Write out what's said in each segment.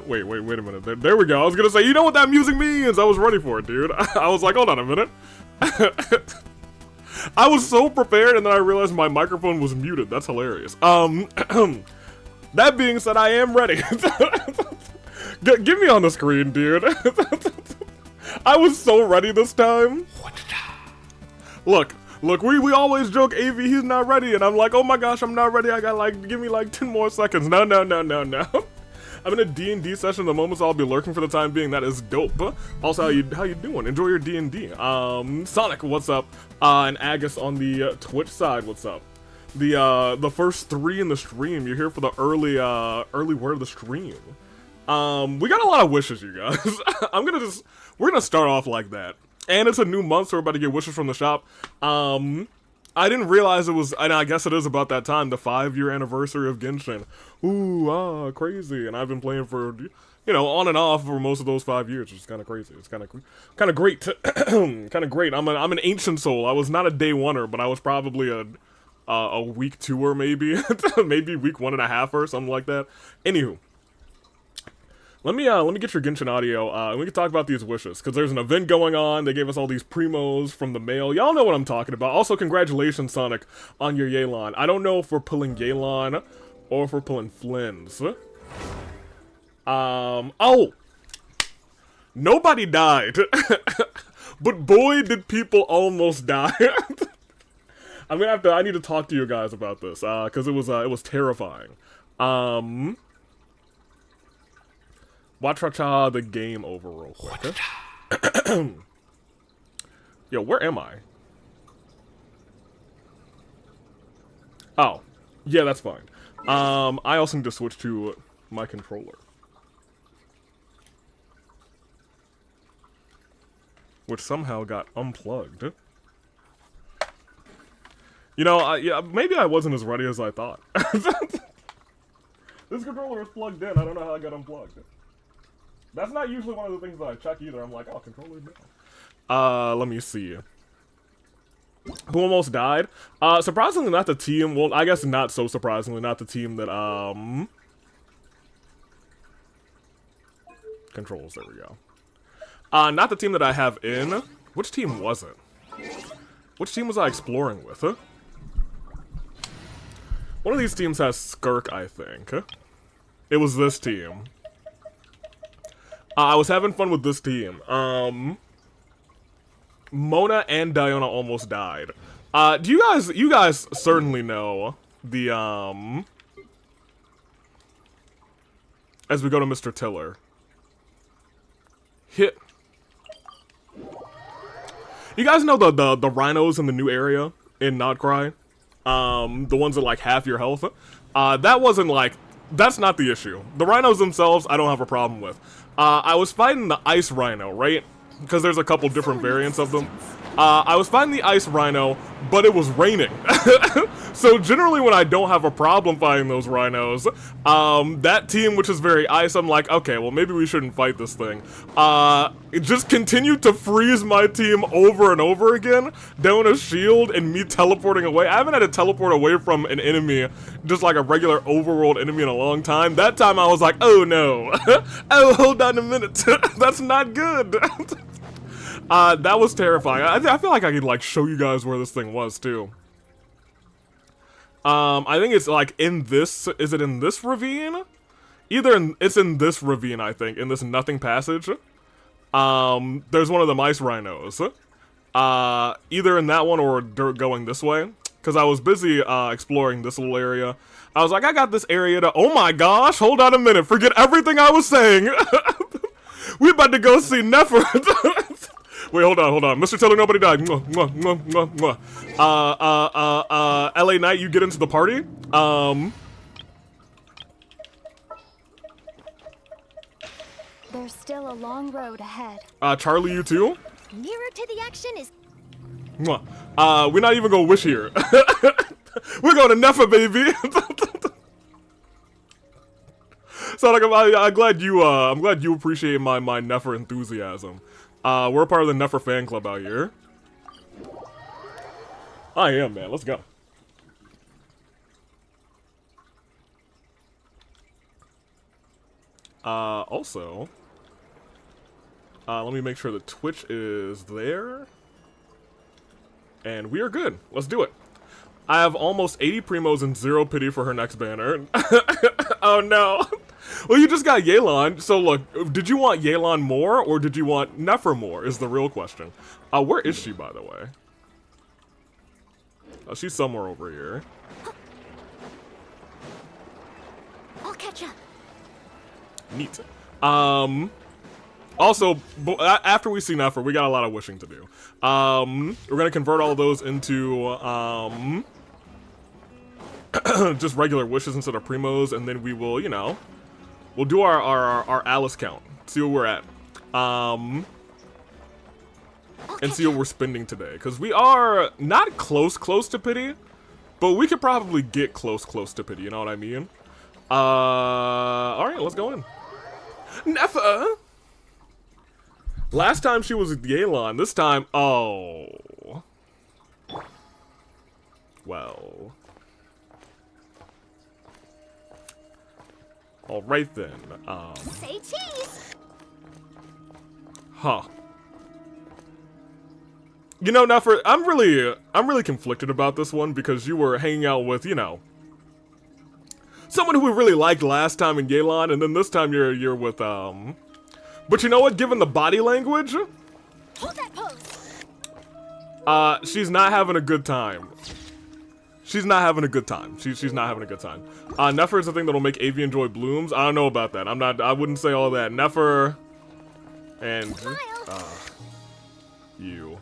Wait a minute. There we go. I was gonna say, you know what that music means? I was ready for it, dude. I was like, hold on a minute. I was so prepared, and then I realized my microphone was muted. That's hilarious. That being said, I am ready. Get me on the screen, dude. I was so ready this time. Look, we always joke, AV, he's not ready, and I'm like, oh my gosh, I'm not ready. I got like, give me like 10 more seconds. No. I'm in a D&D session at the moment, so I'll be lurking for the time being. That is dope. Also, how you doing? Enjoy your D&D. Sonic, what's up? And Agus on the Twitch side, what's up? The first 3 in the stream. You're here for the early word of the stream. We got a lot of wishes, you guys. We're gonna start off like that. And it's a new month, so we're about to get wishes from the shop. I didn't realize it was, and I guess it is about that time, the 5-year anniversary of Genshin. Ooh, crazy. And I've been playing for, you know, on and off for most of those 5 years, which is kind of crazy. It's kind of great. Kind of great. I'm an ancient soul. I was not a day oneer, but I was probably a week 2er maybe. Maybe week 1.5 or something like that. Anywho. Let me get your Genshin audio, and we can talk about these wishes, because there's an event going on. They gave us all these primos from the mail. Y'all know what I'm talking about. Also, congratulations, Sonic, on your Yelan. I don't know if we're pulling Yelan or if we're pulling Flynn's. Oh! Nobody died. But boy, did people almost die. I need to talk to you guys about this, because it was terrifying. Watch the game over real quick. Yo, where am I? Oh, yeah, that's fine. I also need to switch to my controller, which somehow got unplugged. You know, yeah, maybe I wasn't as ready as I thought. This controller is plugged in. I don't know how I got unplugged. That's not usually one of the things that I check either. I'm like, oh, controller down. Let me see. Who almost died? Surprisingly not the team. Well, I guess not so surprisingly, not the team that, Controls, there we go. Not the team that I have in. Which team was it? Which team was I exploring with? One of these teams has Skirk, I think. It was this team. I was having fun with this team. Mona and Diona almost died. You guys certainly know the, as we go to Mr. Tiller. You guys know the rhinos in the new area in Nodcry? The ones that like half your health? That wasn't like, that's not the issue. The rhinos themselves, I don't have a problem with. I was fighting the ice rhino, right? Because there's a couple different variants of them. I was fighting the ice rhino, but it was raining. So generally when I don't have a problem fighting those rhinos, that team, which is very ice, I'm like, okay, well maybe we shouldn't fight this thing. It just continued to freeze my team over and over again, down a shield and me teleporting away. I haven't had to teleport away from an enemy, just like a regular overworld enemy, in a long time. That time I was like, oh no. Oh, hold on a minute. That's not good. That was terrifying. I feel like I could like show you guys where this thing was too. I think it's like in this, is it in this ravine? It's in this ravine, I think, in this nothing passage. There's one of the ice rhinos. Either in that one or going this way. Because I was busy, exploring this little area. I was like, I got this area to, oh my gosh, hold on a minute, forget everything I was saying. We're about to go see Nefer. Wait, hold on. Mr. Tiller, nobody died. Mwah, mwah, mwah, mwah. LA Knight, you get into the party. There's still a long road ahead. Charlie, you too? Nearer to the action is... Mwah. We're not even gonna wish here. We're going to Nefer, baby. So like, I'm glad you appreciate my Nefer enthusiasm. We're a part of the Nefer fan club out here. I am, man. Let's go. Also, let me make sure the Twitch is there. And we are good. Let's do it. I have almost 80 primos and 0 pity for her next banner. Oh no. Well, you just got Yelan. So look, did you want Yelan more or did you want Nefer more is the real question. Where is she, by the way? She's somewhere over here. I'll catch up. Neat. Also, after we see Nefer, we got a lot of wishing to do. We're gonna convert all those into, just regular wishes instead of primos, and then we will, you know, we'll do our Alice count, see where we're at, and see what we're spending today, because we are not close to pity, but we could probably get close to pity, you know what I mean? Alright, let's go in. Nefer! Last time she was with Yelan, this time, oh. Well. Alright then, Say cheese! Huh. You know, Nefer, I'm really conflicted about this one because you were hanging out with, you know, someone who we really liked last time in Yelan, and then this time you're with, but you know what? Given the body language, Hold that pose! she's not having a good time. She's not having a good time. She's not having a good time. Nefer is the thing that'll make Avian Joy blooms. I don't know about that. I wouldn't say all that. Nefer and you.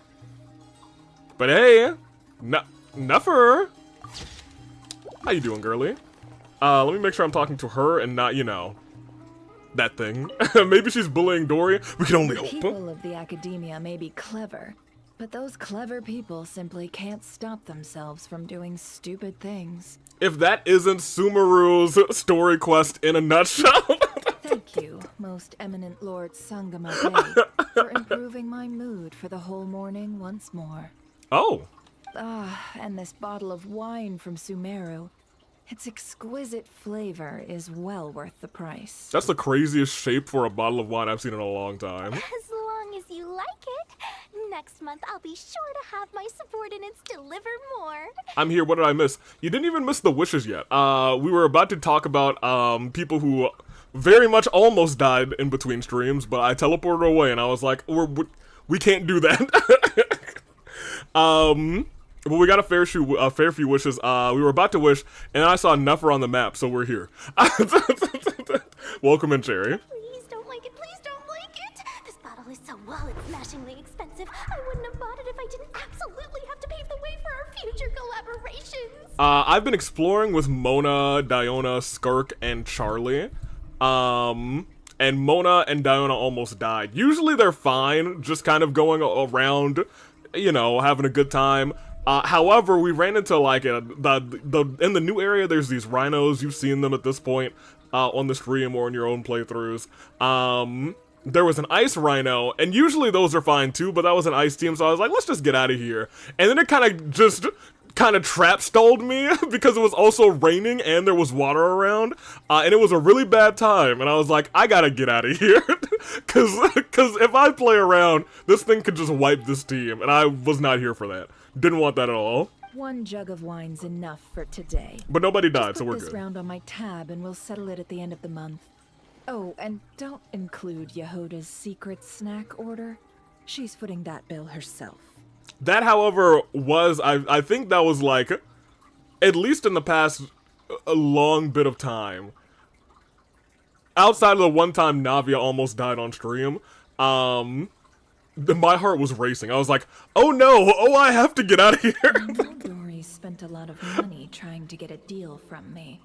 But hey, Nefer, how you doing, girly? Let me make sure I'm talking to her and not, you know, that thing. Maybe she's bullying Dory. We can only hope. People of the academia may be clever, but those clever people simply can't stop themselves from doing stupid things. If that isn't Sumeru's story quest in a nutshell. Thank you, most eminent Lord Sangama Bay, for improving my mood for the whole morning once more. Oh. And this bottle of wine from Sumeru. Its exquisite flavor is well worth the price. That's the craziest shape for a bottle of wine I've seen in a long time. As long as you like it. Next month, I'll be sure to have my subordinates deliver more. I'm here. What did I miss? You didn't even miss the wishes yet. We were about to talk about people who very much almost died in between streams, but I teleported away and I was like, we can't do that. But we got a fair few wishes. We were about to wish, and I saw Nefer on the map, so we're here. Welcome in, Cherry. Please don't like it, please don't like it. This bottle is so wallet-smashingly expensive. I wouldn't have bought it if I didn't absolutely have to pave the way for our future collaborations. I've been exploring with Mona, Diona, Skirk, and Charlie. And Mona and Diona almost died. Usually they're fine, just kind of going around, you know, having a good time. However, we ran into like in the new area. There's these rhinos. You've seen them at this point on the stream or in your own playthroughs. There was an ice rhino, and usually those are fine too. But that was an ice team, so I was like, let's just get out of here. And then it kind of trap stalled me because it was also raining and there was water around, and it was a really bad time. And I was like, I gotta get out of here, cause if I play around, this thing could just wipe this team, and I was not here for that. Didn't want that at all. One jug of wine's enough for today. But nobody died, so we're Put this good. round on my tab and we'll settle it at the end of the month. Oh, and don't include Yehuda's secret snack order. She's footing that bill herself. That, however, was, I think that was like, at least in the past a long bit of time, outside of the one time Navia almost died on stream, my heart was racing. I was like, oh no, oh, I have to get out of here. Dory spent a lot of money trying to get a deal from me.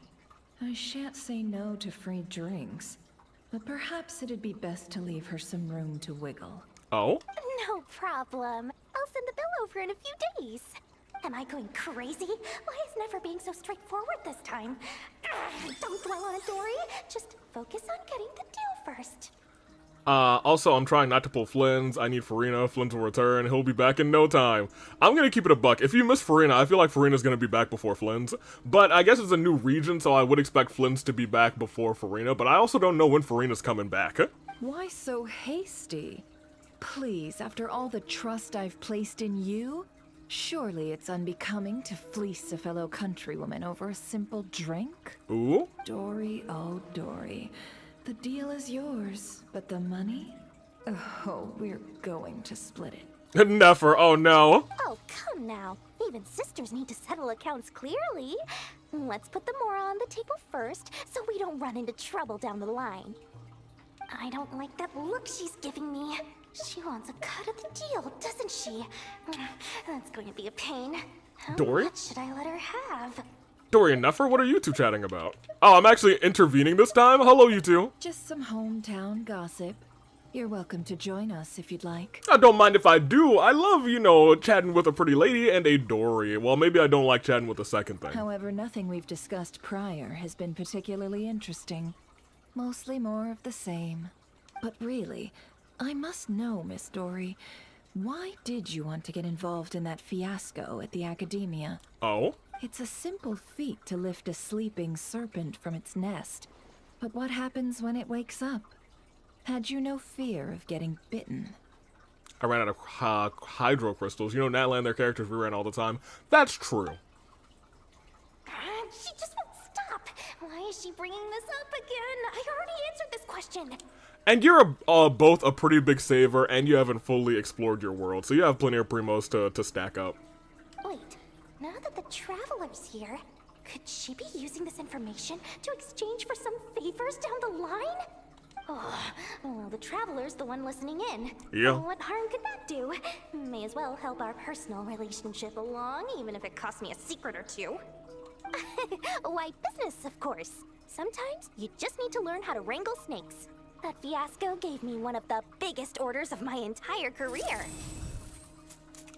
I shan't say no to free drinks, but perhaps it'd be best to leave her some room to wiggle. Oh? No problem. I'll send the bill over in a few days. Am I going crazy? Why is Nefer being so straightforward this time? Don't dwell on it, Dory. Just focus on getting the deal first. Also, I'm trying not to pull Flynn's. I need Farina. Flynn's will return. He'll be back in no time. I'm gonna keep it a buck. If you miss Farina, I feel like Farina's gonna be back before Flynn's. But I guess it's a new region, so I would expect Flynn's to be back before Farina. But I also don't know when Farina's coming back. Why so hasty? Please, after all the trust I've placed in you, surely it's unbecoming to fleece a fellow countrywoman over a simple drink? Ooh? Dory, oh Dory. The deal is yours, but the money? Oh, we're going to split it. Never, oh no. Oh, come now. Even sisters need to settle accounts clearly. Let's put the Mora on the table first, so we don't run into trouble down the line. I don't like that look she's giving me. She wants a cut of the deal, doesn't she? That's going to be a pain. How Dory? much should I let her have? Dory and Nefer, what are you two chatting about? Oh, I'm actually intervening this time? Hello, you two. Just some hometown gossip. You're welcome to join us if you'd like. I don't mind if I do. I love, you know, chatting with a pretty lady and a Dory. Well, maybe I don't like chatting with the second thing. However, nothing we've discussed prior has been particularly interesting. Mostly more of the same. But really, I must know, Miss Dory, why did you want to get involved in that fiasco at the Academia? Oh? It's a simple feat to lift a sleeping serpent from its nest. But what happens when it wakes up? Had you no fear of getting bitten? I ran out of hydro crystals. You know, Natlan, their characters reran all the time. That's true. She just won't stop. Why is she bringing this up again? I already answered this question. And you're both a pretty big saver, and you haven't fully explored your world, so you have plenty of primos to stack up. Wait, now that the Traveler's here, could she be using this information to exchange for some favors down the line? Oh, well, the Traveler's the one listening in. Yeah. What harm could that do? May as well help our personal relationship along, even if it costs me a secret or two. Why, business, of course. Sometimes you just need to learn how to wrangle snakes. That fiasco gave me one of the biggest orders of my entire career.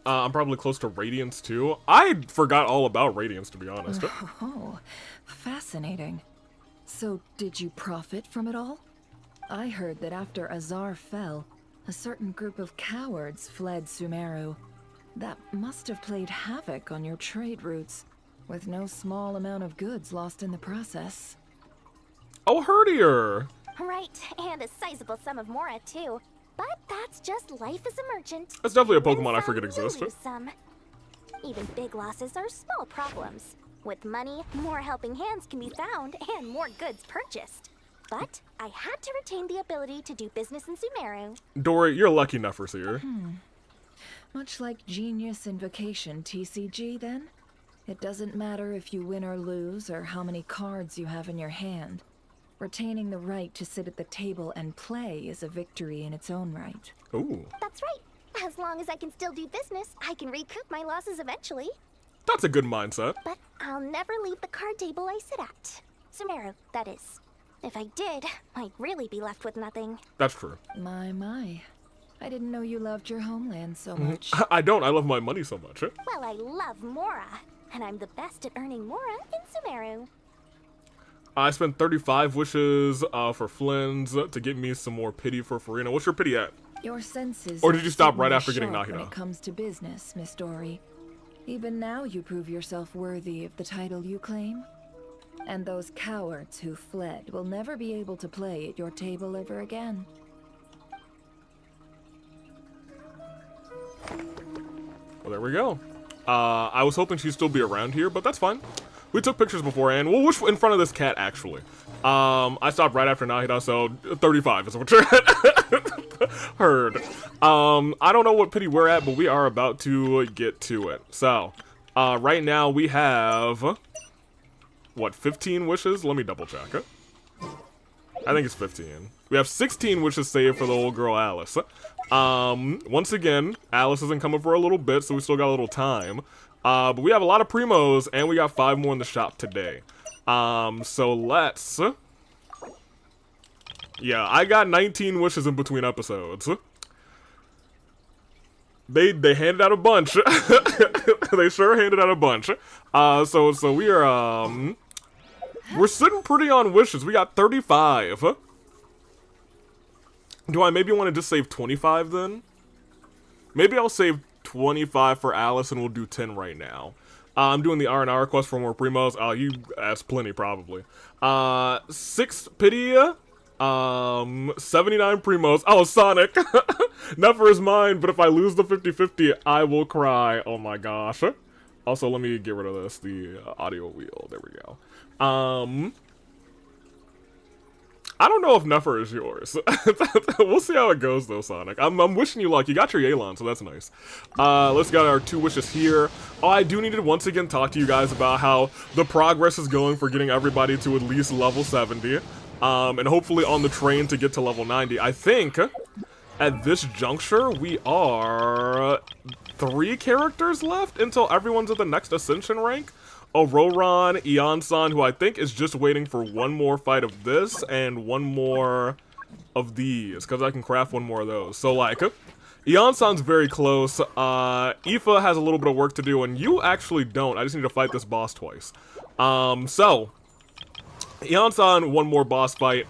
I'm probably close to Radiance, too. I forgot all about Radiance, to be honest. Oh, fascinating. So, did you profit from it all? I heard that after Azar fell, a certain group of cowards fled Sumeru. That must have played havoc on your trade routes, with no small amount of goods lost in the process. Oh, Herdier! Right, and a sizable sum of Mora, too. But that's just life as a merchant. That's definitely a Win Pokemon I some, forget you existed. lose some. Even big losses are small problems. With money, more helping hands can be found and more goods purchased. But I had to retain the ability to do business in Sumeru. Dory, you're lucky Nefer's here. Much like Genius Invocation TCG, then? It doesn't matter if you win or lose, or how many cards you have in your hand. Retaining the right to sit at the table and play is a victory in its own right. Ooh. That's right. As long as I can still do business, I can recoup my losses eventually. That's a good mindset. But I'll never leave the card table I sit at. Sumeru, that is. If I did, I'd really be left with nothing. That's true. My. I didn't know you loved your homeland so much. I don't. I love my money so much. Well, I love Mora, and I'm the best at earning Mora in Sumeru. I spent 35 wishes for Flynn's to get me some more pity for Farina. What's your pity at? Your senses Or did you stop right certainly after getting sharp Nahida? when it comes to business, Miss Dory. Even now you prove yourself worthy of the title you claim. And those cowards who fled will never be able to play at your table ever again. Well, there we go. I was hoping she'd still be around here, but that's fine. We took pictures beforehand. We'll wish in front of this cat, actually. I stopped right after Nahida, so 35 is what you're at. Heard. I don't know what pity we're at, but we are about to get to it. So, right now we have, what, 15 wishes? Let me double check it. I think it's 15. We have 16 wishes saved for the old girl Alice. Once again, Alice isn't coming for a little bit, so we still got a little time. But we have a lot of primos, and we got 5 more in the shop today. So let's... Yeah, I got 19 wishes in between episodes. They handed out a bunch. They sure handed out a bunch. So we are, we're sitting pretty on wishes. We got 35. Do I maybe want to just save 25 then? Maybe I'll save 25 for Alice and we'll do 10 right now. I'm doing the R&R request for more primos. You asked plenty probably. 6 Pitia. 79 primos. Oh, Sonic. Never is mine, but if I lose the 50-50, I will cry. Oh my gosh. Also, let me get rid of this. The audio wheel. There we go. I don't know if Nefer is yours. We'll see how it goes, though, Sonic. I'm wishing you luck. You got your Yelan, so that's nice. Let's get our 2 wishes here. Oh, I do need to once again talk to you guys about how the progress is going for getting everybody to at least level 70. And hopefully on the train to get to level 90. I think at this juncture, we are 3 characters left until everyone's at the next Ascension rank. Auroron, Eon-san, who I think is just waiting for one more fight of this and one more of these, because I can craft one more of those. So, like, Eon-san's very close. Aoife has a little bit of work to do, and you actually don't. I just need to fight this boss twice. So, Eon-san, 1 more boss fight.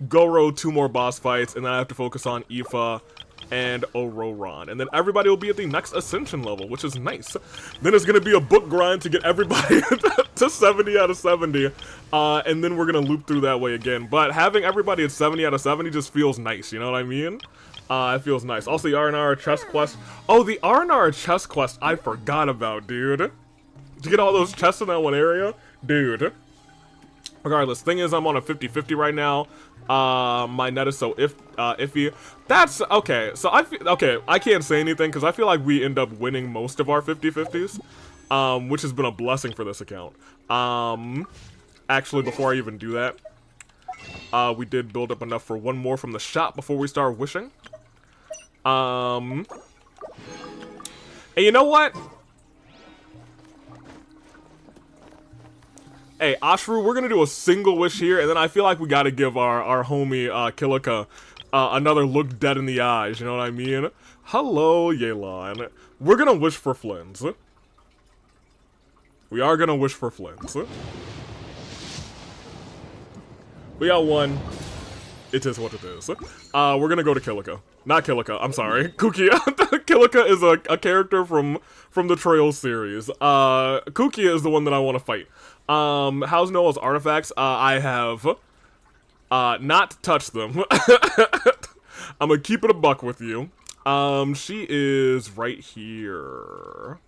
Goro, 2 more boss fights, and then I have to focus on Aoife and Auroron. And then everybody will be at the next Ascension level, which is nice. Then it's going to be a book grind to get everybody to 70 out of 70. And then we're going to loop through that way again. But having everybody at 70 out of 70 just feels nice, you know what I mean? It feels nice. Also, the R&R chest quest. Oh, the R&R chest quest I forgot about, dude. To get all those chests in that one area? Dude. Regardless, thing is, I'm on a 50-50 right now. My net is so iffy. That's okay. So I can't say anything because I feel like we end up winning most of our 50-50s, which has been a blessing for this account. Actually, before I even do that, we did build up enough for 1 more from the shop before we start wishing. And you know what? Hey, Ashru, we're gonna do a single wish here, and then I feel like we gotta give our homie, Kilika, another look dead in the eyes, you know what I mean? Hello, Yelan. We're gonna wish for Flynn's. We are gonna wish for Flynn's. We got 1. It is what it is. We're gonna go to Kilika. Not Kilika, I'm sorry. Kukia. Kilika is a character from the Trails series. Kukia is the one that I want to fight. How's Noah's artifacts? I have not touched them. I'm gonna keep it a buck with you. She is right here.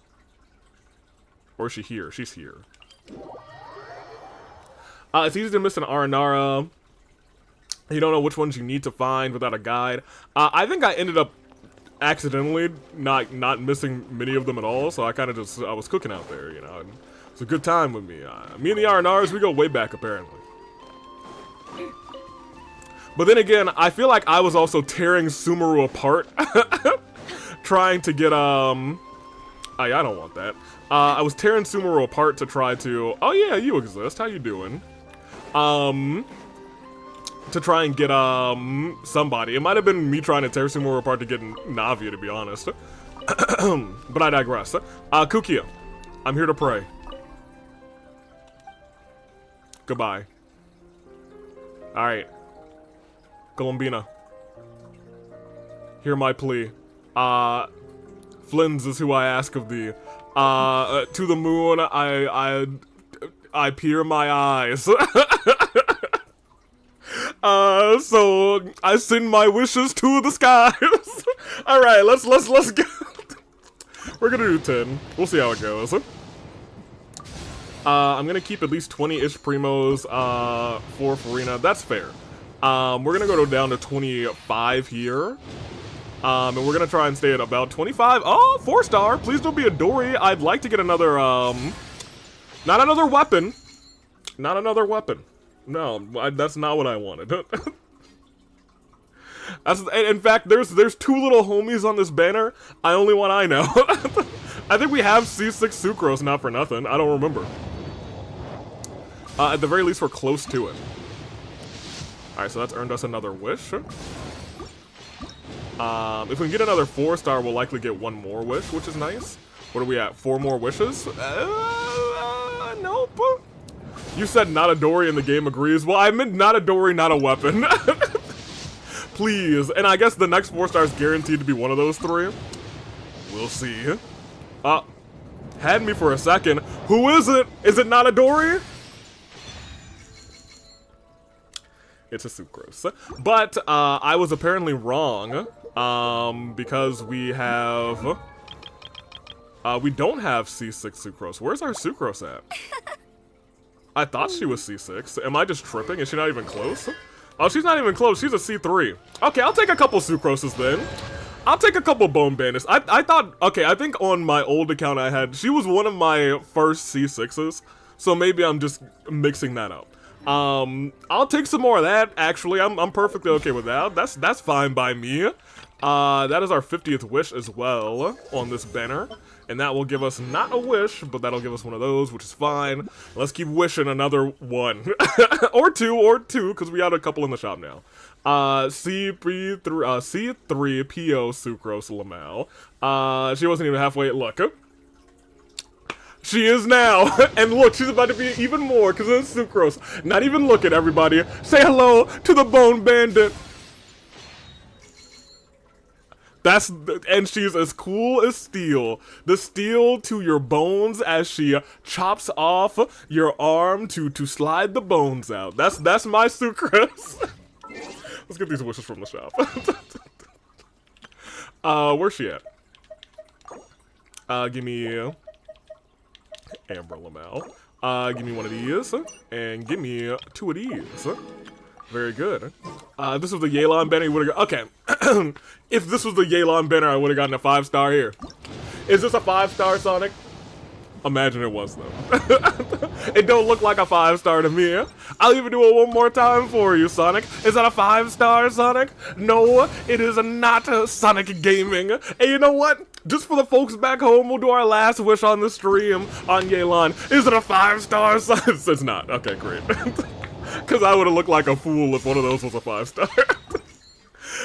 Or is she here? She's here. It's easy to miss an Aranara. You don't know which ones you need to find without a guide. I think I ended up accidentally not missing many of them at all, so I kind of just, I was cooking out there, you know. And it's a good time with me. Me and the R&Rs, we go way back, apparently. But then again, I feel like I was also tearing Sumeru apart. Trying to get, I don't want that. I was tearing Sumeru apart to try to, oh yeah, you exist, how you doing? To try and get, somebody. It might have been me trying to tear Sumeru apart to get Navia, to be honest. But I digress. Kukia, I'm here to pray. Goodbye. Alright. Colombina. Hear my plea. Flynn's is who I ask of thee. To the moon, I peer my eyes. So I send my wishes to the skies. Alright, let's go. We're gonna do 10. We'll see how it goes. I'm gonna keep at least 20-ish primos for Farina. That's fair. We're gonna go down to 25 here. And we're gonna try and stay at about 25. Oh, 4-star. Please don't be a Dory. I'd like to get another, not another weapon. Not another weapon. No, that's not what I wanted. In fact, there's 2 little homies on this banner. I only want I know. I think we have C6 Sucrose, not for nothing. I don't remember. At the very least, we're close to it. Alright, so that's earned us another wish. If we can get another 4-star, we'll likely get 1 more wish, which is nice. What are we at? 4 more wishes? Nope. You said not a Dory and the game agrees. Well, I meant not a Dory, not a weapon. please. And I guess the next 4-star is guaranteed to be one of those 3. We'll see. Had me for a second. Who is it? Is it not a Dory? It's a sucrose. But I was apparently wrong. Because we have... we don't have C6 sucrose. Where's our sucrose at? I thought she was C6. Am I just tripping? Is she not even close? Oh, she's not even close. She's a C3. Okay, I'll take a couple sucroses then. I'll take a couple bone bandits. I thought... Okay, I think on my old account I had... She was one of my first C6s. So maybe I'm just mixing that up. I'll take some more of that, actually. I'm perfectly okay with that. That's fine by me. That is our 50th wish as well on this banner. And that will give us not a wish, but that'll give us one of those, which is fine. Let's keep wishing another one. or two, because we got a couple in the shop now. C3 PO Sucrose Lamau. She wasn't even halfway. Look. She is now. And look, she's about to be even more, because it's Sucrose. Not even look at everybody. Say hello to the Bone Bandit. And she's as cool as steel. The steel to your bones as she chops off your arm to slide the bones out. That's my sucrose. Let's get these wishes from the shop. Where's she at? Give me Amber Lamau. Give me one of these, and give me 2 of these. Very good. This was the Yelan banner, you would've got... Okay. If this was the Yelan banner, I would've gotten a 5-star here. Is this a 5-star, Sonic? Imagine it was, though. It don't look like a 5-star to me. I'll even do it one more time for you, Sonic. Is that a 5-star, Sonic? No, it is not Sonic Gaming. And you know what? Just for the folks back home, we'll do our last wish on the stream on Yelan. Is it a 5-star, Sonic? It's not. Okay, great. Because I would have looked like a fool if one of those was a 5-star.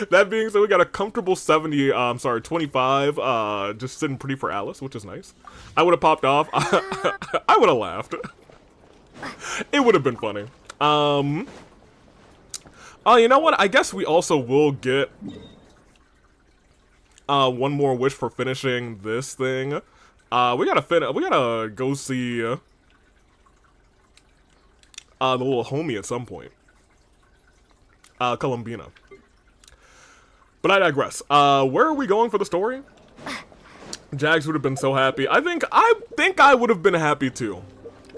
That being said, we got a comfortable 25, just sitting pretty for Alice, which is nice. I would have popped off. I would have laughed. It would have been funny. Oh, you know what? I guess we also will get one more wish for finishing this thing. We gotta go see the little homie at some point. Columbina. But I digress. Where are we going for the story? Jags would have been so happy. I think I would have been happy too.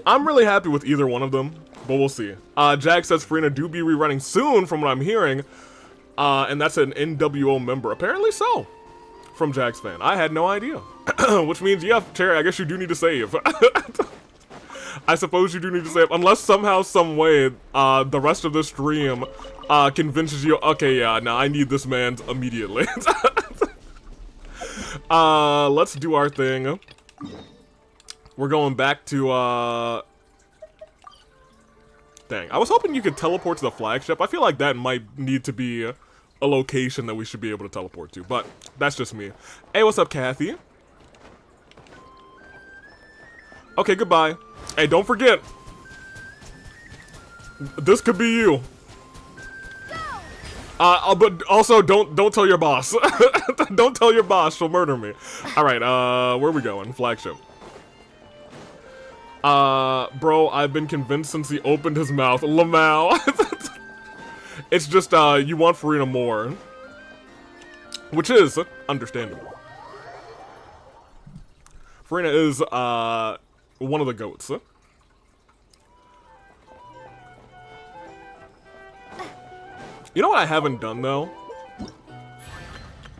I'm really happy with either one of them, but we'll see. Jag says Farina do be rerunning soon from what I'm hearing. And that's an NWO member. Apparently so. From Jag's fan. I had no idea. Which means, yeah, Cherry, I guess you do need to save. I suppose you do need to save. Unless somehow, some way, the rest of the stream convinces you, okay, yeah, now I need this man's immediately. Let's do our thing. We're going back to, dang, I was hoping you could teleport to the flagship. I feel like that might need to be a location that we should be able to teleport to, but that's just me. Hey, what's up, Kathy? Okay, goodbye. Hey, don't forget. This could be you. But also don't tell your boss. Don't tell your boss, she'll murder me. Alright, where are we going? Flagship. Bro, I've been convinced since he opened his mouth. Lamau. It's just, you want Farina more. Which is understandable. Farina is, one of the goats. You know what I haven't done, though?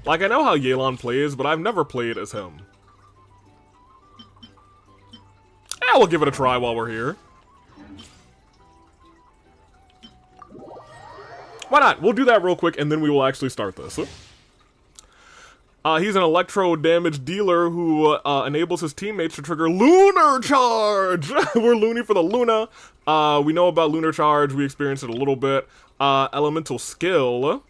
Like, I know how Yelan plays, but I've never played as him. Yeah, we'll give it a try while we're here. Why not? We'll do that real quick, and then we will actually start this. He's an electro damage dealer who enables his teammates to trigger Lunar Charge! We're loony for the Luna. We know about Lunar Charge. We experienced it a little bit. Elemental Skill.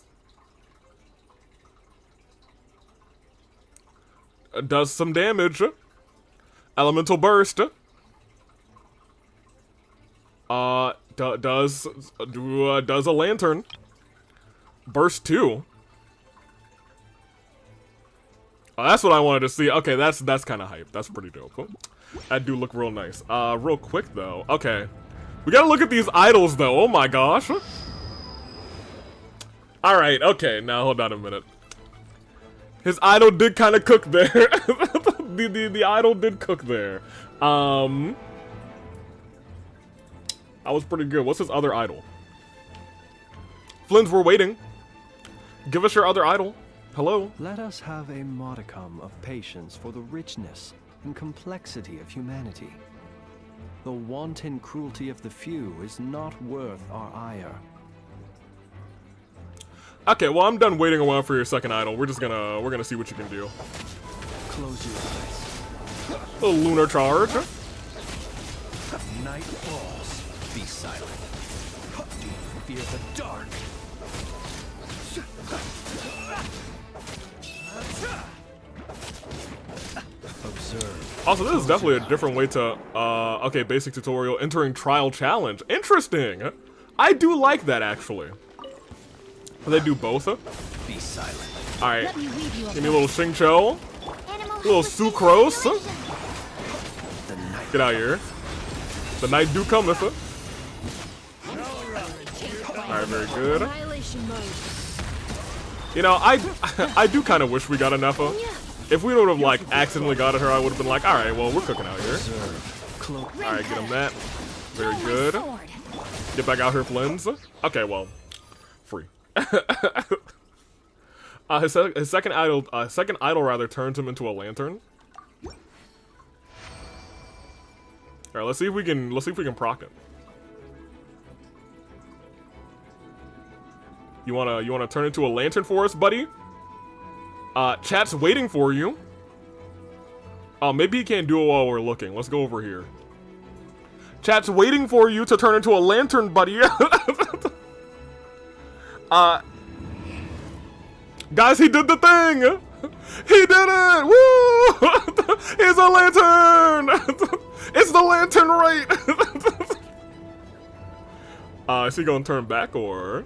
Does some damage. Elemental Burst. Does a lantern. Burst 2? Oh, that's what I wanted to see. Okay, that's kind of hype. That's pretty dope. That do look real nice. Real quick though. Okay, we gotta look at these idols though. Oh my gosh. All right. Okay. Now hold on a minute. His idol did kind of cook there. the idol did cook there. That was pretty good. What's his other idol? Flynn's, we're waiting. Give us your other idol. Hello. Let us have a modicum of patience for the richness and complexity of humanity. The wanton cruelty of the few is not worth our ire. Okay, well, I'm done waiting around for your second idol. We're gonna see what you can do. Close your eyes. A lunar charge. Night falls. Be silent. Do you fear the dark? Observe. Also, this is definitely a different way to, okay, basic tutorial, entering trial challenge. Interesting! I do like that, actually. They do both? Be silent. Alright, give me a little Xingqiu, a little sucrose. Get out of here. The night do cometh. Alright, very good. You know, I do kind of wish we got enough of. If we would have, like, accidentally got at her, I would have been like, alright, well, we're cooking out here. Alright, get him that. Very good. Get back out here, Flynn's. Okay, well, free. His second idol rather turns him into a lantern. Alright, let's see if we can proc it. You wanna turn into a lantern for us, buddy? Chat's waiting for you. Oh, maybe he can't do it while we're looking. Let's go over here. Chat's waiting for you to turn into a lantern, buddy. Guys, he did the thing! He did it! Woo! He's a lantern! It's the lantern right! Is he gonna turn back, or...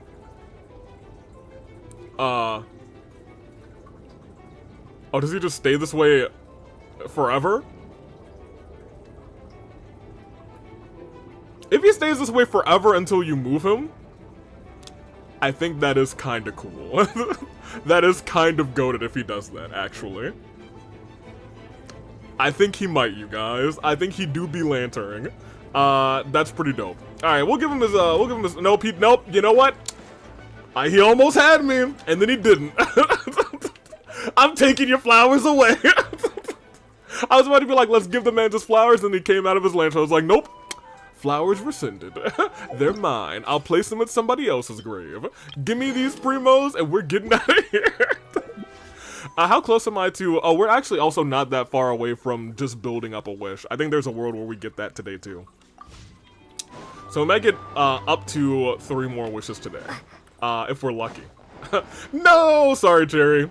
Oh, does he just stay this way forever? If he stays this way forever until you move him, I think that is kind of cool. That is kind of goated if he does that, actually. I think he might, you guys. I think he do be lanterning. That's pretty dope. Alright, we'll give him his, nope, nope, you know what? He almost had me, and then he didn't. I'm taking your flowers away. I was about to be like, let's give the man just flowers, and he came out of his lantern. I was like, nope. Flowers rescinded. They're mine. I'll place them at somebody else's grave. Give me these primos, and we're getting out of here. How close am I to... Oh, we're actually also not that far away from just building up a wish. I think there's a world where we get that today, too. So we might get up to 3 more wishes today. If we're lucky. No! Sorry, Cherry.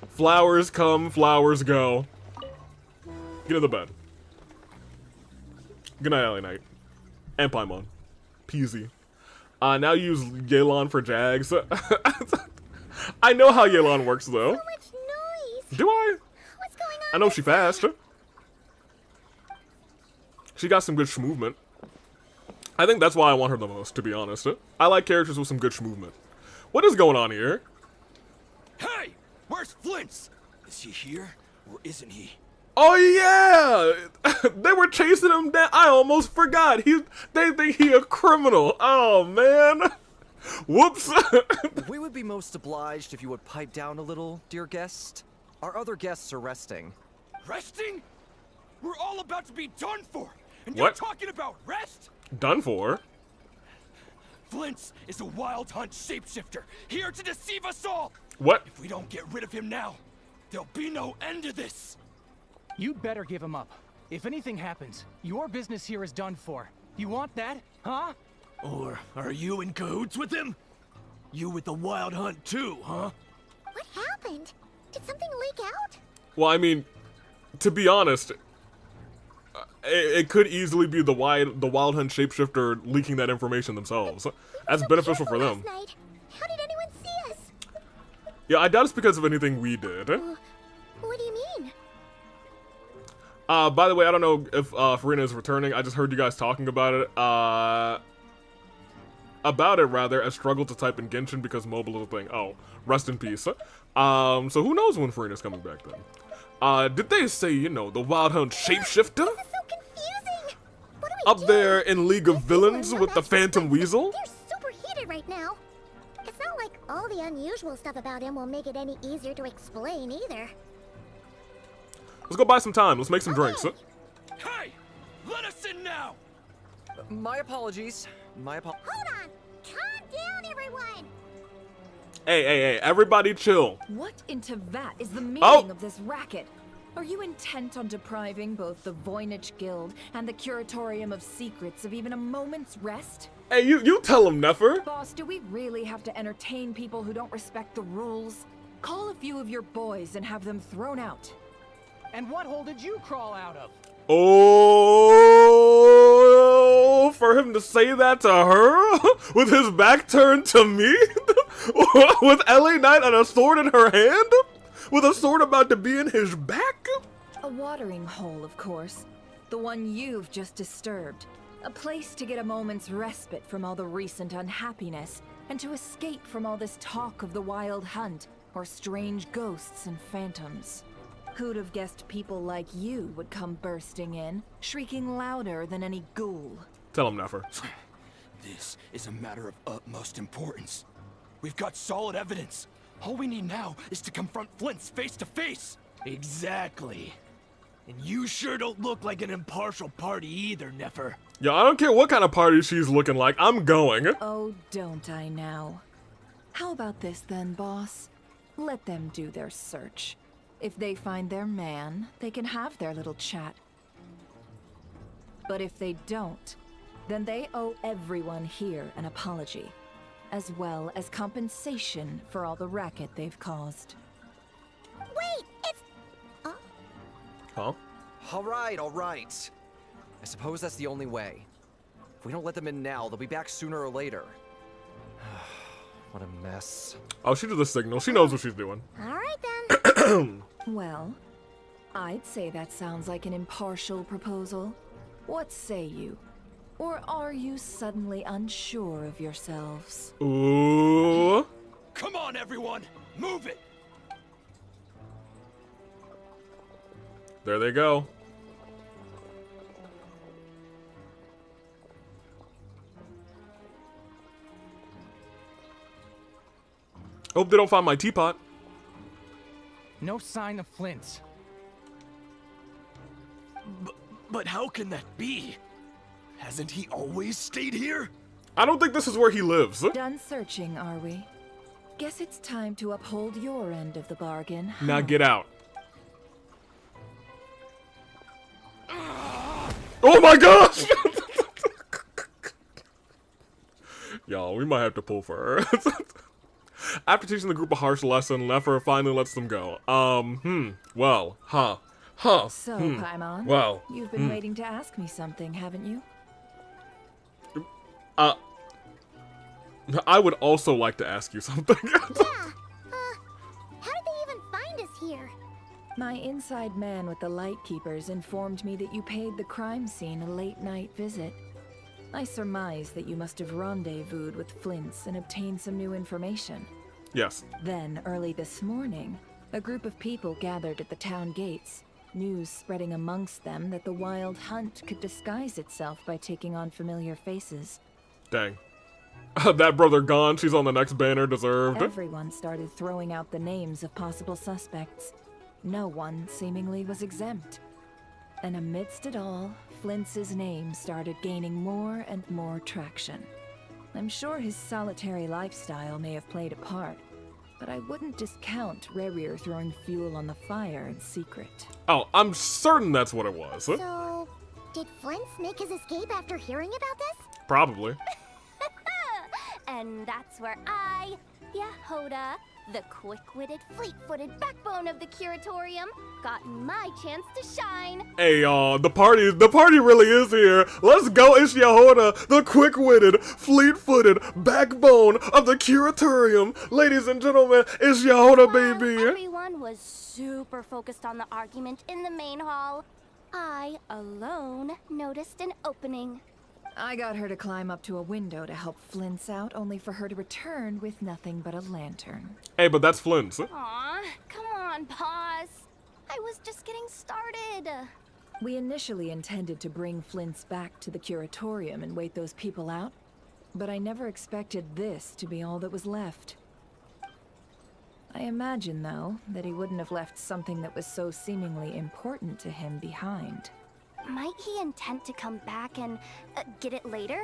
Flowers come, flowers go. Get in the bed. Good night, Alley Knight. And Paimon. Peasy. Now use Yelan for Jags. I know how Yelan works, though. So much noise. Do I? What's going on? I know she fast. She got some good movement. I think that's why I want her the most, to be honest. I like characters with some good movement. What is going on here? Hey! Where's Flint? Is he here, or isn't he? Oh yeah! They were chasing him down. I almost forgot. They think he a criminal. Oh man. Whoops. We would be most obliged if you would pipe down a little, dear guest. Our other guests are resting. Resting? We're all about to be done for, and What? you're talking about rest? Done for. Flint is a wild hunt shapeshifter, here to deceive us all! What? If we don't get rid of him now, there'll be no end to this! You'd better give him up. If anything happens, your business here is done for. You want that, huh? Or are you in cahoots with him? You with the wild hunt too, huh? What happened? Did something leak out? Well, I mean, to be honest, it could easily be the wild hunt shapeshifter leaking that information themselves. That's beneficial for them. Last night. Yeah, I doubt it's because of anything we did. What do you mean? By the way, I don't know if Farina is returning. I just heard you guys talking about it. I struggled to type in Genshin because mobile is a thing. Oh, rest in peace. So who knows when Farina's coming back then? Did they say, you know, the Wild Hunt shapeshifter? This is so confusing. What do we Up do? there in League of Villains with the Phantom Weasel? They're super heated right now. It's not like all the unusual stuff about him will make it any easier to explain either. Let's go buy some time. Let's make some drinks. Hey! Let us in now! My apologies. Hold on. Calm down, everyone. Hey, everybody chill. What into that is the meaning Oh. of this racket? Are you intent on depriving both the Voynich Guild and the Curatorium of Secrets of even a moment's rest? Hey, you tell him, Nefer. Boss, do we really have to entertain people who don't respect the rules? Call a few of your boys and have them thrown out. And what hole did you crawl out of? Oh, for him to say that to her? With his back turned to me? With LA Knight and a sword in her hand? With a sword about to be in his back? A watering hole, of course. The one you've just disturbed. A place to get a moment's respite from all the recent unhappiness, and to escape from all this talk of the Wild Hunt, or strange ghosts and phantoms. Who'd have guessed people like you would come bursting in, shrieking louder than any ghoul? Tell him, Nefer. This is a matter of utmost importance. We've got solid evidence. All we need now is to confront Flint's face to face. Exactly. And you sure don't look like an impartial party either, Nefer. Yo, I don't care what kind of party she's looking like. I'm going. Oh, don't I now? How about this then, boss? Let them do their search. If they find their man, they can have their little chat. But if they don't, then they owe everyone here an apology, as well as compensation for all the racket they've caused. Wait, it's... Huh? All right. I suppose that's the only way. If we don't let them in now, they'll be back sooner or later. What a mess. Oh, she did the signal. She knows what she's doing. All right, then. Well, I'd say that sounds like an impartial proposal. What say you? Or are you suddenly unsure of yourselves? Ooh. Come on, everyone! Move it! There they go. Hope they don't find my teapot. No sign of Flint. But how can that be? Hasn't he always stayed here? I don't think this is where he lives. Done searching, are we? Guess it's time to uphold your end of the bargain. Now get out. Oh my gosh! Y'all, we might have to pull for her. After teaching the group a harsh lesson, Nefer finally lets them go. Well, So, Paimon, well, you've been waiting to ask me something, haven't you? I would also like to ask you something. Yeah. How did they even find us here? My inside man with the Lightkeepers informed me that you paid the crime scene a late-night visit. I surmise that you must have rendezvoused with Flint's and obtained some new information. Yes. Then, early this morning, a group of people gathered at the town gates, news spreading amongst them that the Wild Hunt could disguise itself by taking on familiar faces. Dang. That brother gone, she's on the next banner, deserved. Everyone started throwing out the names of possible suspects. No one seemingly was exempt. And amidst it all, Flint's name started gaining more and more traction. I'm sure his solitary lifestyle may have played a part, but I wouldn't discount Rerir throwing fuel on the fire in secret. Oh, I'm certain that's what it was. So, did Flint make his escape after hearing about this? Probably. And that's where I, Yehoda, the quick-witted, fleet-footed backbone of the Curatorium, got my chance to shine. Hey y'all, the party really is here. Let's go, it's Yahoda, the quick-witted, fleet-footed backbone of the Curatorium. Ladies and gentlemen, it's Yahoda, baby. Everyone was super focused on the argument in the main hall. I, alone, noticed an opening. I got her to climb up to a window to help Flint's out, only for her to return with nothing but a lantern. Hey, but that's Flint's. Aw, come on, boss. I was just getting started. We initially intended to bring Flint's back to the Curatorium and wait those people out, but I never expected this to be all that was left. I imagine, though, that he wouldn't have left something that was so seemingly important to him behind. Might he intend to come back and get it later?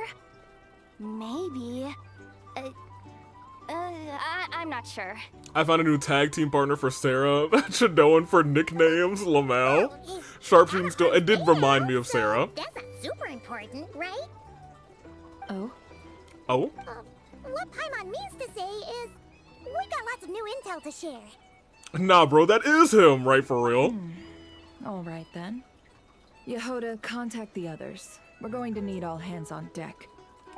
Maybe. I'm not sure. I found a new tag team partner for Sarah. Shadoan for nicknames, Lamau. Sharpshooting still. It did remind me of Sarah. That's not super important, right? Oh? Oh? What Paimon means to say is, we got lots of new intel to share. Nah, bro, that is him, right, for real? All right, then. Yahoda, contact the others. We're going to need all hands on deck.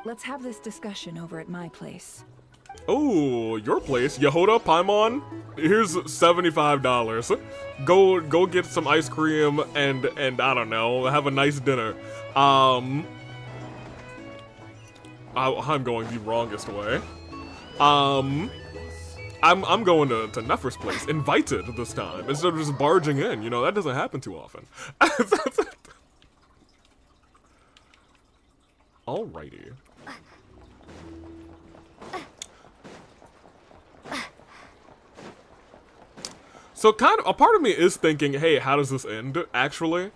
Let's have this discussion over at my place. Oh, your place, Yahoda, Paimon. Here's $75. Go get some ice cream and I don't know, have a nice dinner. I'm going the wrongest way. I'm going to Nefer's place, invited this time, instead of just barging in. You know, that doesn't happen too often. Alrighty. So kind of, a part of me is thinking, hey, how does this end, actually?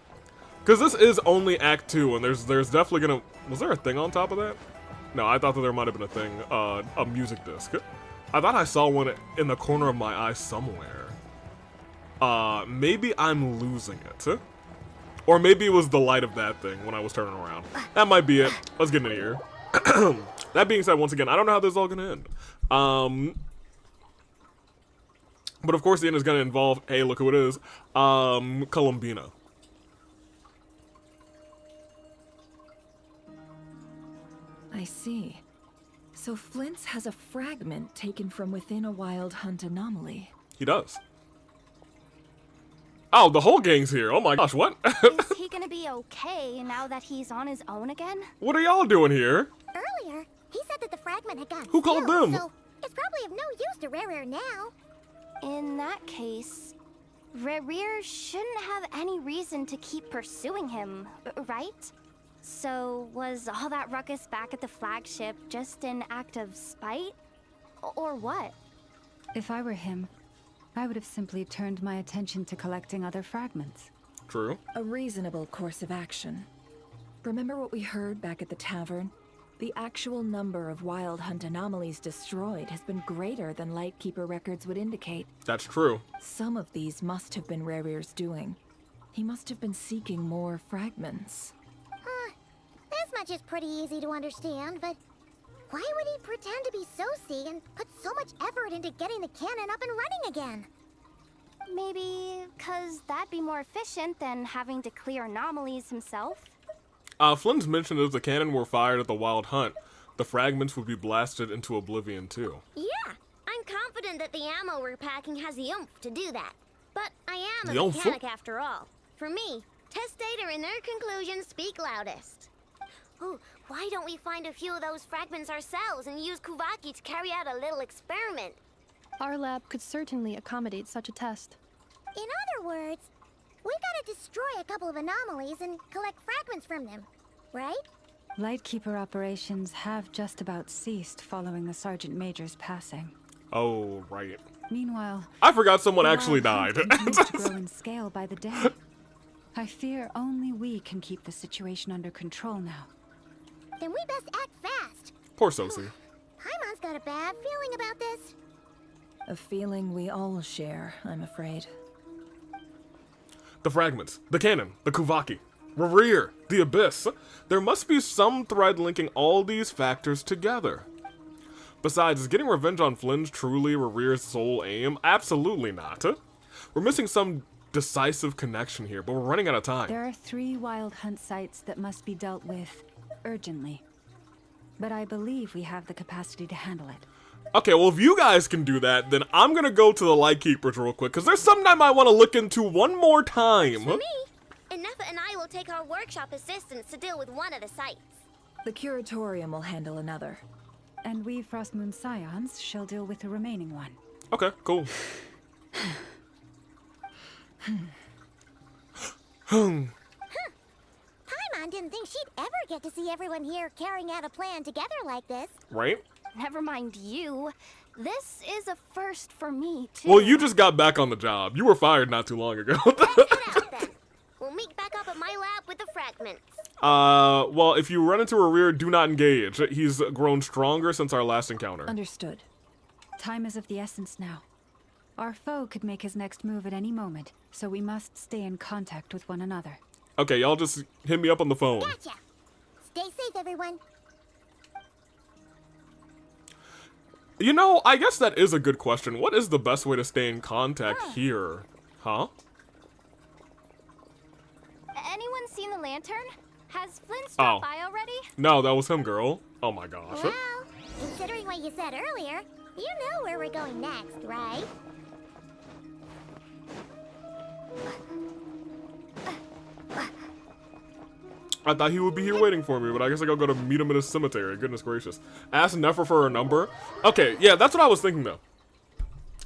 Because this is only Act 2, and there's definitely gonna... Was there a thing on top of that? No, I thought that there might have been a thing, a music disc. I thought I saw one in the corner of my eye somewhere. Maybe I'm losing it. Or maybe it was the light of that thing when I was turning around. That might be it. Let's get in here. That being said, once again, I don't know how this is all gonna end. But of course the end is gonna involve, hey, look who it is, Columbina. I see. So Flint's has a fragment taken from within a wild hunt anomaly. He does. Oh, the whole gang's here. Oh my gosh, what? Is he gonna be okay now that he's on his own again? What are y'all doing here? Earlier, he said that the fragment had gotten Who called them? So it's probably of no use to Rare now. In that case, Rare shouldn't have any reason to keep pursuing him, right? So was all that ruckus back at the flagship just an act of spite? Or what? If I were him, I would have simply turned my attention to collecting other fragments. True. A reasonable course of action. Remember what we heard back at the tavern? The actual number of wild hunt anomalies destroyed has been greater than Lightkeeper records would indicate. That's true. Some of these must have been Rare's doing. He must have been seeking more fragments. This much is pretty easy to understand, but why would he pretend to be Soci and put so much effort into getting the cannon up and running again? Maybe because that'd be more efficient than having to clear anomalies himself? Flynn's mentioned that if the cannon were fired at the Wild Hunt, the fragments would be blasted into oblivion too. Yeah, I'm confident that the ammo we're packing has the oomph to do that. But I am The a oomph? mechanic after all. For me, test data and their conclusions speak loudest. Ooh, why don't we find a few of those fragments ourselves and use Kuvaki to carry out a little experiment? Our lab could certainly accommodate such a test. In other words, we gotta destroy a couple of anomalies and collect fragments from them, right? Lightkeeper operations have just about ceased following the Sergeant Major's passing. Oh, right. Meanwhile, I forgot someone the actually wild died. hunt continues to grow in scale by the day. I fear only we can keep the situation under control now. Then we best act fast. Poor Soci. Paimon's got a bad feeling about this. A feeling we all share, I'm afraid. The fragments, the cannon, the Kuvaki, Rear, the Abyss. There must be some thread linking all these factors together. Besides, is getting revenge on Flynn's truly Rerear's sole aim? Absolutely not. We're missing some decisive connection here, but we're running out of time. There are 3 wild hunt sites that must be dealt with urgently. But I believe we have the capacity to handle it. Okay, well, if you guys can do that, then I'm gonna go to the Lightkeepers real quick, because there's something I might want to look into one more time. For me, Ineffa and I will take our workshop assistants to deal with one of the sites. The Curatorium will handle another. And we Frostmoon Scions shall deal with the remaining one. Okay, cool. Paimon didn't think she'd ever get to see everyone here carrying out a plan together like this. Right? Never mind you. This is a first for me, too. Well, you just got back on the job. You were fired not too long ago. Cut out then. We'll meet back up at my lab with the fragments. Well, if you run into Rerear, do not engage. He's grown stronger since our last encounter. Understood. Time is of the essence now. Our foe could make his next move at any moment, so we must stay in contact with one another. Okay, y'all just hit me up on the phone. Gotcha. Stay safe, everyone. You know, I guess that is a good question. What is the best way to stay in contact here? Huh? Anyone seen the lantern? Has Flynn stopped by already? No, that was him, girl. Oh my gosh. Well, considering what you said earlier, you know where we're going next, right? I thought he would be here waiting for me, but I guess I gotta go to meet him in his cemetery. Goodness gracious. Ask Nefer for her number. Okay, yeah, that's what I was thinking though.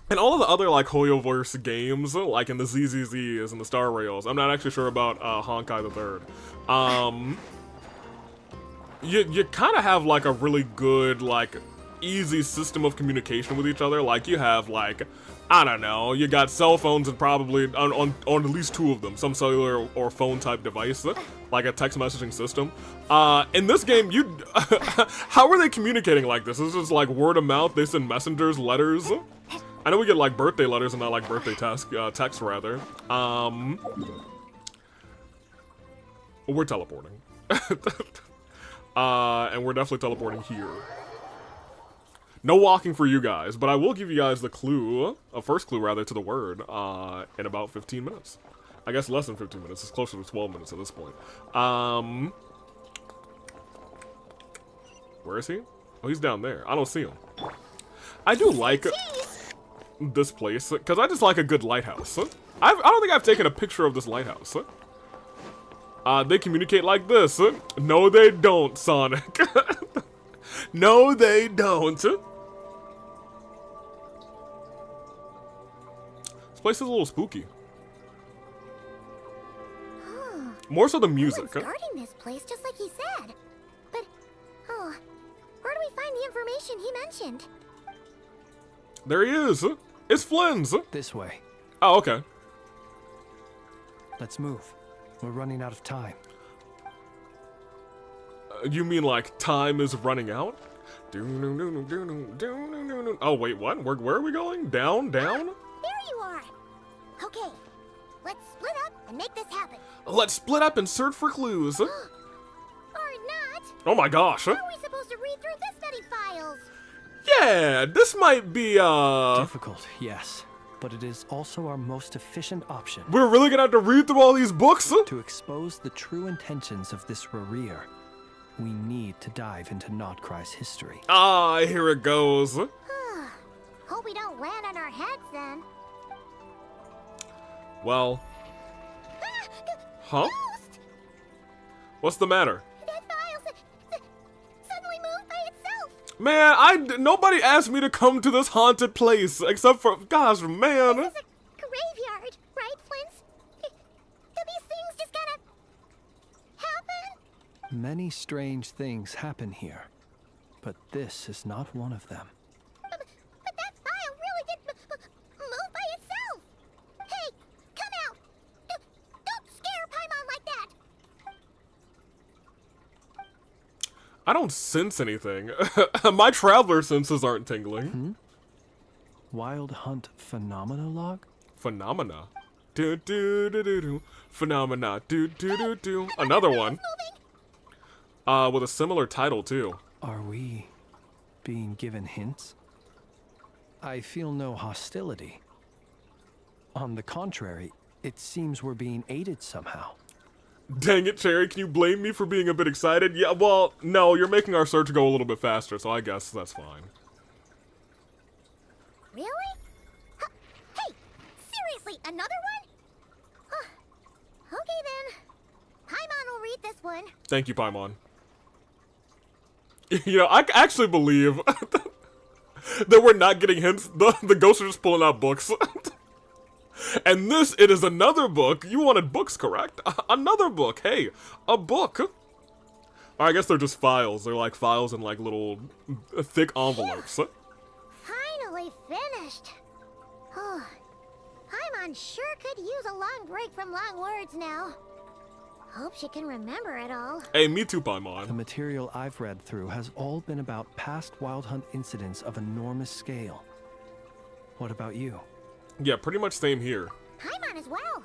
And all of the other like Hoyoverse games, like in the ZZZs and the Star Rails, I'm not actually sure about Honkai the Third. You kind of have like a really good like easy system of communication with each other. Like you have like, I don't know, you got cell phones and probably on at least 2 of them, some cellular or phone type device, like a text messaging system. In this game, how are they communicating like this? Is this like word of mouth? They send messengers, letters. I know we get like birthday letters and not like birthday text rather. We're teleporting. And we're definitely teleporting here. No walking for you guys, but I will give you guys the clue, a first clue rather, to the word, in about 15 minutes. I guess less than 15 minutes, it's closer to 12 minutes at this point. Where is he? Oh, he's down there. I don't see him. I do like this place, because I just like a good lighthouse. I don't think I've taken a picture of this lighthouse. They communicate like this. No, they don't, Sonic. No, they don't. This place is a little spooky. More so the music. Someone's guarding this place, just like he said. But, where do we find the information he mentioned? There he is. It's Flynn's. This way. Oh, okay. Let's move. We're running out of time. You mean like time is running out? Oh, wait, what? Where are we going? Down? There you are. Okay, let's split up and make this happen. Let's split up and search for clues. Or not. Oh my gosh. How are we supposed to read through this many files? Yeah, this might be, difficult, yes. But it is also our most efficient option. We're really gonna have to read through all these books? To expose the true intentions of this Rerear, we need to dive into Notcry's history. Ah, here it goes. Hope we don't land on our heads then. Well. Huh? Ghost! What's the matter? That file suddenly moved by itself. Man, nobody asked me to come to this haunted place, except for, gosh, man. This is a graveyard, right, Flint? Do these things just gotta happen? Many strange things happen here, but this is not one of them. But that file really did move by itself. Hey, come out! Don't scare Paimon like that. I don't sense anything. My traveler senses aren't tingling. Wild Hunt Phenomena Log? Phenomena. Do do do do do. Phenomena. Do do do do. Another one. With a similar title too. Are we Being given hints? I feel no hostility. On the contrary, it seems we're being aided somehow. Dang it, Cherry, can you blame me for being a bit excited? Yeah, well, no, you're making our search go a little bit faster, so I guess that's fine. Really? Huh. Hey, seriously, another one? Huh. Okay then. Paimon will read this one. Thank you, Paimon. You know, I actually believe that we're not getting hints. The ghosts are just pulling out books. And this, it is another book. You wanted books, correct? Another book. Hey, a book. Or I guess they're just files. They're like files in like little thick envelopes. Finally finished. Oh, Paimon sure could use a long break from long words now. Hope she can remember it all. Hey, me too, The Paimon. material I've read through has all been about past Wild Hunt incidents of enormous scale. What about you? Yeah, pretty much same here. Paimon as well.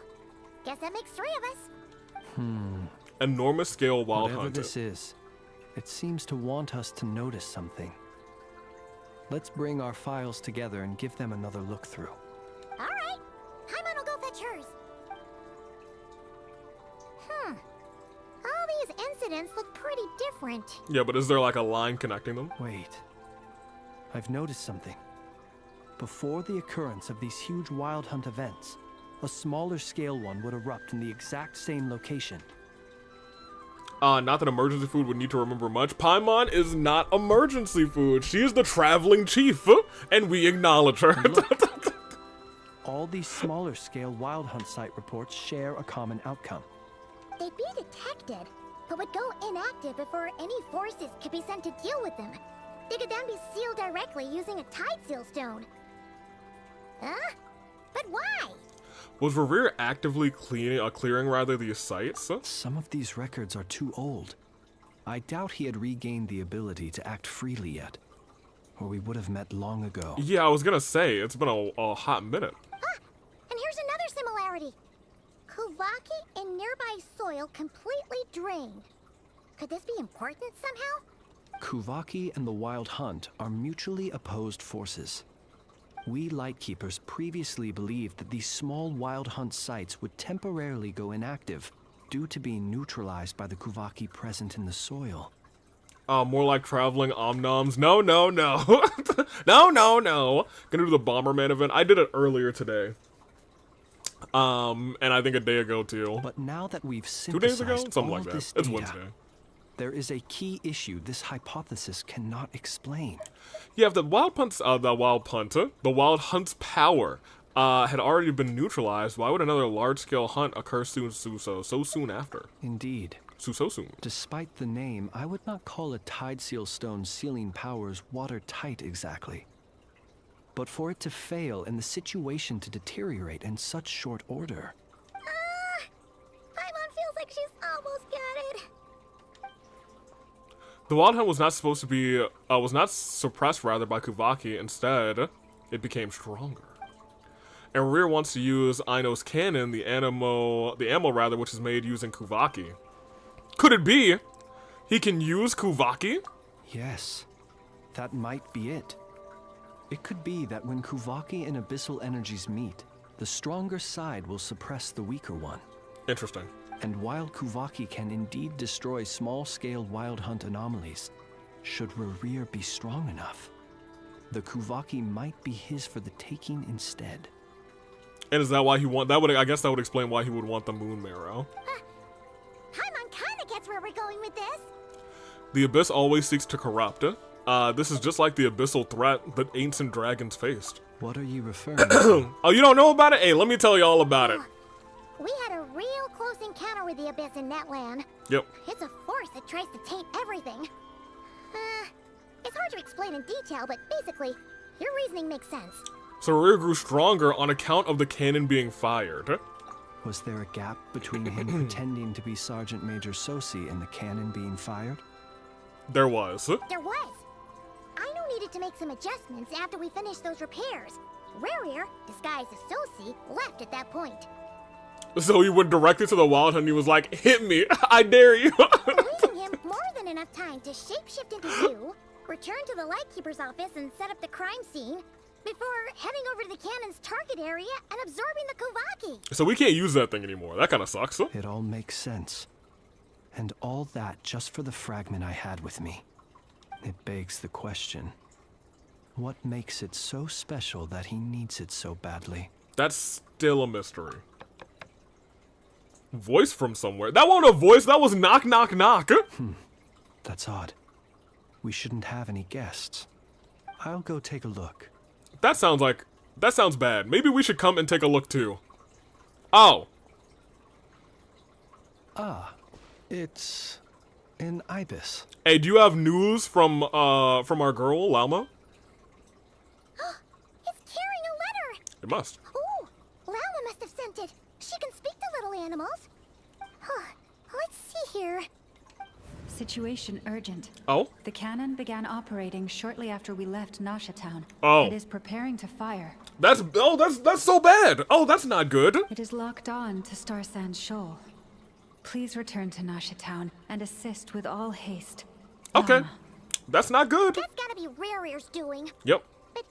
Guess that makes 3 of us. Enormous scale wild Whatever hunt. this is, it seems to want us to notice something. Let's bring our files together and give them another look through. All right. Paimon will go fetch hers. All these incidents look pretty different. Yeah, but is there like a line connecting them? Wait. I've noticed something. Before the occurrence of these huge Wild Hunt events, a smaller scale one would erupt in the exact same location. Not that emergency food would need to remember much. Paimon is not emergency food. She is the traveling chief, and we acknowledge her. Look. All these smaller scale Wild Hunt site reports share a common outcome. They'd be detected, but would go inactive before any forces could be sent to deal with them. They could then be sealed directly using a tide seal stone. Huh? But why? Was Revere actively clearing rather these sites? Some of these records are too old. I doubt he had regained the ability to act freely yet, or we would have met long ago. Yeah, I was gonna say, it's been a hot minute. Ah, and here's another similarity. Kuvaki in nearby soil completely drained. Could this be important somehow? Kuvaki and the Wild Hunt are mutually opposed forces. We Lightkeepers previously believed that these small Wild Hunt sites would temporarily go inactive due to being neutralized by the Kuvaki present in the soil. More like traveling omnoms. No, no, no. No, no, no. Gonna do the Bomberman event. I did it earlier today. And I think a day ago too. But now that we've 2 days ago? synthesized Something all like that. this It's data, Wednesday. there is a key issue this hypothesis cannot explain. Yeah, if the Wild Hunt's power had already been neutralized, why would another large-scale hunt occur so soon after? Indeed. So soon. Despite the name, I would not call a tide seal stone's sealing powers watertight exactly. But for it to fail and the situation to deteriorate in such short order. Paimon feels like she's almost got it. The Wild Hunt was not supposed to be, was not suppressed rather by Kuvaki. Instead, it became stronger. And Rear wants to use Aino's cannon, the ammo rather, which is made using Kuvaki. Could it be he can use Kuvaki? Yes, that might be it. It could be that when Kuvaki and Abyssal energies meet, the stronger side will suppress the weaker one. Interesting. And while Kuvaki can indeed destroy small-scale Wild Hunt anomalies, should Rerir be strong enough, the Kuvaki might be his for the taking instead. And is that why he I guess that would explain why he would want the Moon Marrow. Paimon kinda gets where we're going with this. The Abyss always seeks to corrupt. This is just like the abyssal threat that ancient dragons faced. What are you referring to? Oh, you don't know about it? Hey, let me tell you all about it. We had a real close encounter with the Abyss in Netland. Yep. It's a force that tries to taint everything. It's hard to explain in detail, but basically, your reasoning makes sense. So Rear grew stronger on account of the cannon being fired. Was there a gap between him pretending to be Sergeant Major Sosi and the cannon being fired? There was. There was. Aino needed to make some adjustments after we finished those repairs. Rerir, disguised as Sosi, left at that point. So he went directly to the Wild Hunt and he was like, hit me, I dare you. Leaving him more than enough time to shapeshift into you, return to the Lightkeeper's office and set up the crime scene before heading over to the cannon's target area and absorbing the Kovaki. So we can't use that thing anymore. That kind of sucks. It all makes sense. And all that just for the fragment I had with me. It begs the question, what makes it so special that he needs it so badly? That's still a mystery. Voice from somewhere. That wasn't a voice, that was knock, knock, knock. That's odd. We shouldn't have any guests. I'll go take a look. That sounds bad. Maybe we should come and take a look too. Oh. Ah, it's an ibis. Hey, do you have news from our girl, Lauma? It's carrying a letter. It must. Ooh, Lauma must have sent it. She can speak to little animals. Huh. Let's see here. Situation urgent. Oh? The cannon began operating shortly after we left Nasha Town. Oh. It is preparing to fire. That's so bad. Oh, that's not good. It is locked on to Star Sand Shoal. Please return to Nasha Town and assist with all haste. Okay. Lama. That's not good. That's gotta be Rare's doing. Yep. But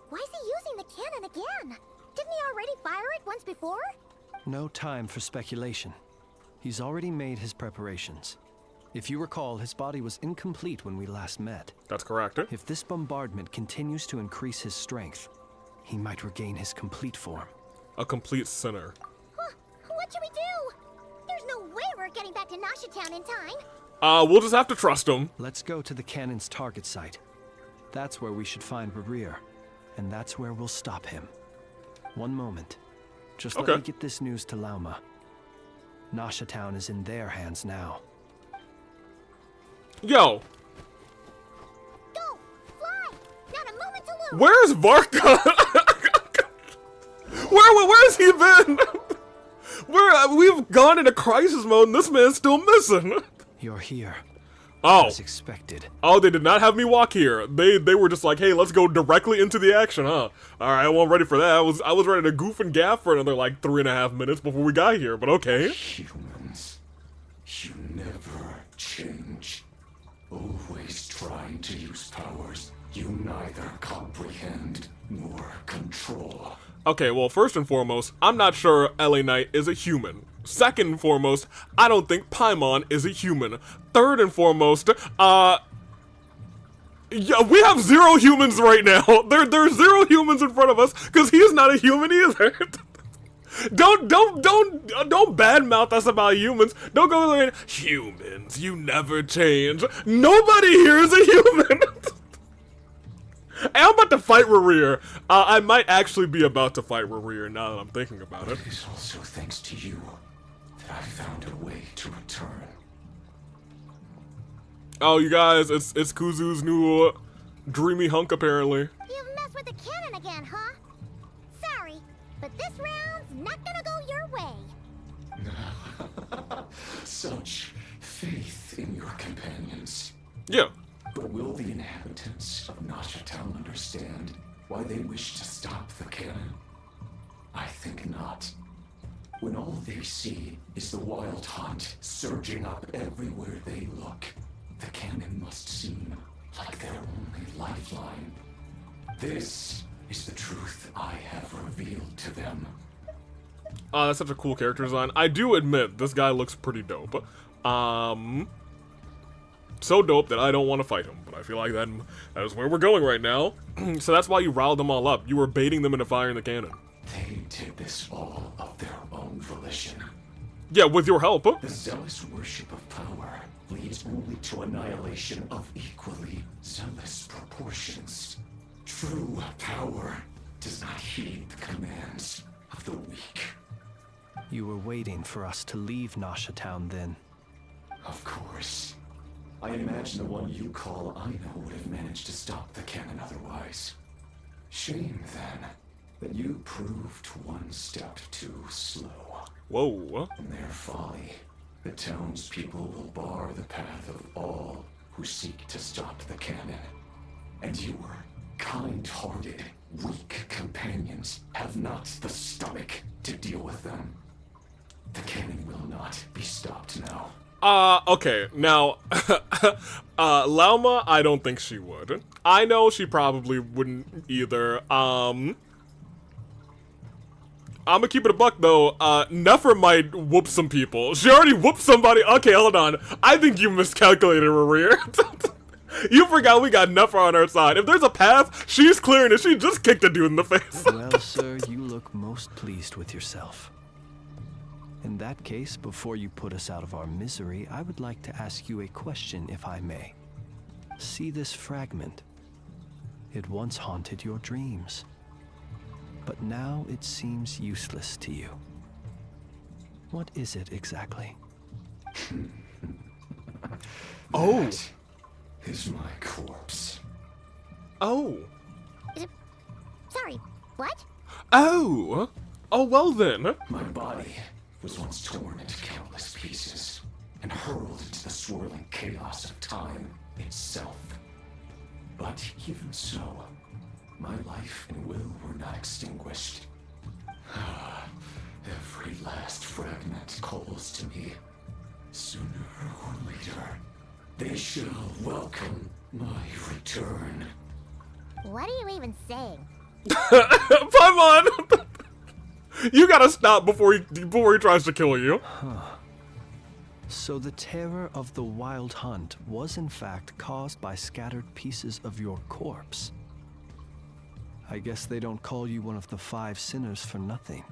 why is he using the cannon again? Didn't he already fire it once before? No time for speculation. He's already made his preparations. If you recall, his body was incomplete when we last met. That's correct. If this bombardment continues to increase his strength, he might regain his complete form. A complete sinner. Huh, what should we do? There's no way we're getting back to Nasha Town in time. We'll just have to trust him. Let's go to the cannon's target site. That's where we should find Rarir, and that's where we'll stop him. One moment. Just let me get this news to Lauma. Nasha Town is in their hands now. Yo. Go! Fly! Not a moment to lose! Where's Varka? Where's he been? We've gone into crisis mode and this man's still missing. You're here. Oh. As expected. Oh, they did not have me walk here. They were just like, hey, let's go directly into the action, huh? Alright, I wasn't ready for that. I was ready to goof and gaff for another like 3.5 minutes before we got here, but okay. Humans, you never change. Always trying to use powers you neither comprehend nor control. Okay, well, first and foremost, I'm not sure LA Knight is a human. Second and foremost, I don't think Paimon is a human. Third and foremost, yeah, we have 0 humans right now. There's 0 humans in front of us, because he's not a human either. Don't badmouth us about humans. Don't go like, humans, you never change. Nobody here is a human. Hey, I'm about to fight Rarir. I might actually be about to fight Rarir now that I'm thinking about it. It is also thanks to you that I found a way to return. Oh, you guys, it's Kuzu's new dreamy hunk apparently. You've messed with the cannon again, huh? Sorry, but this round's not gonna go your way. Such faith in your companions. Yeah. But will the inhabitants of Nasha Town understand why they wish to stop the cannon? I think not. When all they see is the wild hunt surging up everywhere they look, the cannon must seem like their only lifeline. This is the truth I have revealed to them. That's such a cool character design. I do admit, this guy looks pretty dope. So dope that I don't want to fight him, but I feel like that is where we're going right now. So that's why you riled them all up. You were baiting them into firing the cannon. They did this all of their own volition. Yeah, with your help. The zealous worship of power leads only to annihilation of equally zealous proportions. True power does not heed the commands of the weak. You were waiting for us to leave Nasha Town then. Of course. I imagine the one you call Aina would have managed to stop the cannon otherwise. Shame, then, that you proved one step too slow. Whoa. In their folly, the townspeople will bar the path of all who seek to stop the cannon. And your kind-hearted, weak companions have not the stomach to deal with them. The cannon will not be stopped now. Okay, now, Lauma, I don't think she would. I know she probably wouldn't either. I'm gonna keep it a buck, though. Nefer might whoop some people. She already whooped somebody. Okay, hold on. I think you miscalculated, Rear. You forgot we got Nefer on our side. If there's a path, she's clearing it. She just kicked a dude in the face. Well, sir, you look most pleased with yourself. In that case, before you put us out of our misery, I would like to ask you a question, if I may. See this fragment? It once haunted your dreams, but now it seems useless to you. What is it exactly? Oh. That is my corpse. Oh. Sorry, what? Oh. Oh, well then. My body was once torn into countless pieces and hurled into the swirling chaos of time itself. But even so, my life and will were not extinguished. Every last fragment calls to me. Sooner or later, they shall welcome my return. What are you even saying? Come on! You gotta stop before he tries to kill you. So the terror of the Wild Hunt was in fact caused by scattered pieces of your corpse. I guess they don't call you one of the 5 sinners for nothing.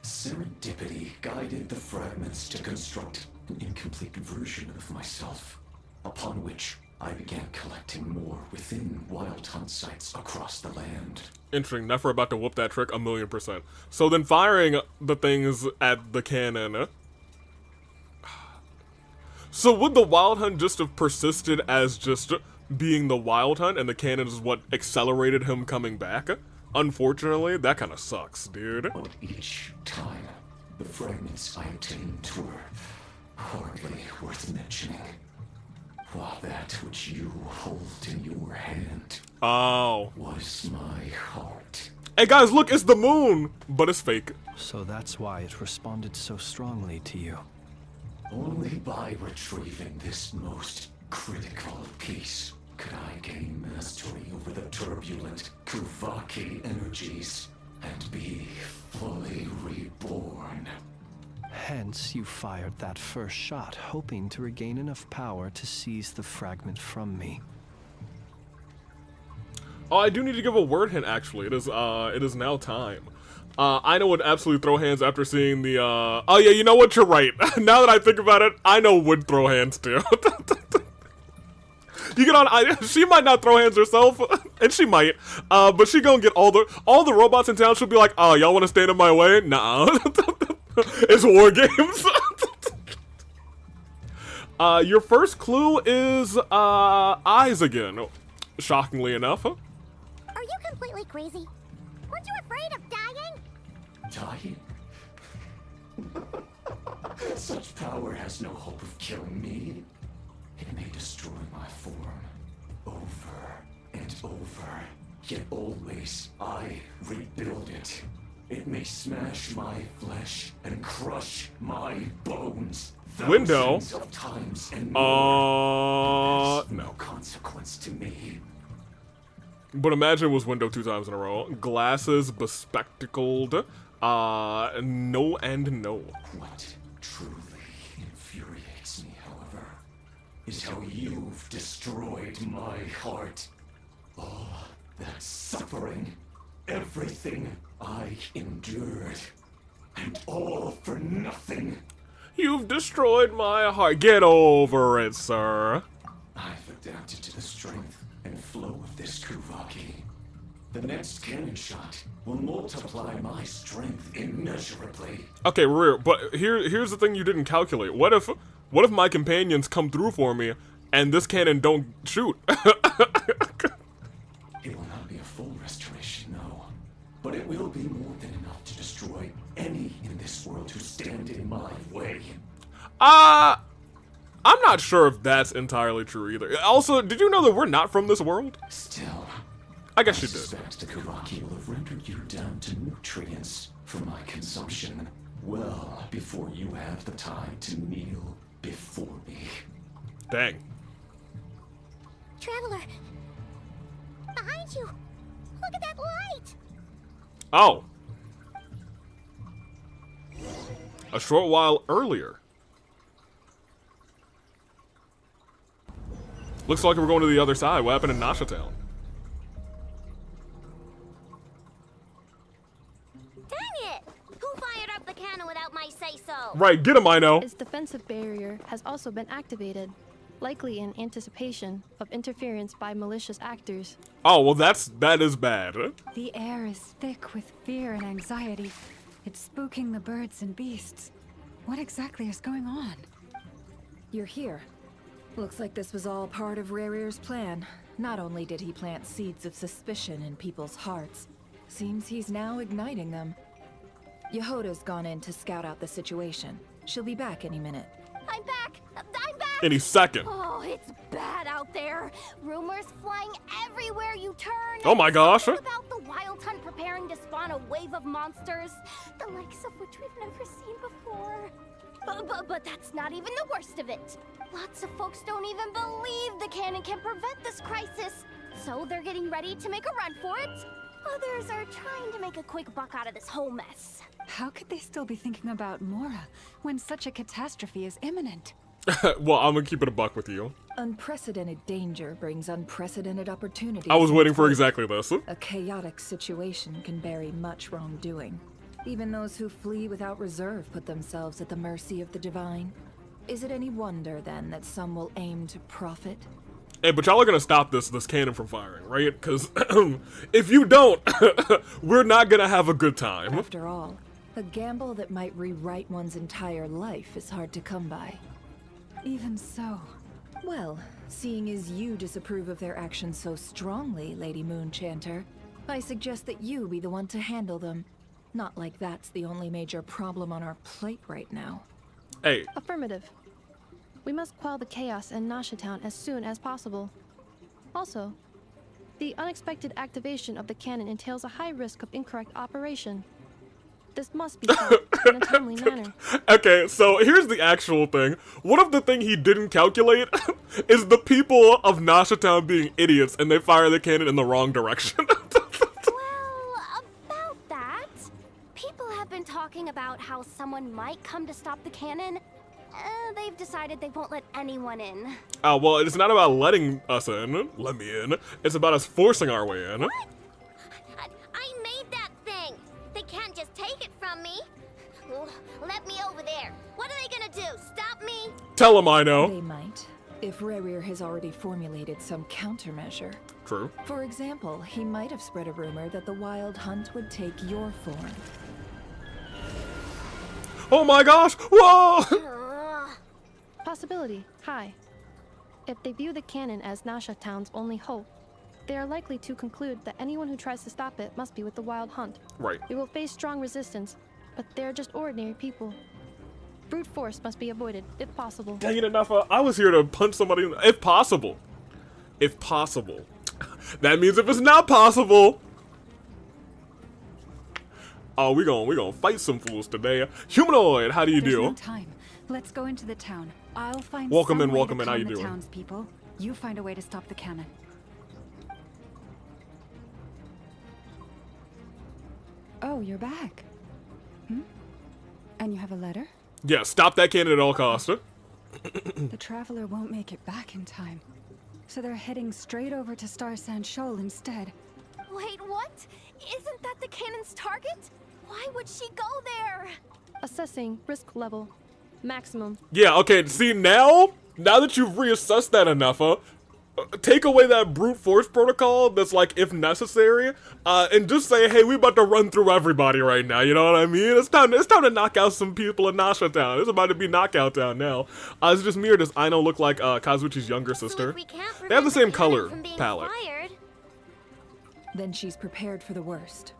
Serendipity guided the fragments to construct an incomplete version of myself, upon which I began collecting more within Wild Hunt sites across the land. Interesting. Nefer about to whoop that trick 1,000,000%. So then firing the things at the cannon. So would the Wild Hunt just have persisted as just being the Wild Hunt and the cannon is what accelerated him coming back? Unfortunately, that kind of sucks, dude. But each time, the fragments I obtained were hardly worth mentioning. While that which you hold in your hand was my heart. Hey guys, look, it's the moon, but it's fake. So that's why it responded so strongly to you. Only by retrieving this most critical piece could I gain mastery over the turbulent Kuvaki energies and be fully reborn. Hence, you fired that first shot, hoping to regain enough power to seize the fragment from me. Oh, I do need to give a word hint, actually. It is now time. I know would absolutely throw hands after seeing the, oh yeah, you know what, you're right. Now that I think about it, I know would throw hands too. You get on, she might not throw hands herself, and she might, but she gonna get all the robots in town, she'll be like, oh, y'all wanna stand in my way? Nah. It's war games. Your first clue is, eyes again, shockingly enough. Are you completely crazy? Weren't you afraid of dying? Dying? Such power has no hope of killing me. It may destroy my form over and over, yet always I rebuild it. It may smash my flesh and crush my bones Window. thousands of times and more. No consequence to me. But imagine it was Window 2 times in a row. Glasses, bespectacled, no and no. What truly infuriates me, however, is how you've destroyed my heart. All that suffering, everything I endured, and all for nothing. You've destroyed my heart. Get over it, sir. I've adapted to the strength and flow of this Kuvaki. The next cannon shot will multiply my strength immeasurably. Okay, Rear, but here's the thing you didn't calculate. What if my companions come through for me and this cannon don't shoot? It will not be a full restoration, no. But it will be more than enough to destroy any in this world who stand in my way. I'm not sure if that's entirely true either. Also, did you know that we're not from this world? Still, I guess you did. suspect the Kuvaki will have rendered you down to nutrients for my consumption. well before you have the time to kneel before me. Dang. Traveler! Behind you! Look at that light! Oh. A short while earlier. Looks like we're going to the other side. What happened in Nasha Town? Dang it! Who fired up the cannon without my say-so? Right, get him, I know. Its defensive barrier has also been activated, likely in anticipation of interference by malicious actors. Oh, well that is bad. The air is thick with fear and anxiety. It's spooking the birds and beasts. What exactly is going on? You're here. Looks like this was all part of Rarir's plan. Not only did he plant seeds of suspicion in people's hearts, seems he's now igniting them. Yehoda's gone in to scout out the situation. She'll be back any minute. I'm back! I'm back! Any second. Oh, it's bad out there. Rumors flying everywhere you turn. Oh my gosh. Something about the wild hunt preparing to spawn a wave of monsters, the likes of which we've never seen before. But that's not even the worst of it. Lots of folks don't even believe the cannon can prevent this crisis. So they're getting ready to make a run for it. Others are trying to make a quick buck out of this whole mess. How could they still be thinking about Mora when such a catastrophe is imminent? Well, I'm gonna keep it a buck with you. Unprecedented danger brings unprecedented opportunities. I was waiting for exactly this. A chaotic situation can bury much wrongdoing. Even those who flee without reserve put themselves at the mercy of the divine. Is it any wonder, then, that some will aim to profit? Hey, but y'all are gonna stop this cannon from firing, right? Because if you don't, we're not gonna have a good time. After all, a gamble that might rewrite one's entire life is hard to come by. Even so. Well, seeing as you disapprove of their actions so strongly, Lady Moonchanter, I suggest that you be the one to handle them. Not like that's the only major problem on our plate right now. Hey. Affirmative. We must quell the chaos in Nasha Town as soon as possible. Also, the unexpected activation of the cannon entails a high risk of incorrect operation. This must be stopped in a timely manner. Okay, so here's the actual thing. What if the thing he didn't calculate is the people of Nasha Town being idiots and they fire the cannon in the wrong direction? Well, about that, people have been talking about how someone might come to stop the cannon. They've decided they won't let anyone in. Oh, well, it's not about letting us in. Let me in. It's about us forcing our way in. What? I made that thing. They can't just take it from me. Let me over there. What are they gonna do? Stop me? Tell him I know. They might, if Rarir has already formulated some countermeasure. True. For example, he might have spread a rumor that the Wild Hunt would take your form. Oh my gosh! Whoa! Possibility, high. If they view the cannon as Nasha Town's only hope, they are likely to conclude that anyone who tries to stop it must be with the Wild Hunt. Right. It will face strong resistance, but they're just ordinary people. Brute force must be avoided, if possible. Dang it, enough. I was here to punch somebody, if possible. If possible. That means if it's not possible. Oh, we gonna fight some fools today. Humanoid, how do you There's do? no time. Let's go into the town. I'll find Welcome some in, way welcome to in. How calm you the doing? townspeople. You find a way to stop the cannon. Oh, you're back. And you have a letter? Yeah, stop that cannon at all costs. The traveler won't make it back in time. So they're heading straight over to Star Sand Shoal instead. Wait, what? Isn't that the cannon's target? Why would she go there? Assessing risk level. Maximum. Yeah, okay, see, now that you've reassessed that enough, take away that brute force protocol that's like, if necessary, and just say, hey, we about to run through everybody right now, you know what I mean? It's time to knock out some people in Nasha Town. It's about to be Knockout Town now. It's just me, or does Aino look like Kazuchi's younger sister? They have the same color palette. Then she's prepared for the worst.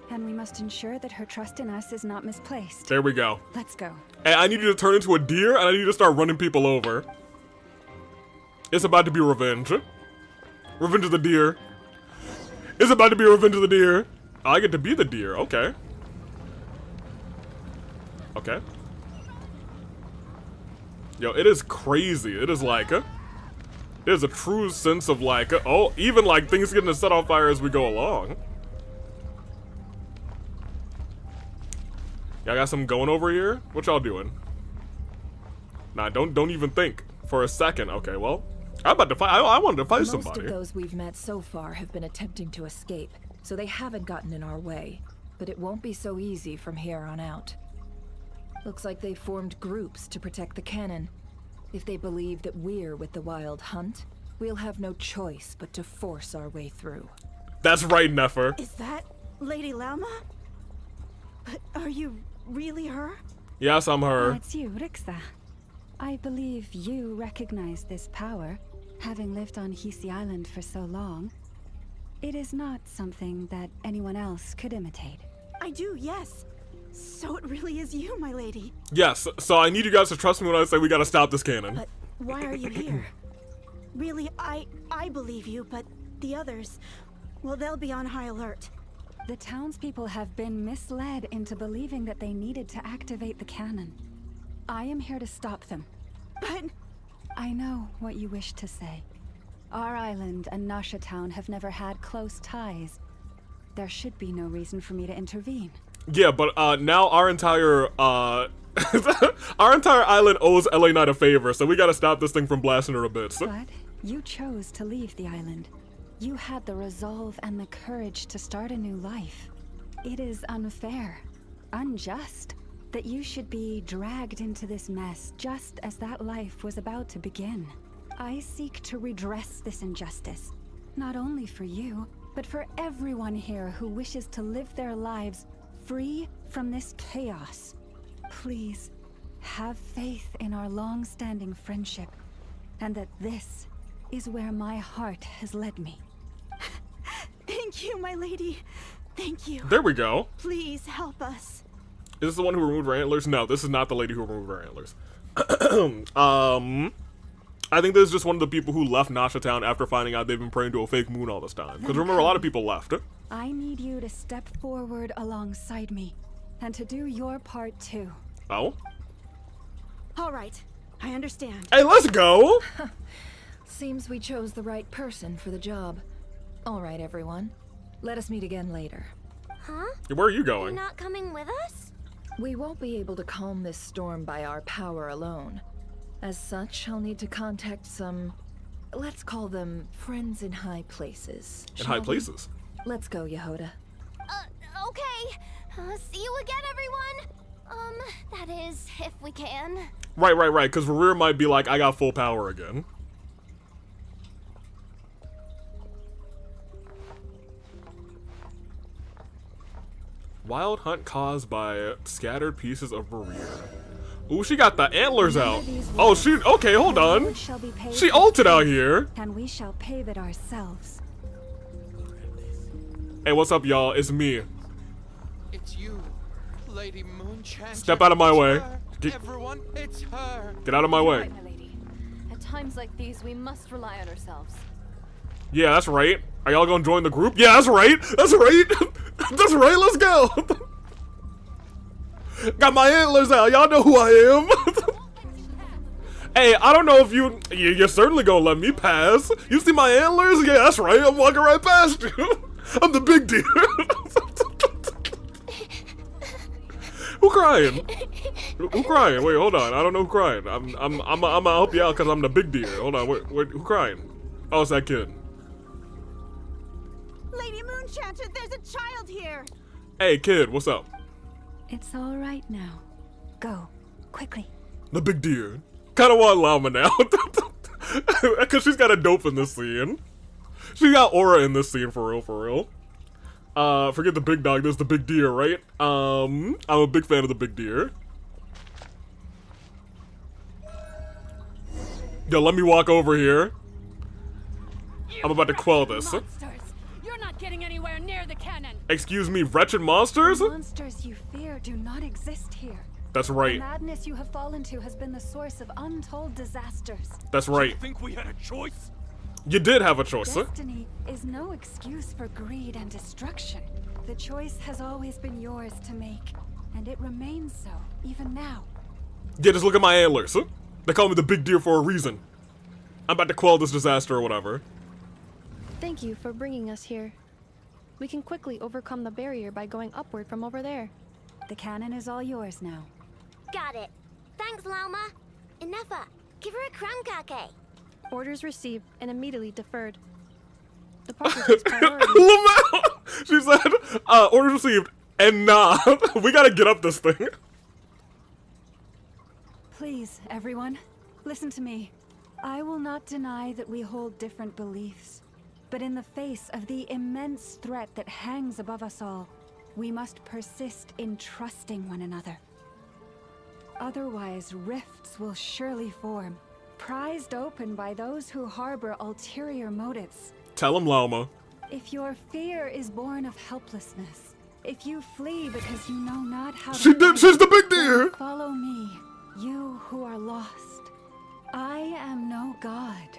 And we must ensure that her trust in us is not misplaced. There we go. Let's go. Hey, I need you to turn into a deer, and I need you to start running people over. It's about to be revenge. Revenge of the Deer. It's about to be Revenge of the Deer. I get to be the deer. Okay. Okay. Yo, it is crazy. It is like, there's a true sense of like, oh, even like things getting set on fire as we go along. Y'all got something going over here? What y'all doing? Nah, don't even think for a second. Okay, well, I'm about to fight. I wanted to fight somebody. Most of those we've met so far have been attempting to escape, so they haven't gotten in our way. But it won't be so easy from here on out. Looks like they formed groups to protect the cannon. If they believe that we're with the Wild Hunt, we'll have no choice but to force our way through. That's right, Nefer. Is that Lady Lauma? But are you really her? Yes, I'm her. It's you, Rixa. I believe you recognize this power, having lived on Hisi Island for so long. It is not something that anyone else could imitate. I do, yes. So it really is you, my lady. Yes, so I need you guys to trust me when I say we gotta stop this cannon. But why are you here? Really, I believe you, but the others, well, they'll be on high alert. The townspeople have been misled into believing that they needed to activate the cannon. I am here to stop them. But I know what you wish to say. Our island and Nasha Town have never had close ties. There should be no reason for me to intervene. Yeah, but now our entire our entire island owes LA Knight a favor, so we gotta stop this thing from blasting her a bit. But you chose to leave the island. You had the resolve and the courage to start a new life. It is unfair, unjust, that you should be dragged into this mess just as that life was about to begin. I seek to redress this injustice, not only for you, but for everyone here who wishes to live their lives free from this chaos. Please, have faith in our long-standing friendship, and that this is where my heart has led me. thank you, my lady. Thank you. There we go. Please help us. Is this the one who removed her antlers? No, this is not the lady who removed her antlers. I think this is just one of the people who left Nasha Town after finding out they've been praying to a fake moon all this time. Because remember, a lot of people left. I need you to step forward alongside me, and to do your part too. Oh? All right, I understand. Hey, let's go! Seems we chose the right person for the job. All right, everyone. Let us meet again later. Huh? Where are you You're going? not coming with us? We won't be able to calm this storm by our power alone. As such, I'll need to contact some, let's call them friends in high places. In high places? Let's go, Yehoda. Okay. See you again, everyone. That is, if we can. Right, because Rear might be like, I got full power again. Wild hunt caused by scattered pieces of Rear. Ooh, she got the antlers out. Oh, okay, hold on. She ulted out here. And we shall pave it ourselves. Hey, what's up, y'all? It's me. It's you, Lady Moonchan. Step out of my way. Everyone, it's her. Get out of my way. Right, my lady. At times like these, we must rely on ourselves. Yeah, that's right. Are y'all gonna join the group? Yeah, that's right. That's right. That's right. Let's go. Got my antlers out. Y'all know who I am. Hey, I don't know if you're certainly gonna let me pass. You see my antlers? Yeah, that's right. I'm walking right past you. I'm the big deer. Who crying? Who crying? Wait, hold on. I don't know who crying. I'm gonna help you out because I'm the big deer. Hold on. Wait, who crying? Oh, it's that kid. Lady Moonchanter, there's a child here. Hey, kid, what's up? It's all right now. Go, quickly. The big deer. Kinda want Llama now. Because she's got a dope in this scene. She got aura in this scene, for real. Forget the big dog, there's the big deer, right? I'm a big fan of the big deer. Yo, let me walk over here. I'm about to quell this. Monsters! You're not getting anywhere near the cannon. Excuse me, wretched monsters? The monsters you fear do not exist here. That's right. The madness you have fallen to has been the source of untold disasters. That's right. You think we had a choice? You did have a choice, huh? Destiny is no excuse for greed and destruction. The choice has always been yours to make, and it remains so, even now. Yeah, just look at my antlers, huh? They call me the big deer for a reason. I'm about to quell this disaster or whatever. Thank you for bringing us here. We can quickly overcome the barrier by going upward from over there. The cannon is all yours now. Got it. Thanks, Lauma. Enougha, give her a crown kake. Orders received and immediately deferred. Departure is priority. Lamau! She said, orders received, and nah. We gotta get up this thing. Please, everyone, listen to me. I will not deny that we hold different beliefs. But in the face of the immense threat that hangs above us all, we must persist in trusting one another. Otherwise, rifts will surely form, prized open by those who harbor ulterior motives. Tell him, Lauma. If your fear is born of helplessness, if you flee because you know not how She's to the big deer! Follow me, you who are lost. I am no god,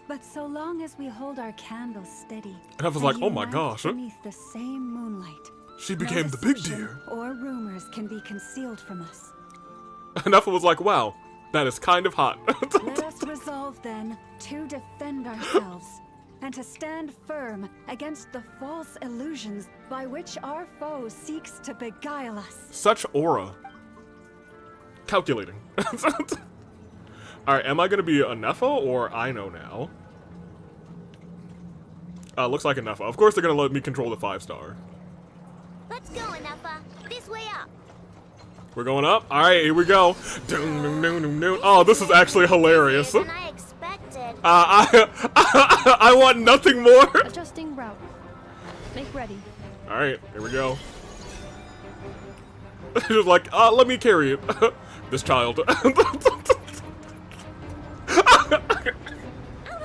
but so long as we hold our candles steady, and I was like, oh my gosh, huh? beneath the same moonlight, She became the big deer. Or rumors can be concealed from us. And Nuffa was like, wow, that is kind of hot. Let us resolve then to defend ourselves and to stand firm against the false illusions by which our foe seeks to beguile us. Such aura. Calculating. Alright, am I gonna be a Nuffa or I know now? Looks like a Nuffa. Of course they're gonna let me control the 5-star. Let's go, Enougha. This way up. We're going up? Alright, here we go. Oh, this is actually hilarious. Than I expected. I want nothing more. Adjusting route. Make ready. Alright, here we go. Just like, let me carry it. This child. Out of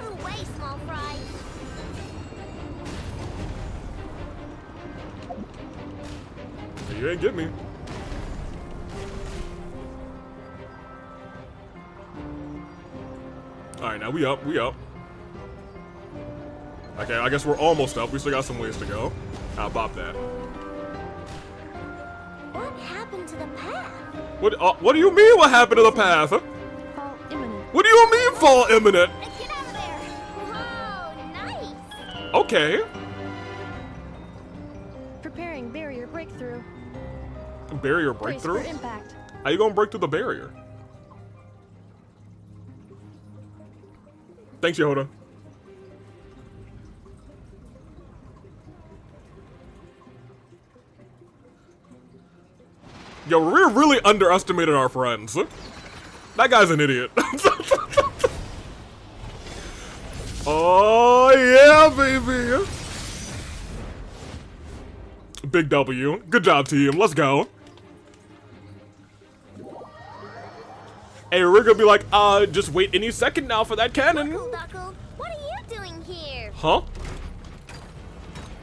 the way, small fry. You ain't get me. Alright, now we up, we up. Okay, I guess we're almost up. We still got some ways to go. I'll bop that. What happened to the path? What do you mean what happened to the path? Huh? Fall imminent. What do you mean fall imminent? Get out of there! Whoa, nice! Okay. Preparing barrier breakthrough. Barrier Brace breakthrough? for impact. How you gonna break through the barrier? Thanks, Yoda. Yo, we're really underestimated our friends. That guy's an idiot. Oh, yeah, baby. Big W. Good job, team. Let's go. Hey, we're gonna be like, just wait any second now for that cannon. Duckle, what are you doing here? Huh?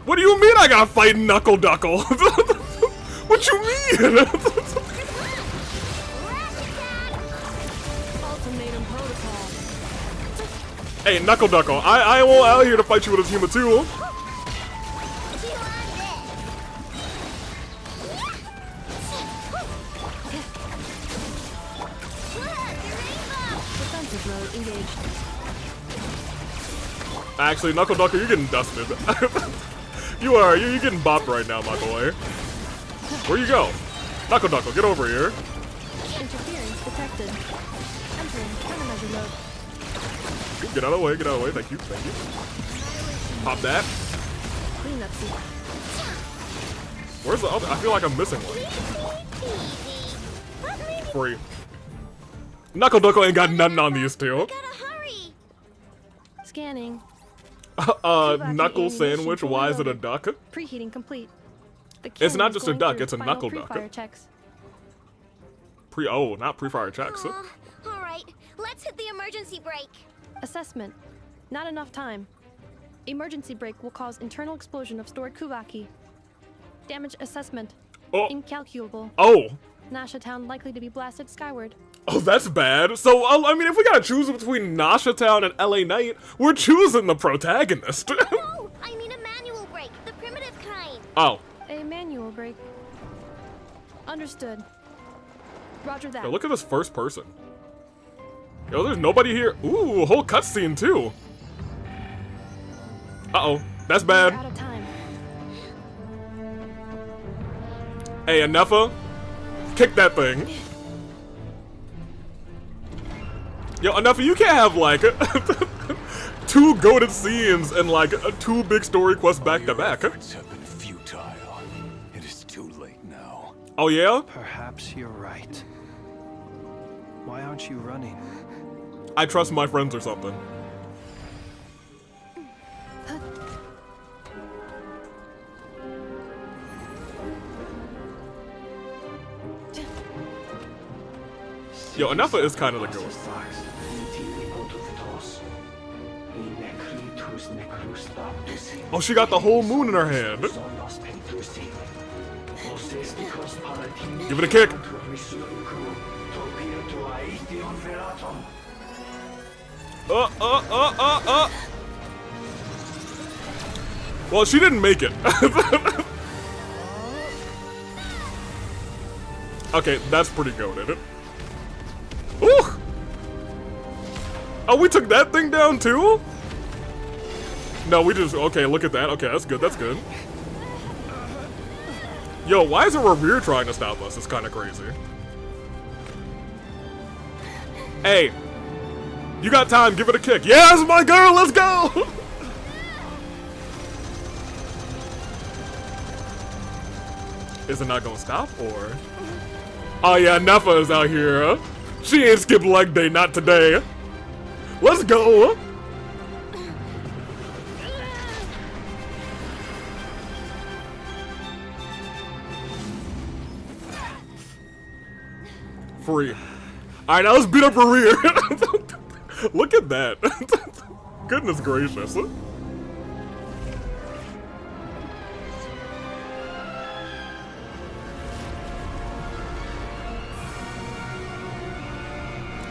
What do you mean I gotta fight Knuckle Duckle? What you mean? Ultimatum protocol. Hey, Knuckle Duckle, I won't out here to fight you with a team of 2. Defensive mode engaged. Actually, Knuckle Duckle, you're getting dusted. You're getting bopped right now, my boy. Where you go? Knuckle Duckle, get over here. Interference detected. Entering countermeasure mode. Get out of the way, get out of the way. Thank you, thank you. Pop that. Cleanup seat. Where's the other? I feel like I'm missing one. Free. Knuckle Duckle ain't got nothing on these two. Scanning. Knuckle sandwich, why is it a duck? Preheating complete. The It's not cannon is just a going duck, through it's a final knuckle duck. pre-fire checks. Not pre-fire checks. Alright, let's hit the emergency brake. Assessment. Not enough time. Emergency brake will cause internal explosion of stored Kuvaki. Damage assessment. Oh. Incalculable. Oh. Nasha Town likely to be blasted skyward. Oh, that's bad. So, I mean, if we gotta choose between Nasha Town and LA Knight, we're choosing the protagonist. No! I mean a manual brake, the primitive kind. Oh. A manual brake. Understood. Roger that. Yo, look at this first person. Yo, there's nobody here. Ooh, a whole cutscene, too. Uh-oh. That's bad. We're out of time. Hey, Anefa. Kick that thing. Yo, Anefa, you can't have, like, 2 goated scenes and, like, 2 big story quests back to back. Efforts have been futile. It is too late now. Oh, yeah? Perhaps you're right. Why aren't you running? I trust my friends or something. Yo, Anefa is kind of the goat. Oh, she got the whole moon in her hand. Give it a kick. Well, she didn't make it. Okay, that's pretty goated. Ooh! Oh, we took that thing down too? No, we just, okay, look at that. Okay, that's good, that's good. Yo, why is a Revere trying to stop us? It's kind of crazy. Hey, you got time, give it a kick. Yes, my girl, let's go! Is it not gonna stop, or? Oh yeah, Nefa is out here. She ain't skipped leg day, not today. Let's go! Free. Alright, now let's beat up her rear. Look at that. Goodness gracious.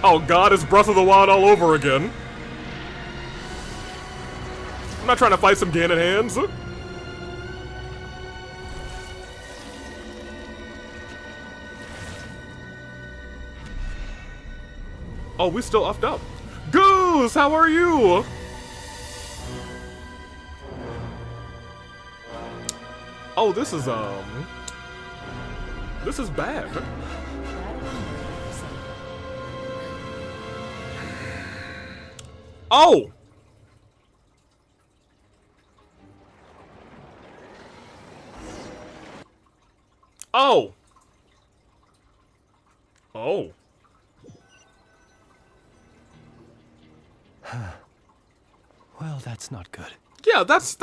Oh god, it's Breath of the Wild all over again. I'm not trying to fight some Ganon hands. Oh, we still effed up. Goose, how are you? Oh, this is bad. Oh! Oh! Oh. Well, that's not good. Yeah, that's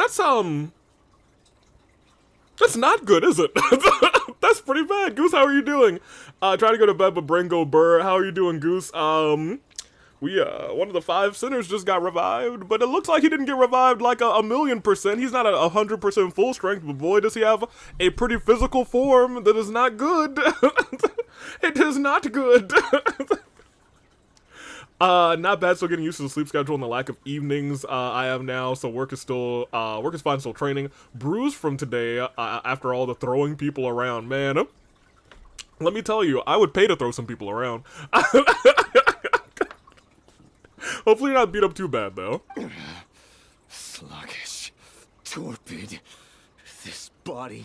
not good, is it? That's pretty bad. Goose, how are you doing? Trying to go to bed, but brain go burr. How are you doing, Goose? One of the 5 sinners just got revived, but it looks like he didn't get revived like a 1,000,000%. He's not at 100% full strength, but boy, does he have a pretty physical form that is not good. It is not good. Not bad, still getting used to the sleep schedule and the lack of evenings I have now, so work is fine, still training. Bruised from today, after all the throwing people around, man. Let me tell you, I would pay to throw some people around. Hopefully you're not beat up too bad, though. Sluggish, torpid. This body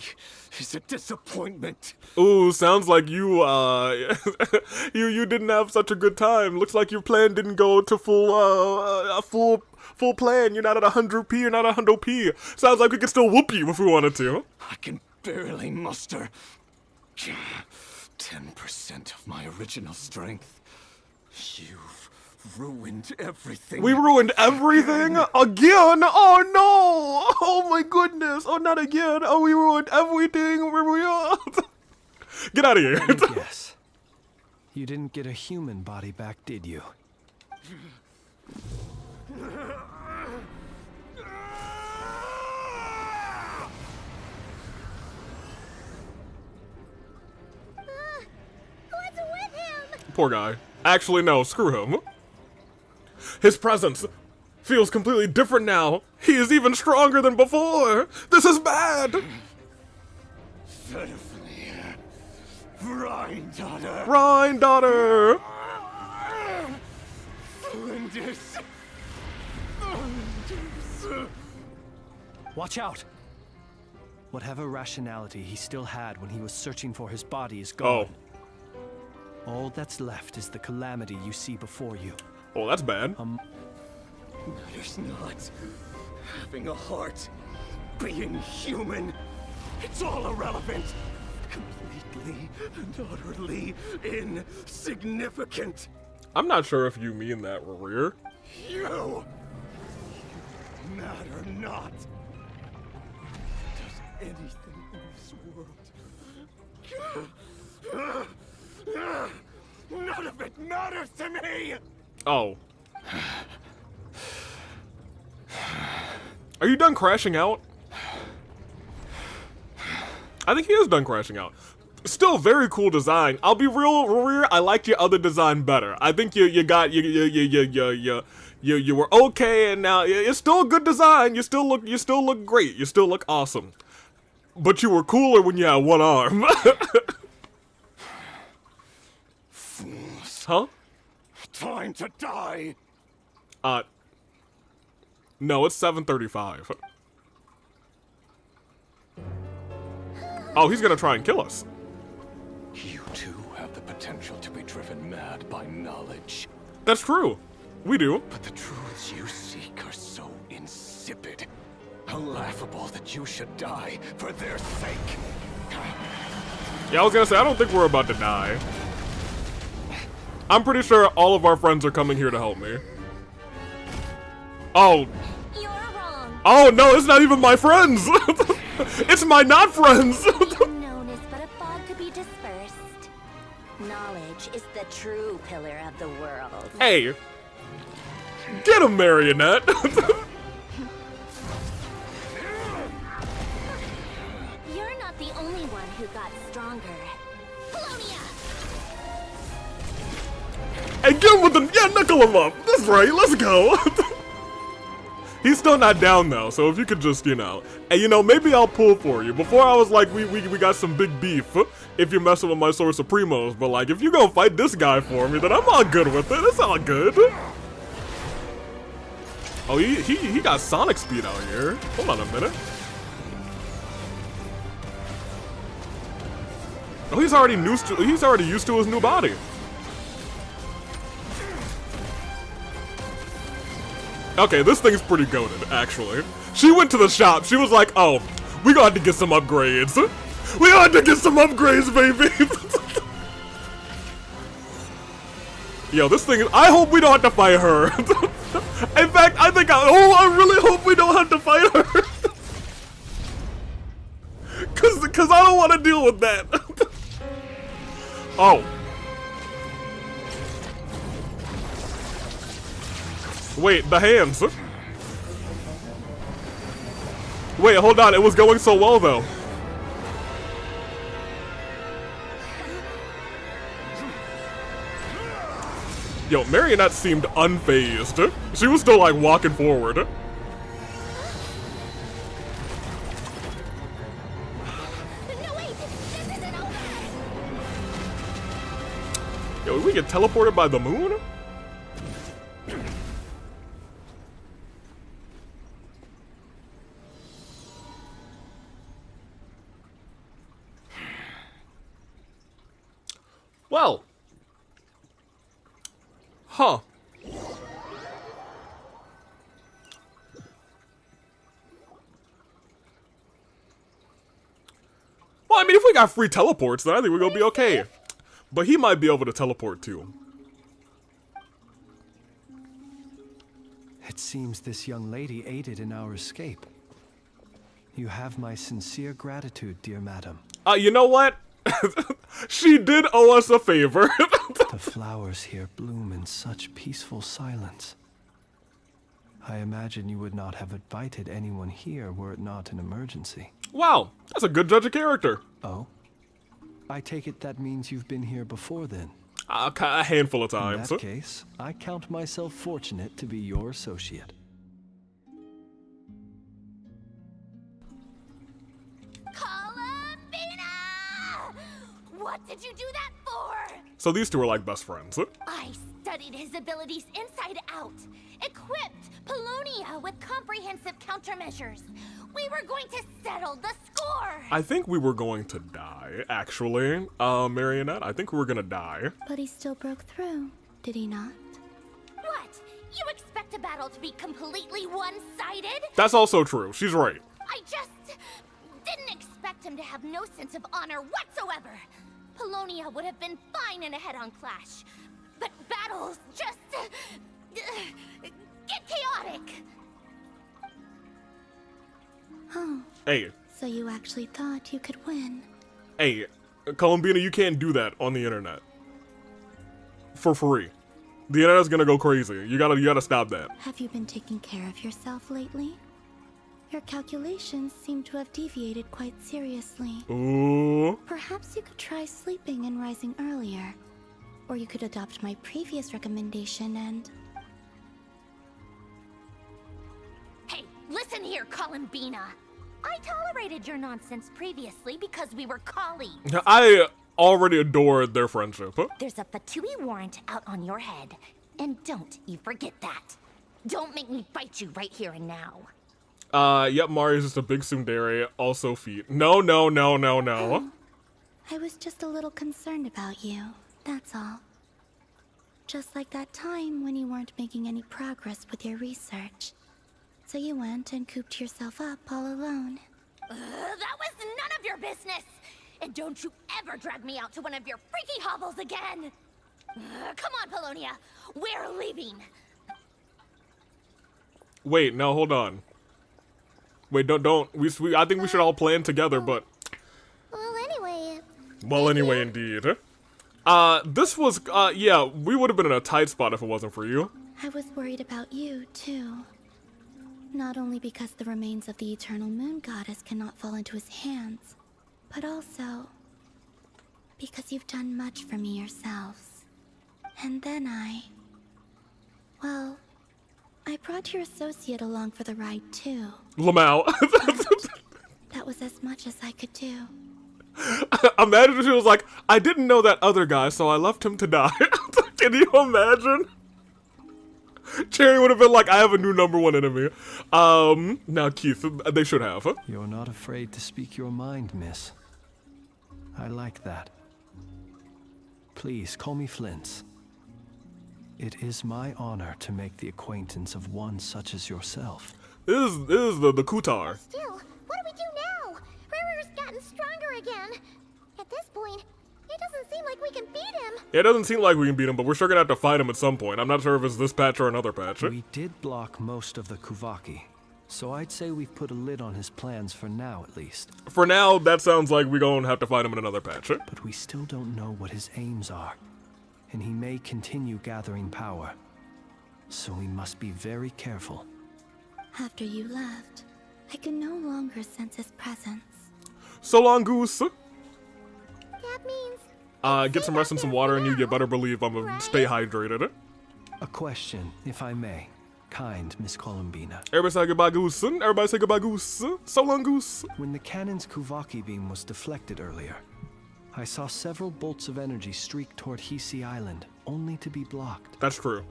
is a disappointment. Ooh, sounds like you, you didn't have such a good time. Looks like your plan didn't go to full plan. You're not at 100p, you're not at 100p. Sounds like we could still whoop you if we wanted to. I can barely muster 10% of my original strength. You've ruined everything. We ruined everything? Again? Oh no! Oh my goodness! Oh, not again! Oh, we ruined everything! Where we are? Get out of here! Yes. You didn't get a human body back, did you? Poor guy. Actually, no, screw him. His presence feels completely different now. He is even stronger than before. This is bad. Granddaughter. Granddaughter. Flinders. Watch out! Whatever rationality he still had when he was searching for his body is gone. All that's left is the calamity you see before you. Oh, that's bad. Matters not. Having a heart. Being human. It's all irrelevant. Completely and utterly insignificant. I'm not sure if you mean that, Rear. You matter not. Does anything in this world? None of it matters to me! Oh. Are you done crashing out? I think he is done crashing out. Still very cool design. I'll be real, Rear, I liked your other design better. I think you were okay, and now it's still a good design. You still look great. You still look awesome. But you were cooler when you had one arm. Fools. Huh? Time to die. No, it's 7:35. Oh, he's gonna try and kill us. You too have the potential to be driven mad by knowledge. That's true. We do. But the truths you seek are so insipid. How laughable that you should die for their sake. Yeah, I was gonna say, I don't think we're about to die. I'm pretty sure all of our friends are coming here to help me. Oh. You're wrong. Oh no, it's not even my friends! It's my not friends! Known is but a fog to be dispersed. Knowledge is the true pillar of the world. Hey! Get him, Marionette! You're not the only one who got stronger. Hey, get him with the... Yeah, knuckle him up! That's right, let's go! He's still not down though, so if you could just, you know... And you know, maybe I'll pull for you. Before I was like, we got some big beef if you're messing with my Source Supremos, but like, if you gonna fight this guy for me, then I'm all good with it. It's all good. Oh, he got Sonic speed out here. Hold on a minute. Oh, he's already used to his new body. Okay, this thing's pretty goated, actually. She went to the shop. She was like, oh, we got to get some upgrades. We got to get some upgrades, baby. Yo, this thing is... I hope we don't have to fight her. In fact, I really hope we don't have to fight her. Cause I don't want to deal with that. Oh. Wait, the hands. Wait, hold on. It was going so well, though. Yo, Marionette seemed unfazed. She was still, like, walking forward. Yo, we get teleported by the moon? Well. Huh. Well, I mean, if we got free teleports, then I think we're gonna be okay. But he might be able to teleport too. It seems this young lady aided in our escape. You have my sincere gratitude, dear madam. You know what? She did owe us a favor. The flowers here bloom in such peaceful silence. I imagine you would not have invited anyone here were it not an emergency. Wow, that's a good judge of character. Oh? I take it that means you've been here before then. A handful of times. In that case, I count myself fortunate to be your associate. Columbina! What did you do that for? So these two are like best friends. I studied his abilities inside out, equipped Polonia with comprehensive countermeasures. We were going to settle the score. I think we were going to die, actually. Marionette, I think we were gonna die. But he still broke through, did he not? What? You expect a battle to be completely one-sided? That's also true. She's right. I just didn't expect him to have no sense of honor whatsoever. Polonia would have been fine in a head-on clash. But battles just get chaotic. Oh. Hey. So you actually thought you could win? Hey, Columbina, you can't do that on the internet. For free. The internet's gonna go crazy. You gotta stop that. Have you been taking care of yourself lately? Your calculations seem to have deviated quite seriously. Ooh. Perhaps you could try sleeping and rising earlier. Or you could adopt my previous recommendation and... Hey, listen here, Columbina. I tolerated your nonsense previously because we were colleagues. I already adored their friendship. There's a Fatui warrant out on your head. And don't you forget that. Don't make me fight you right here and now. Yep, Mario's just a big tsundere, also feet. No. I was just a little concerned about you, that's all. Just like that time when you weren't making any progress with your research. So you went and cooped yourself up all alone. That was none of your business! And don't you ever drag me out to one of your freaky hovels again! Come on, Polonia, we're leaving! Wait, no, hold on. Wait, don't. I think we should all plan together, but... Well, anyway, indeed. This was, yeah, we would have been in a tight spot if it wasn't for you. I was worried about you, too. Not only because the remains of the Eternal Moon Goddess cannot fall into his hands, but also because you've done much for me yourselves. And then well, I brought your associate along for the ride, too. Lamau. That was as much as I could do. Imagine if she was like, I didn't know that other guy, so I left him to die. Can you imagine? Cherry would have been like, I have a new #1 enemy. Now Keith, they should have. You're not afraid to speak your mind, miss. I like that. Please, call me Flint's. It is my honor to make the acquaintance of one such as yourself. This is the Kutar. Still, what do we do now? Riri's gotten stronger again. At this point, it doesn't seem like we can beat him. It doesn't seem like we can beat him, but we're sure gonna have to fight him at some point. I'm not sure if it's this patch or another patch. We did block most of the Kuvaki, so I'd say we've put a lid on his plans for now, at least. For now, that sounds like we're gonna have to fight him in another patch. But we still don't know what his aims are, and he may continue gathering power. So we must be very careful. After you left, I could no longer sense his presence. So long, Goose. That means... Get some rest and some water, and you better believe I'm gonna stay hydrated. A question, if I may. Kind Miss Columbina. Everybody say goodbye, Goose. Everybody say goodbye, Goose. So long, Goose. When the cannon's Kuvaki beam was deflected earlier, I saw several bolts of energy streak toward Hisi Island, only to be blocked. That's true.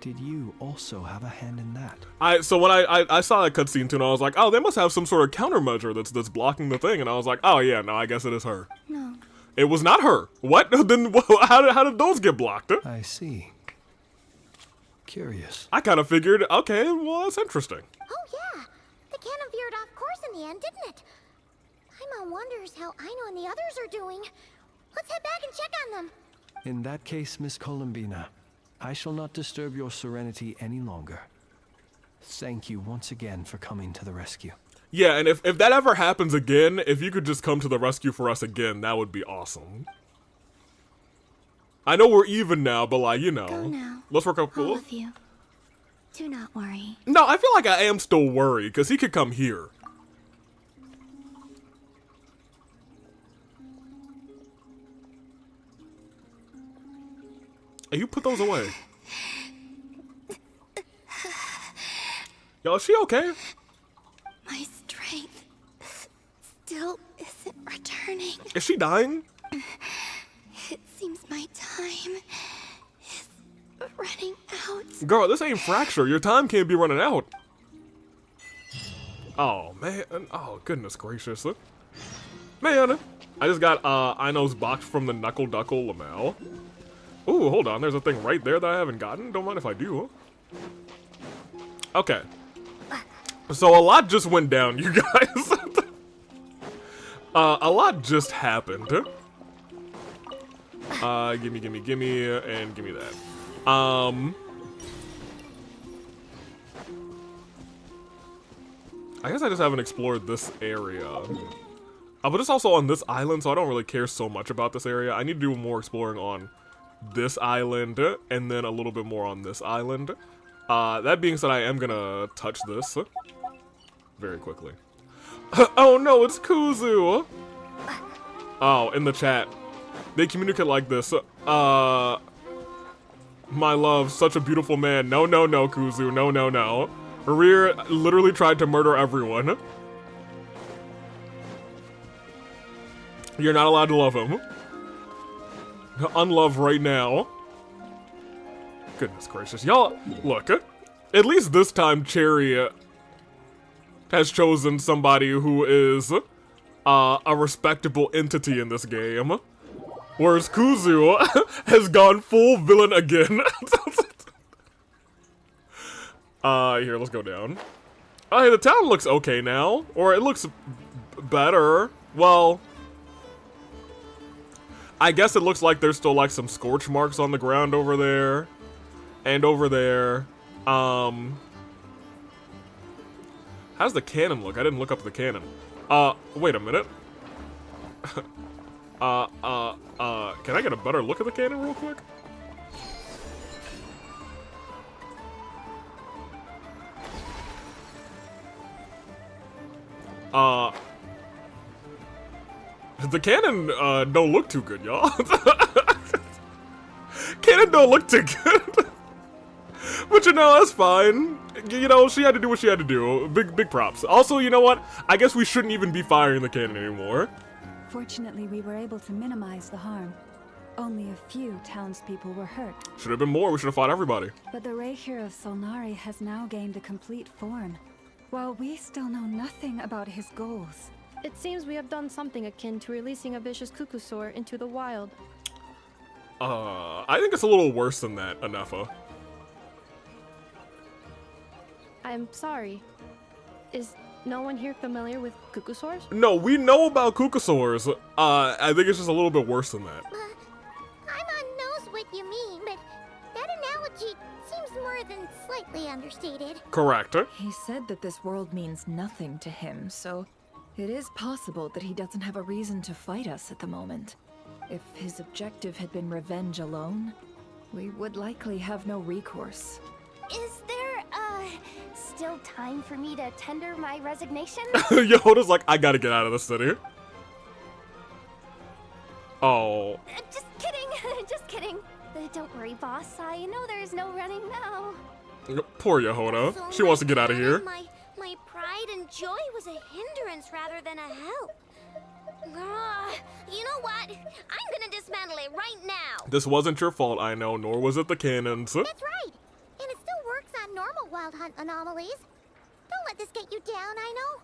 Did you also have a hand in that? So when I saw that cutscene too, and I was like, oh, they must have some sort of countermeasure that's blocking the thing, and I was like, oh yeah, no, I guess it is her. No. It was not her. What? Then how did those get blocked? I see. Curious. I kind of figured, okay, well, that's interesting. Oh yeah, the cannon veered off course in the end, didn't it? Paimon wonders how Aino and the others are doing. Let's head back and check on them. In that case, Miss Columbina, I shall not disturb your serenity any longer. Thank you once again for coming to the rescue. Yeah, and if that ever happens again, if you could just come to the rescue for us again, that would be awesome. I know we're even now, but like, you know. Go now. Let's work up. All of you. Do not worry. No, I feel like I am still worried, because he could come here. Hey, you put those away. Yo, is she okay? My strength still isn't returning. Is she dying? It seems my time is running out. Girl, this ain't Fracture. Your time can't be running out. Oh, man. Oh, goodness gracious. Man, I just got Ino's box from the Knuckle Duckle Lamel. Ooh, hold on. There's a thing right there that I haven't gotten. Don't mind if I do. Okay. So a lot just went down, you guys. A lot just happened. Gimme, and gimme that. I guess I just haven't explored this area. But it's also on this island, so I don't really care so much about this area. I need to do more exploring on this island, and then a little bit more on this island. That being said, I am gonna touch this very quickly. Oh no, it's Kuzu! Oh, in the chat. They communicate like this. My love, such a beautiful man. No, no, no, Kuzu. No, no, no. Rear literally tried to murder everyone. You're not allowed to love him. Unlove right now. Goodness gracious. Y'all, look. At least this time, Cherry has chosen somebody who is a respectable entity in this game. Whereas Kuzu has gone full villain again. Here, let's go down. Oh, hey, the town looks okay now. Or it looks better. Well, I guess it looks like there's still like some scorch marks on the ground over there. And over there. How's the cannon look? I didn't look up the cannon. Wait a minute. Can I get a better look at the cannon real quick? The cannon, don't look too good, y'all. Cannon don't look too good. But you know, that's fine. You know, she had to do what she had to do. Big props. Also, you know what? I guess we shouldn't even be firing the cannon anymore. Fortunately, we were able to minimize the harm. Only a few townspeople were hurt. Should have been more. We should have fought everybody. But the Reikir of Solnari has now gained a complete form, while we still know nothing about his goals. It seems we have done something akin to releasing a vicious Kukusaur into the wild. I think it's a little worse than that, Anefa. I'm sorry. Is no one here familiar with Kukusaurs? No, we know about Kukusaurs. I think it's just a little bit worse than that. Paimon knows what you mean, but that analogy seems more than slightly understated. Correct. He said that this world means nothing to him, so it is possible that he doesn't have a reason to fight us at the moment. If his objective had been revenge alone, we would likely have no recourse. Is there, still time for me to tender my resignation? Yehoda's like, I gotta get out of the city. Oh. Just kidding, just kidding. Don't worry, boss. I know there's no running now. Poor Yehoda. She wants to get out of here. My pride and joy was a hindrance rather than a help. You know what? I'm gonna dismantle it right now. This wasn't your fault, I know, nor was it the cannons. That's right. And it still works on normal wild hunt anomalies. Don't let this get you down, I know.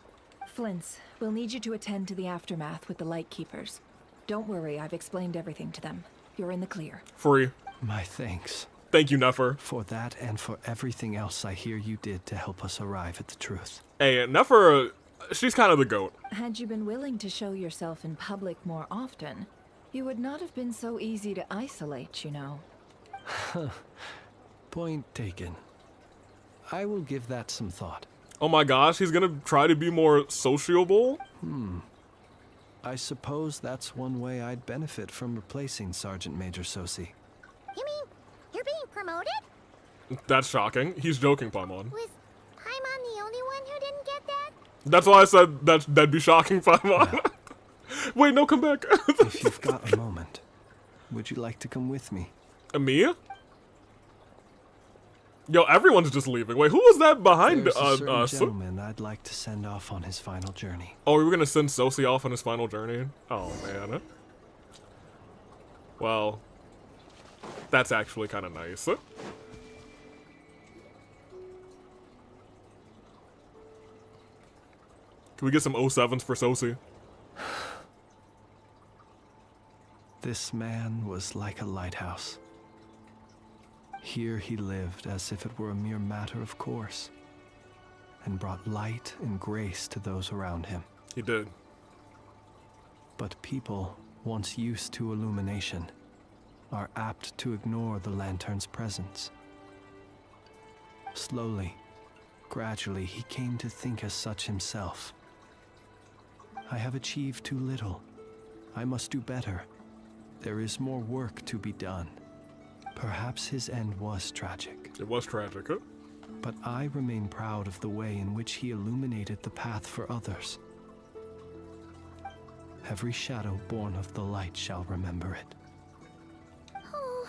Flint's, we'll need you to attend to the aftermath with the Lightkeepers. Don't worry, I've explained everything to them. You're in the clear. Free. My thanks. Thank you, Nefer. For that and for everything else I hear you did to help us arrive at the truth. Hey, Nefer, she's kind of the GOAT. Had you been willing to show yourself in public more often, you would not have been so easy to isolate, you know. Point taken. I will give that some thought. Oh my gosh, he's gonna try to be more sociable? I suppose that's one way I'd benefit from replacing Sergeant Major Sosi. You mean you're being promoted? That's shocking. He's joking, Paimon. Was Paimon the only one who didn't get that? That's why I said that'd be shocking, Paimon. Wait, no, come back. If you've got a moment, would you like to come with me? Me? Yo, everyone's just leaving. Wait, who was that behind There's a certain us? gentleman I'd like to send off on his final journey. Oh, we were gonna send Sosi off on his final journey? Oh, man. Well, that's actually kind of nice. Can we get some 07s for Sosi? This man was like a lighthouse. Here he lived as if it were a mere matter of course, and brought light and grace to those around him. He did. But people, once used to illumination, are apt to ignore the lantern's presence. Slowly, gradually, he came to think as such himself. I have achieved too little. I must do better. There is more work to be done. Perhaps his end was tragic. It was tragic, huh? But I remain proud of the way in which he illuminated the path for others. Every shadow born of the light shall remember it. Oh,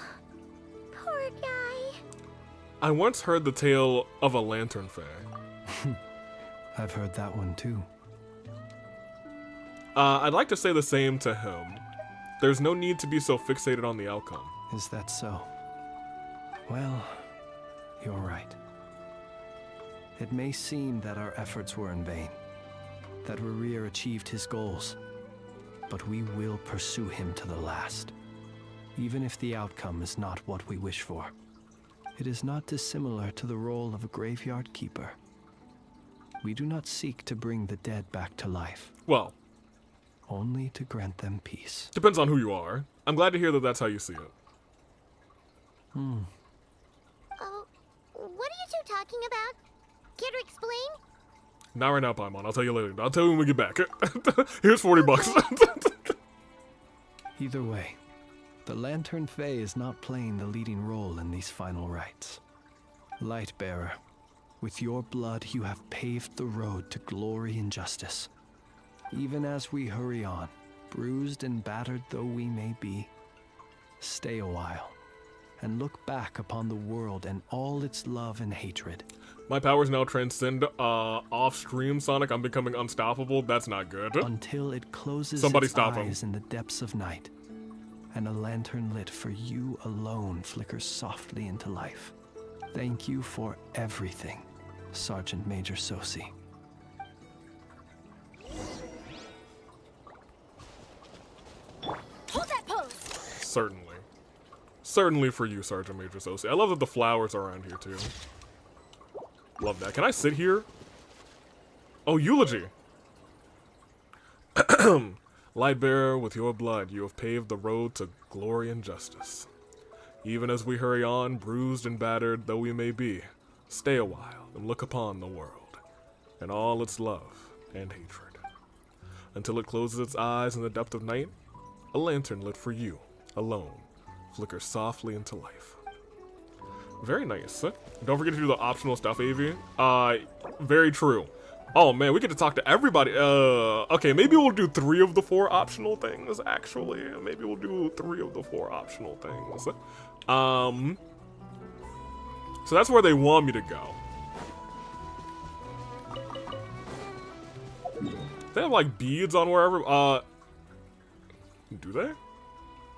poor guy. I once heard the tale of a lantern fae. I've heard that one too. I'd like to say the same to him. There's no need to be so fixated on the outcome. Is that so? Well, you're right. It may seem that our efforts were in vain, that Rerir achieved his goals, but we will pursue him to the last, even if the outcome is not what we wish for. It is not dissimilar to the role of a graveyard keeper. We do not seek to bring the dead back to life. Well, only to grant them peace. Depends on who you are. I'm glad to hear that that's how you see it. Oh, what are you two talking about? Care to explain? Not right now, Paimon. I'll tell you later. I'll tell you when we get back. Here's 40 bucks. Either way, the Lantern Fae is not playing the leading role in these final rites. Lightbearer, with your blood you have paved the road to glory and justice. Even as we hurry on, bruised and battered though we may be, stay a while and look back upon the world and all its love and hatred. My powers now transcend off-stream, Sonic. I'm becoming unstoppable. That's not good. Until it closes Somebody its stop eyes him. in the depths of night, and a lantern lit for you alone flickers softly into life. Thank you for everything, Sergeant Major Sosi. Hold that pose! Certainly. Certainly for you, Sergeant Major Sosi. I love that the flowers are around here, too. Love that. Can I sit here? Oh, eulogy. Lightbearer, with your blood, you have paved the road to glory and justice. Even as we hurry on, bruised and battered though we may be, stay a while and look upon the world, and all its love and hatred. Until it closes its eyes in the depth of night, a lantern lit for you, alone, flickers softly into life. Very nice. Don't forget to do the optional stuff, Avi. Very true. Oh man, we get to talk to everybody. Okay, maybe we'll do 3 of the 4 optional things, actually. Maybe we'll do 3 of the 4 optional things. So that's where they want me to go. They have like beads on wherever, do they?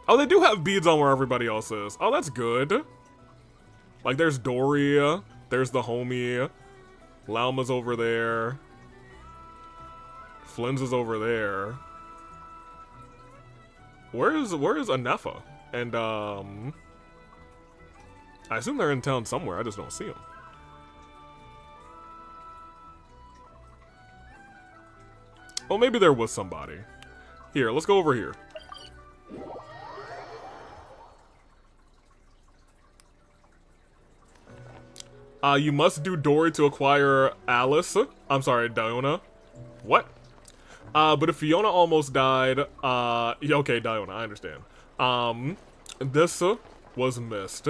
Oh, they do have beads on where everybody else is. Oh, that's good. Like, there's Doria, there's the homie, Lauma's over there, Flynn's is over there. Where's Anefa? And, I assume they're in town somewhere, I just don't see them. Well, maybe there was somebody. Here, let's go over here. You must do Dory to acquire Alice. I'm sorry, Diona. What? But if Fiona almost died, okay, Diona, I understand. This was missed.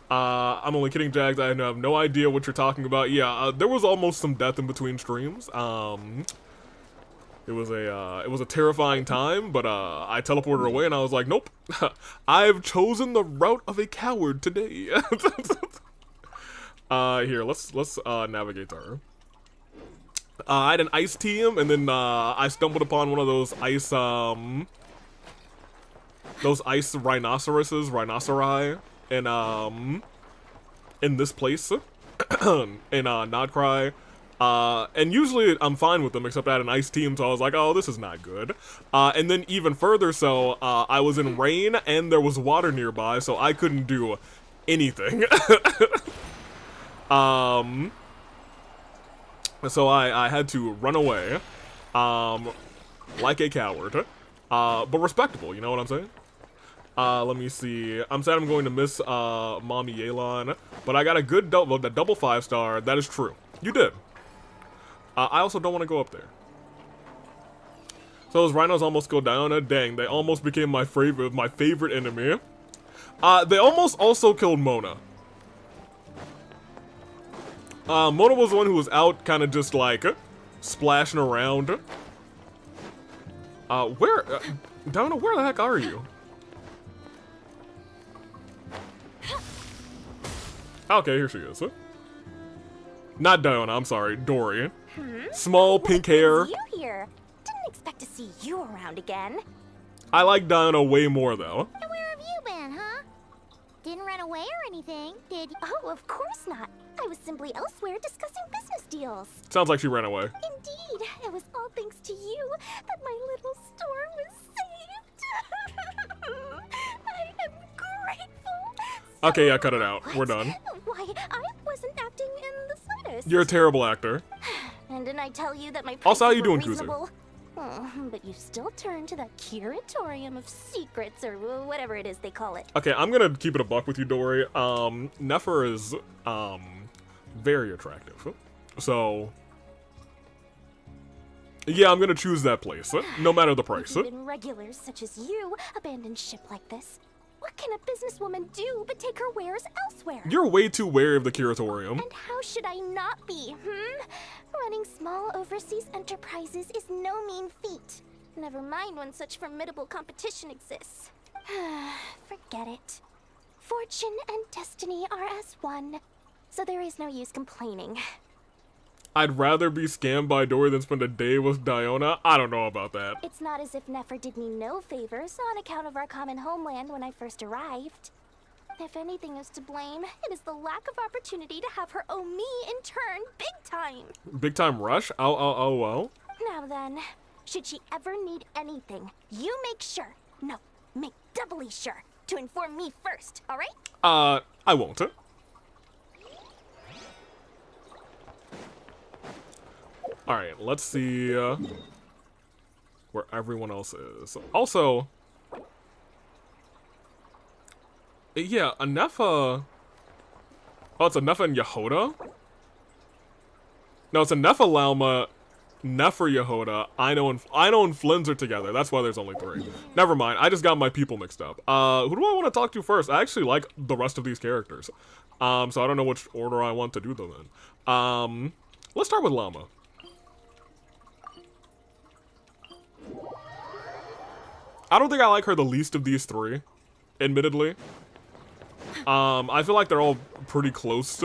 I'm only kidding, Jags. I have no idea what you're talking about. Yeah, there was almost some death in between streams. It was a terrifying time, but I teleported away and I was like, nope. I've chosen the route of a coward today. Here, let's navigate to her. I had an ice team, and then I stumbled upon one of those ice rhinoceri, in this place, in Nodcry. And usually I'm fine with them, except I had an ice team, so I was like, oh, this is not good. And then even further so, I was in rain, and there was water nearby, so I couldn't do anything. So I had to run away, like a coward, but respectable, you know what I'm saying? Let me see. I'm sad I'm going to miss, Mommy Yelan, but I got a good double 5-star. That is true. You did. I also don't want to go up there. So those rhinos almost go down. Dang, they almost became my favorite enemy. They almost also killed Mona. Mona was the one who was out, kind of just like splashing around. Diona, where the heck are you? Okay, here she is. Not Diona, I'm sorry, Dory. Small pink hair. You here? Didn't expect to see you around again. I like Diona way more though. And where have you been, huh? Didn't run away or anything, did you? Oh, of course not. I was simply elsewhere discussing business deals. Sounds like she ran away. Indeed, it was all thanks to you that my little store was saved. I am grateful. Okay, yeah, cut it out. We're done. Why, I wasn't acting in the slightest. You're a terrible actor. And didn't I tell you that my Also, how prices you doing, were Kuzu? reasonable? Oh, but you still turn to that curatorium of secrets, or whatever it is they call it. Okay, I'm gonna keep it a buck with you, Dory. Nefer is, very attractive. So, yeah, I'm gonna choose that place, no matter the price. Even regulars such as you abandon ship like this. What can a businesswoman do but take her wares elsewhere? You're way too wary of the curatorium. And how should I not be, Running small overseas enterprises is no mean feat. Never mind when such formidable competition exists. Forget it. Fortune and destiny are as one, so there is no use complaining. I'd rather be scammed by Dory than spend a day with Diona. I don't know about that. It's not as if Nefer did me no favors on account of our common homeland when I first arrived. If anything is to blame, it is the lack of opportunity to have her owe me in turn big time. Big time rush? Oh, well. Now then, should she ever need anything, you make sure, make doubly sure, to inform me first, alright? I won't. Alright, let's see where everyone else is. Also, yeah, Anefa. Oh, it's Anefa and Yehoda? No, it's Anefa, Lauma, Nefer, Yehoda, Aino and Flynn's are together. That's why there's only 3. Never mind, I just got my people mixed up. Who do I want to talk to first? I actually like the rest of these characters. So I don't know which order I want to do them in. Let's start with Lauma. I don't think I like her the least of these 3, admittedly. I feel like they're all pretty close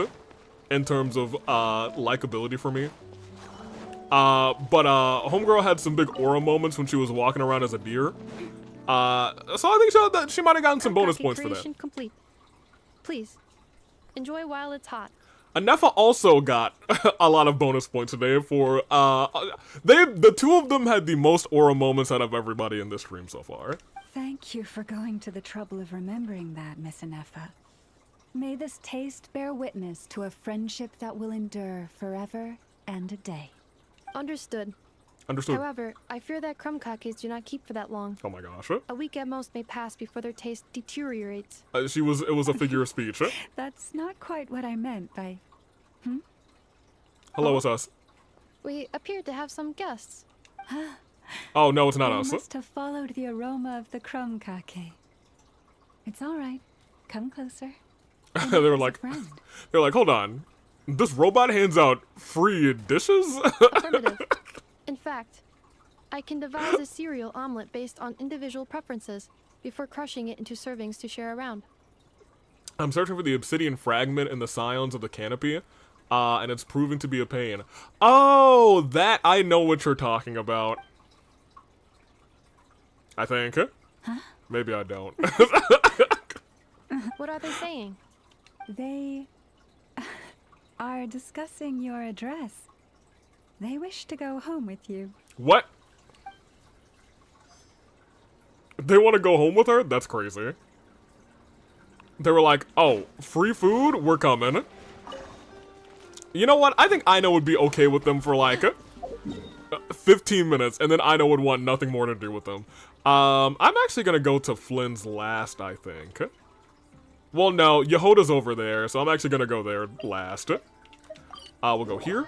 in terms of likability for me. But Homegirl had some big aura moments when she was walking around as a deer. So I think she might have gotten some bonus points for that. Complete. Please, enjoy while it's hot. Anefa also got a lot of bonus points today for, the 2 of them had the most aura moments out of everybody in this stream so far. Thank you for going to the trouble of remembering that, Miss Anefa. May this taste bear witness to a friendship that will endure forever and a day. Understood. Understood. However, I fear that crumb cakes do not keep for that long. Oh my gosh. A week at most may pass before their taste deteriorates. It was a figure of speech. That's not quite what I meant by... Hello, it's us. We appear to have some guests. Oh, no, it's not You us. must have followed the aroma of the crumb cake. It's all right. Come closer. They're like, hold on. This robot hands out free dishes? Affirmative. In fact, I can devise a cereal omelet based on individual preferences before crushing it into servings to share around. I'm searching for the obsidian fragment in the scions of the canopy, and it's proving to be a pain. Oh, that, I know what you're talking about. I think. Huh? Maybe I don't. What are they saying? They are discussing your address. They wish to go home with you. What? They want to go home with her? That's crazy. They were like, oh, free food? We're coming. You know what? I think Aino would be okay with them for like 15 minutes, and then Aino would want nothing more to do with them. I'm actually gonna go to Flynn's last, I think. Well, no, Yehoda's over there, so I'm actually gonna go there last. We'll go here.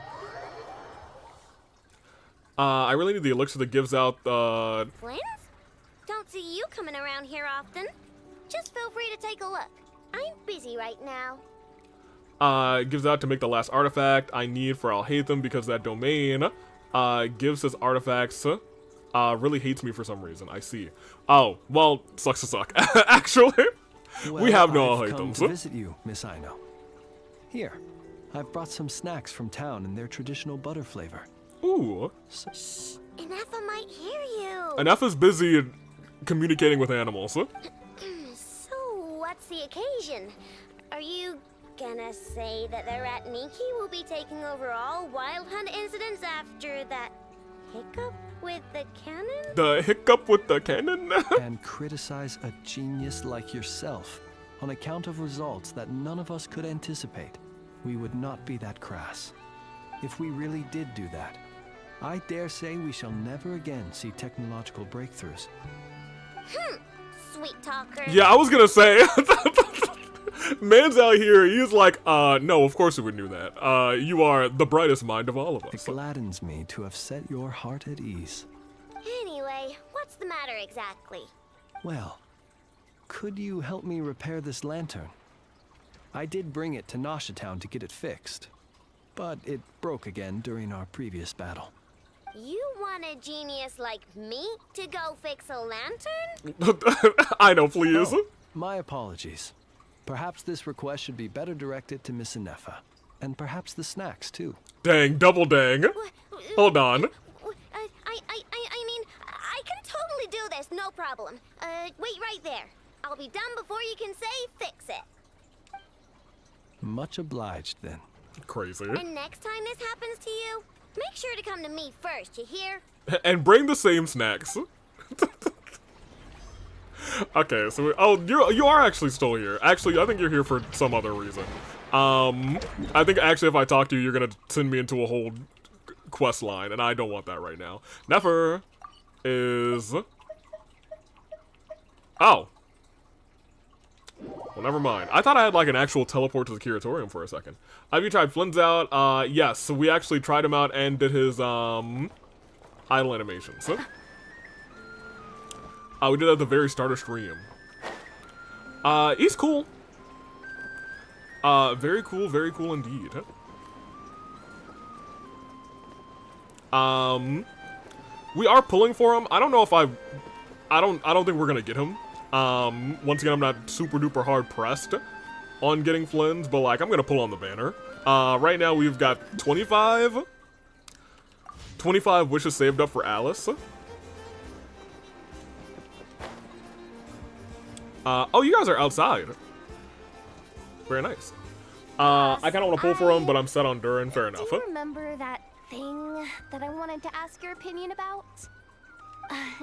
I really need the elixir that gives out the... Flynn's? Don't see you coming around here often. Just feel free to take a look. I'm busy right now. It gives out to make the last artifact I need for Alhaitham because that domain gives us artifacts. Really hates me for some reason. I see. Oh, well, sucks to suck. Actually, Well, we have no I've come Alhaithams. to visit you, Miss Aino. Here, I've brought some snacks from town in their traditional butter flavor. Ooh. Ineffa might hear you. Ineffa's busy communicating with animals. So, what's the occasion? Are you gonna say that the Rat Niki will be taking over all Wild Hunt incidents after that hiccup with the cannon? The hiccup with the cannon? And criticize a genius like yourself on account of results that none of us could anticipate. We would not be that crass. If we really did do that, I dare say we shall never again see technological breakthroughs. Sweet talker. Yeah, I was gonna say. Man's out here, he's like, no, of course we knew that. You are the brightest mind of all of us. It gladdens me to have set your heart at ease. Anyway, what's the matter exactly? Well, could you help me repair this lantern? I did bring it to Nashatown to get it fixed, but it broke again during our previous battle. You want a genius like me to go fix a lantern? I know, please. Oh, my apologies. Perhaps this request should be better directed to Miss Ineffa, and perhaps the snacks too. Dang, double dang. Hold on. I mean, I can totally do this, no problem. Wait right there. I'll be done before you can say fix it. Much obliged, then. Crazy. And next time this happens to you, make sure to come to me first, you hear? And bring the same snacks. Okay, so you are actually still here. Actually, I think you're here for some other reason. I think actually if I talk to you, you're gonna send me into a whole quest line, and I don't want that right now. Nefer is... Oh. Well, never mind. I thought I had like an actual teleport to the Curatorium for a second. Have you tried Flynn's out? Yes, so we actually tried him out and did his idle animations. We did that at the very start of stream. He's cool. Very cool indeed. We are pulling for him. I don't know if I don't think we're gonna get him. Once again, I'm not super duper hard pressed on getting Flynn's, but like I'm gonna pull on the banner. Right now we've got 25 wishes saved up for Alice. Oh, you guys are outside. Very nice. I kind of want to pull for him, but I'm set on Durin. Fair enough. Do you remember that thing that I wanted to ask your opinion about?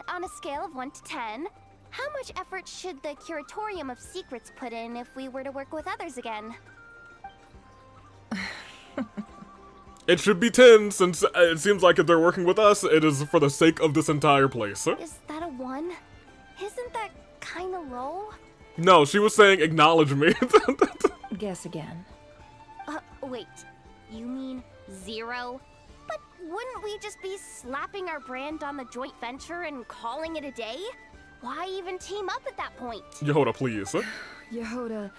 On a scale of 1 to 10, how much effort should the Curatorium of Secrets put in if we were to work with others again? It should be 10, since it seems like if they're working with us, it is for the sake of this entire place. Is that a 1? Isn't that kinda low? No, she was saying acknowledge me. Guess again. Wait. You mean 0? But wouldn't we just be slapping our brand on the joint venture and calling it a day? Why even team up at that point? Yehoda, please. Yehoda,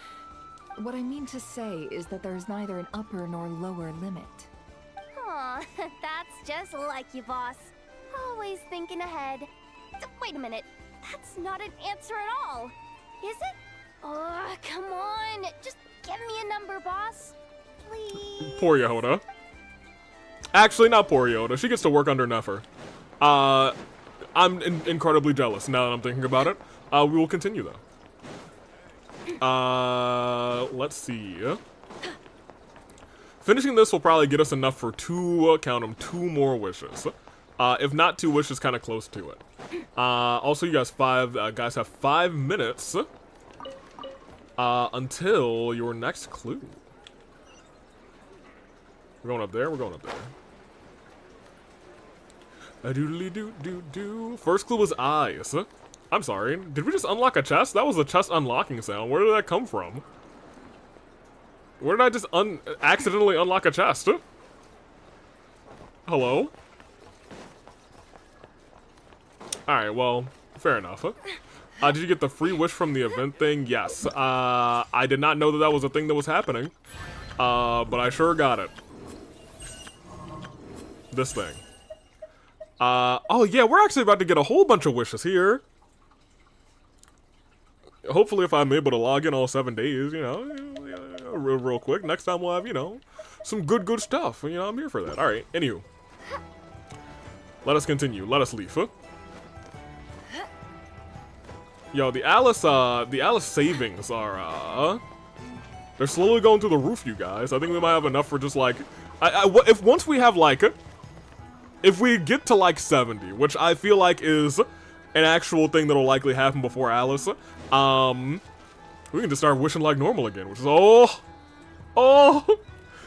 what I mean to say is that there's neither an upper nor lower limit. Aw, that's just like you, boss. Always thinking ahead. Wait a minute. That's not an answer at all, is it? Come on. Just give me a number, boss. Please. Poor Yoda. Actually, not poor Yoda. She gets to work under Nefer. I'm incredibly jealous now that I'm thinking about it. We will continue, though. Let's see. Finishing this will probably get us enough for two more wishes. If not 2 wishes, kind of close to it. Also, you guys have 5 minutes until your next clue. We're going up there. We're going up there. A doodly doo doo doo. First clue was eyes. I'm sorry. Did we just unlock a chest? That was a chest unlocking sound. Where did that come from? Where did I just accidentally unlock a chest? Hello? Alright, well, fair enough. Did you get the free wish from the event thing? Yes. I did not know that was a thing that was happening. But I sure got it. This thing. Oh yeah, we're actually about to get a whole bunch of wishes here. Hopefully if I'm able to log in all 7 days, you know, real quick. Next time we'll have, you know, some good stuff. You know, I'm here for that. Alright, anywho. Let us continue. Let us leave. Yo, the Alice savings are, they're slowly going through the roof, you guys. I think we might have enough for just, like, if once we have, like, if we get to, like, 70, which I feel like is an actual thing that'll likely happen before Alice, we can just start wishing like normal again, which is, oh,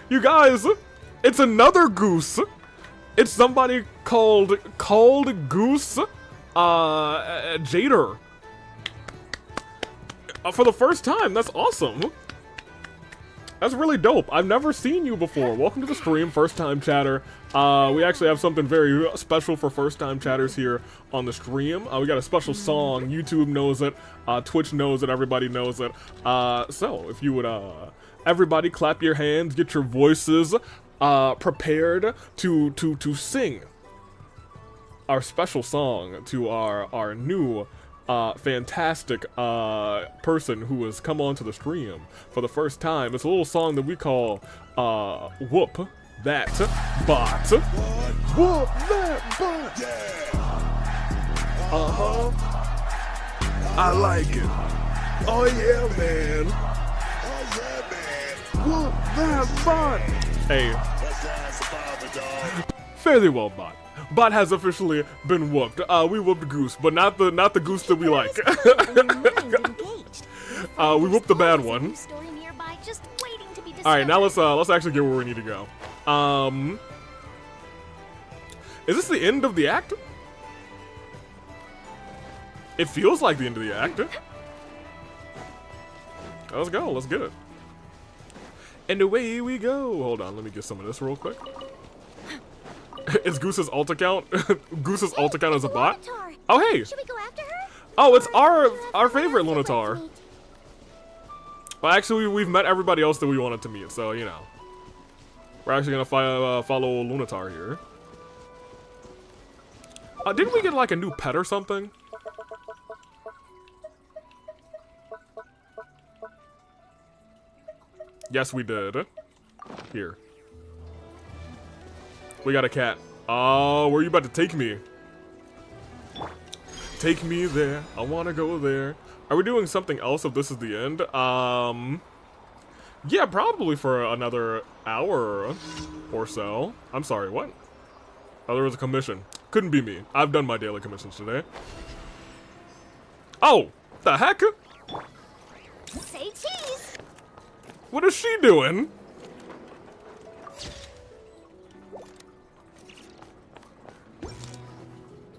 you guys, it's another goose. It's somebody called Goose, Jader. For the first time, that's awesome. That's really dope. I've never seen you before. Welcome to the stream, first time chatter. We actually have something very special for first time chatters here on the stream. We got a special song. YouTube knows it. Twitch knows it. Everybody knows it. So if you would, everybody clap your hands, get your voices prepared to sing our special song to our new fantastic person who has come onto the stream for the first time. It's a little song that we call Whoop That Bot. Whoop That Bot. Uh-huh. I like it. Oh yeah, man. Whoop that bot. Hey. Fairly well, bot. Bot has officially been whooped. We whooped Goose, but not the Goose that we like. We whooped the bad one. All right, now let's actually get where we need to go. Is this the end of the act? It feels like the end of the act. Let's go. Let's get it. And away we go. Hold on, let me get some of this real quick. Is Goose's alt account? Goose's alt account is a bot? Oh hey! Should we go after her? Oh, it's our favorite Lunatar. Well, actually, we've met everybody else that we wanted to meet, so you know, we're actually gonna follow Lunatar here. Didn't we get like a new pet or something? Yes, we did. Here. We got a cat. Oh, where are you about to take me? Take me there. I want to go there. Are we doing something else if this is the end? Yeah, probably for another hour or so. I'm sorry, what? Oh, there was a commission. Couldn't be me. I've done my daily commissions today. Oh, the heck? Say cheese. What is she doing?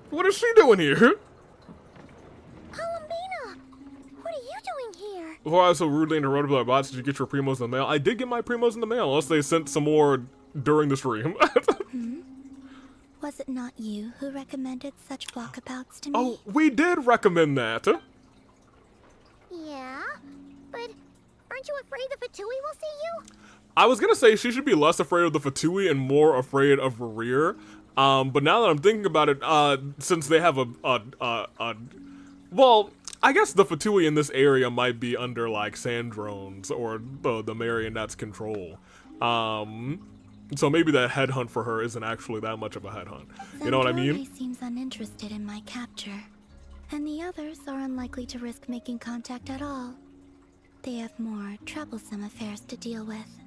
What is she doing here? Columbina, what are you doing here? Before I was so rudely interrupted by bots, did you get your primos in the mail? I did get my primos in the mail, unless they sent some more during the stream. Was it not you who recommended such walkabouts to me? Oh, we did recommend that. Yeah, but aren't you afraid the Fatui will see you? I was gonna say she should be less afraid of the Fatui and more afraid of Rear. But now that I'm thinking about it, since they have well, I guess the Fatui in this area might be under like Sandrone's or the Marionette's control. So maybe that headhunt for her isn't actually that much of a headhunt. You know what I mean? Sandrone seems uninterested in my capture, and the others are unlikely to risk making contact at all. They have more troublesome affairs to deal with.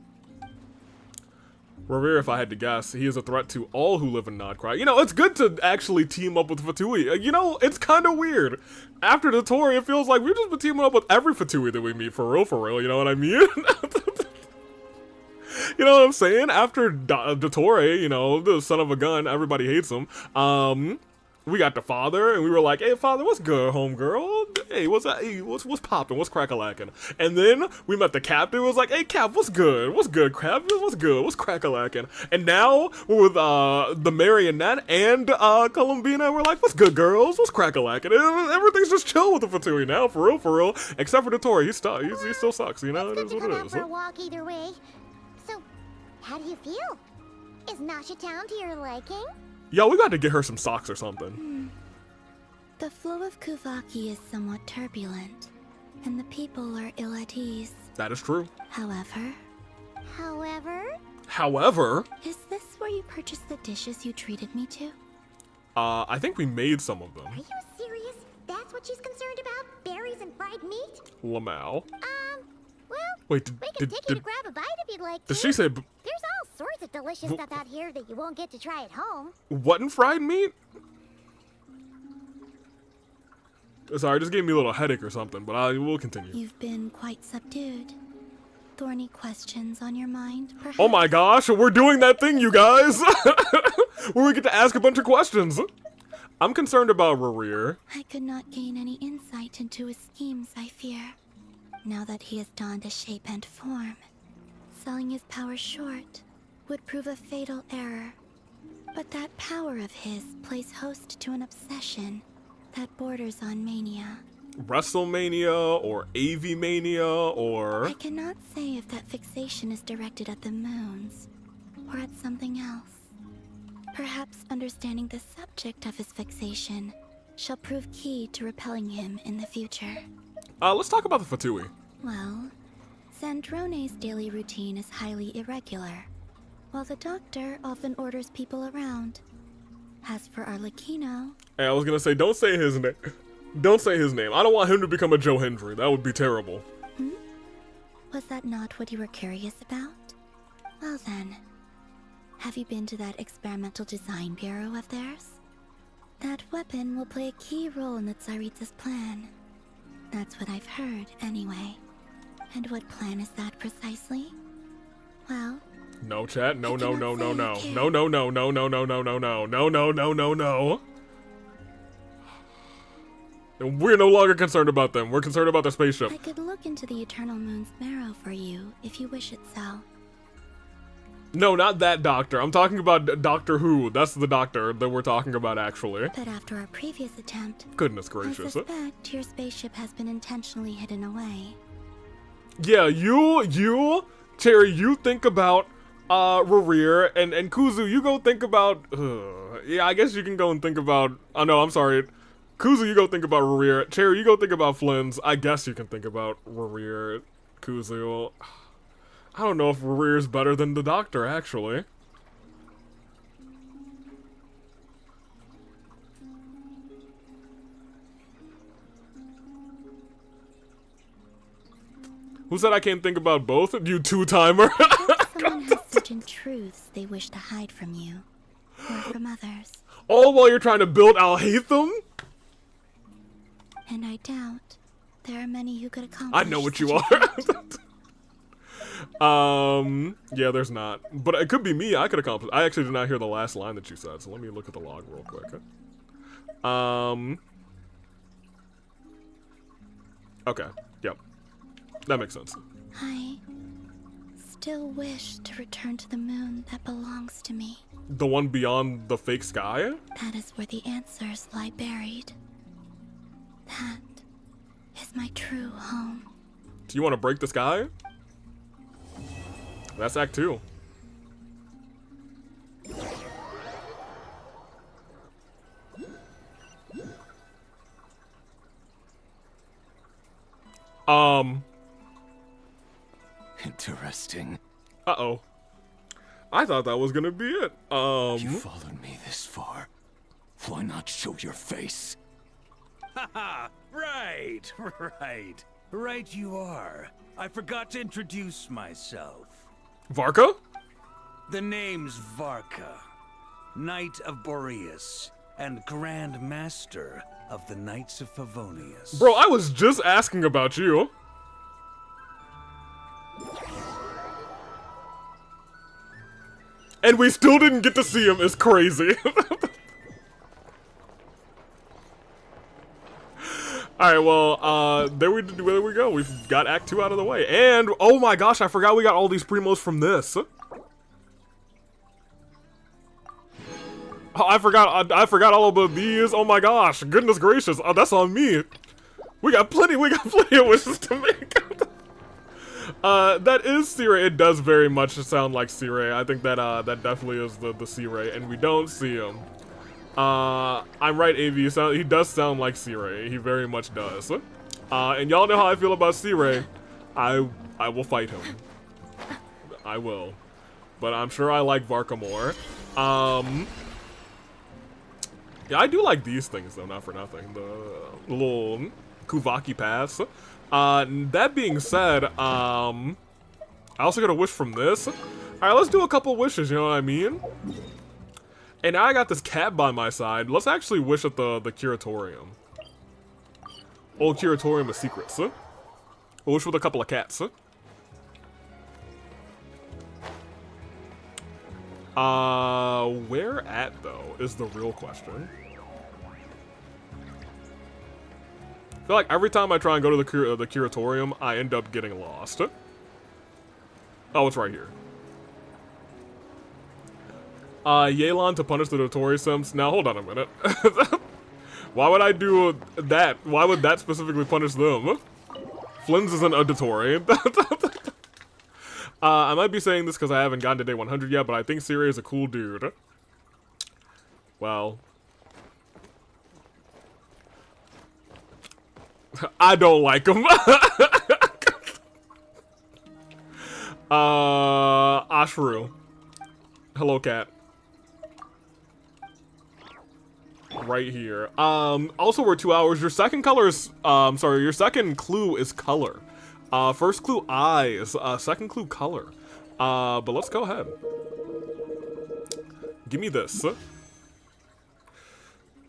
Revere, if I had to guess, he is a threat to all who live in Nodcry. You know, it's good to actually team up with Fatui. You know, it's kind of weird. After the Tory, it feels like we've just been teaming up with every Fatui that we meet, for real, you know what I mean? You know what I'm saying? After Dottore, you know, the son of a gun, everybody hates him. We got the father, and we were like, "Hey, father, what's good, homegirl? Hey, what's that? Hey, what's poppin'? What's crack-a-lackin'?" And then we met the captain. It was like, "Hey, Cap, what's good? What's good, Cap? What's good? What's crack-a-lackin'?" And now we're with the Marionette and Columbina. We're like, "What's good, girls? What's crack-a-lackin'?" And everything's just chill with the Fatui now, for real. Except for the Tory, he still sucks. You know, it is what it is. For a walk either way. So, how do you feel? Is Nasha Town to your liking? Yo, we got to get her some socks or something. The flow of Kuvaki is somewhat turbulent, and the people are ill at ease. That is true. However, is this where you purchased the dishes you treated me to? I think we made some of them. Are you serious? That's what she's concerned about? Berries and fried meat? Lamau. Well, wait, we can take you to grab a bite if you'd like to. Did she say... There's all sorts of delicious stuff out here that you won't get to try at home. What in fried meat? Sorry, it just gave me a little headache or something, but we'll continue. You've been quite subdued. Thorny questions on your mind, perhaps? Oh my gosh, we're doing that thing, you guys! Where we get to ask a bunch of questions. I'm concerned about Rerir. I could not gain any insight into his schemes, I fear. Now that he has donned a shape and form, selling his power short would prove a fatal error. But that power of his plays host to an obsession that borders on mania. WrestleMania or AV Mania or... I cannot say if that fixation is directed at the moons or at something else. Perhaps understanding the subject of his fixation shall prove key to repelling him in the future. Let's talk about the Fatui. Well, Sandrone's daily routine is highly irregular, while the doctor often orders people around. As for Arlecchino... Hey, I was gonna say, don't say his name. Don't say his name. I don't want him to become a Joe Hendry. That would be terrible. Was that not what you were curious about? Well then, have you been to that experimental design bureau of theirs? That weapon will play a key role in the Tsaritsa's plan. That's what I've heard, anyway. And what plan is that precisely? Well... No, chat. No. We're no longer concerned about them. We're concerned about the spaceship. I could look into the Eternal Moon's marrow for you, if you wish it so. No, not that doctor. I'm talking about Doctor Who. That's the doctor that we're talking about, actually. But after our previous attempt... Goodness gracious. I suspect your spaceship has been intentionally hidden away. Yeah, Cherry, you think about Rerir, and Kuzu, you go think about... yeah, I guess you can go and think about... Oh, no, I'm sorry. Kuzu, you go think about Rerir. Cherry, you go think about Flynn's. I guess you can think about Rerir. Kuzu... I don't know if Rerir is better than the doctor, actually. Who said I can't think about both? You two-timer. Someone has certain truths they wish to hide from you, or from others. All while you're trying to build Al-Haytham? And I doubt there are many who could accomplish. I know what you are. Yeah, there's not. But it could be me. I could accomplish. I actually did not hear the last line that you said, so let me look at the log real quick. Okay. Yep. That makes sense. I still wish to return to the moon that belongs to me. The one beyond the fake sky? That is where the answers lie buried. That is my true home. Do you want to break the sky? That's Act 2. interesting. Uh-oh. I thought that was gonna be it. You followed me this far. Why not show your face? Haha, right. Right you are. I forgot to introduce myself. Varka? The name's Varka, Knight of Boreas, and Grand Master of the Knights of Favonius. Bro, I was just asking about you. And we still didn't get to see him. It's crazy. Alright, well, there we go. We've got Act 2 out of the way. And, oh my gosh, I forgot we got all these primos from this. Oh, I forgot all about these. Oh my gosh, goodness gracious. Oh, that's on me. We got plenty of wishes to make. That is C-Ray. It does very much sound like C-Ray. I think that that definitely is the C-Ray, and we don't see him. I'm right, AV. He does sound like C-Ray. He very much does. And y'all know how I feel about C-Ray. I will fight him. I will. But I'm sure I like Varka more. Yeah, I do like these things though, not for nothing. The little Kuvaki pass. That being said, I also got a wish from this. Alright, let's do a couple wishes, you know what I mean? And now I got this cat by my side. Let's actually wish at the Curatorium. Old Curatorium of Secrets. We'll wish with a couple of cats. Where at, though, is the real question. I feel like every time I try and go to the Curatorium, I end up getting lost. Oh, it's right here. Yelan to punish the Dotori Sims. Now, hold on a minute. Why would I do that? Why would that specifically punish them? Flynn's isn't a Dotori. I might be saying this because I haven't gotten to day 100 yet, but I think Siri is a cool dude. Well. I don't like him. Ashru. Hello, cat. Right here. Also we're 2 hours. Your second color is, your second clue is color. First clue, eyes. Second clue, color. But let's go ahead. Give me this.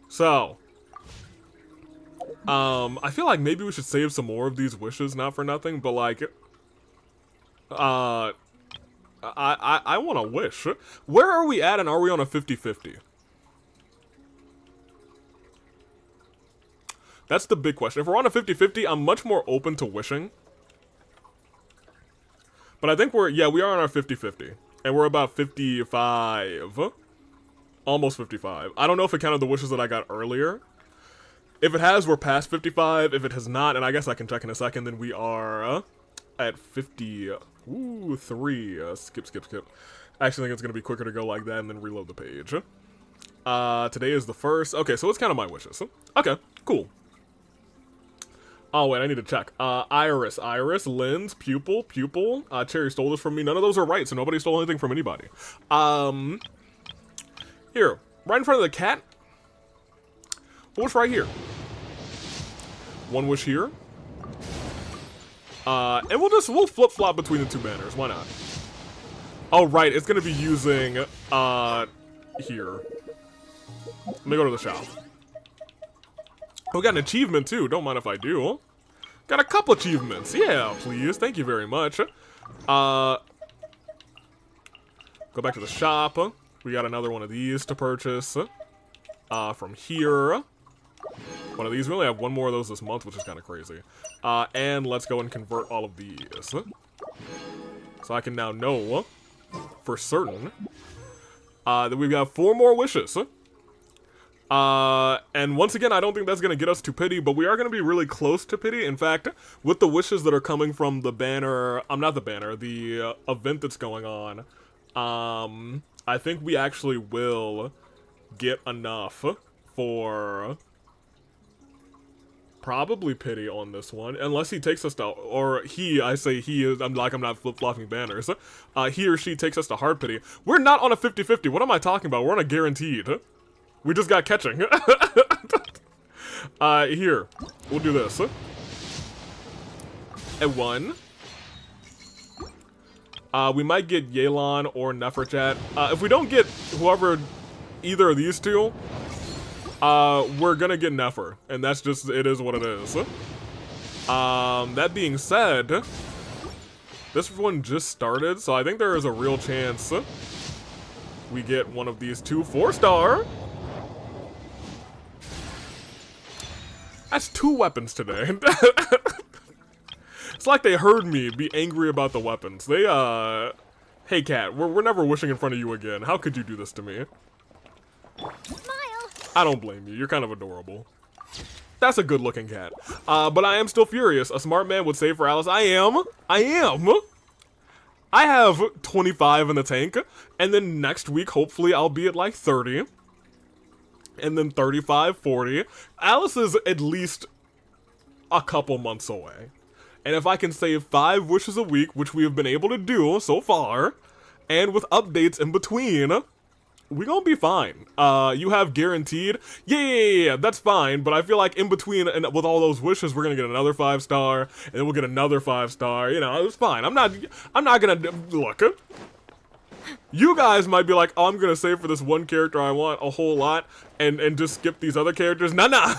So. I feel like maybe we should save some more of these wishes, not for nothing, but like, I want to wish. Where are we at, and are we on a 50-50? That's the big question. If we're on a 50-50, I'm much more open to wishing. But I think we are on our 50-50. And we're about 55. Almost 55. I don't know if it counted the wishes that I got earlier. If it has, we're past 55. If it has not, and I guess I can check in a second, then we are at 50. Ooh, 3. Skip. I actually think it's going to be quicker to go like that and then reload the page. Today is the 1st. Okay, so it's kind of my wishes. Okay, cool. Oh, wait, I need to check. Iris, lens, pupil. Cherry stole this from me. None of those are right, so nobody stole anything from anybody. Here, right in front of the cat. Wish right here. One wish here. And we'll flip-flop between the two banners. Why not? Oh, right, it's gonna be using, here. Let me go to the shop. We got an achievement, too. Don't mind if I do. Got a couple achievements. Yeah, please. Thank you very much. Go back to the shop. We got another one of these to purchase. From here. One of these. We only have one more of those this month, which is kind of crazy. And let's go and convert all of these. So I can now know for certain that we've got 4 more wishes. And once again, I don't think that's going to get us to pity, but we are going to be really close to pity. In fact, with the wishes that are coming from the banner, not the banner, the event that's going on, I think we actually will get enough for Probably pity on this one, unless he takes us to, or he, I say he is, I'm not flip-flopping banners. He or she takes us to hard pity. We're not on a 50-50. What am I talking about? We're on a guaranteed. We just got catching. Here, we'll do this. At 1. We might get Yelan or Neferchat. If we don't get whoever, either of these two, we're gonna get Nefer, and that's just, it is what it is. That being said, this one just started, so I think there is a real chance we get one of these two 4-star. That's 2 weapons today. It's like they heard me be angry about the weapons. They, hey cat, we're never wishing in front of you again. How could you do this to me? Smile! I don't blame you. You're kind of adorable. That's a good-looking cat. But I am still furious. A smart man would say for Alice, I am. I have 25 in the tank, and then next week, hopefully, I'll be at like 30. And then 35, 40. Alice is at least a couple months away. And if I can save 5 wishes a week, which we have been able to do so far, and with updates in between, we gonna be fine. You have guaranteed. Yeah, that's fine. But I feel like in between and with all those wishes, we're gonna get another 5-star, and then we'll get another 5-star. You know, it's fine. I'm not gonna look. You guys might be like, oh, I'm gonna save for this one character I want a whole lot, and just skip these other characters. Nah.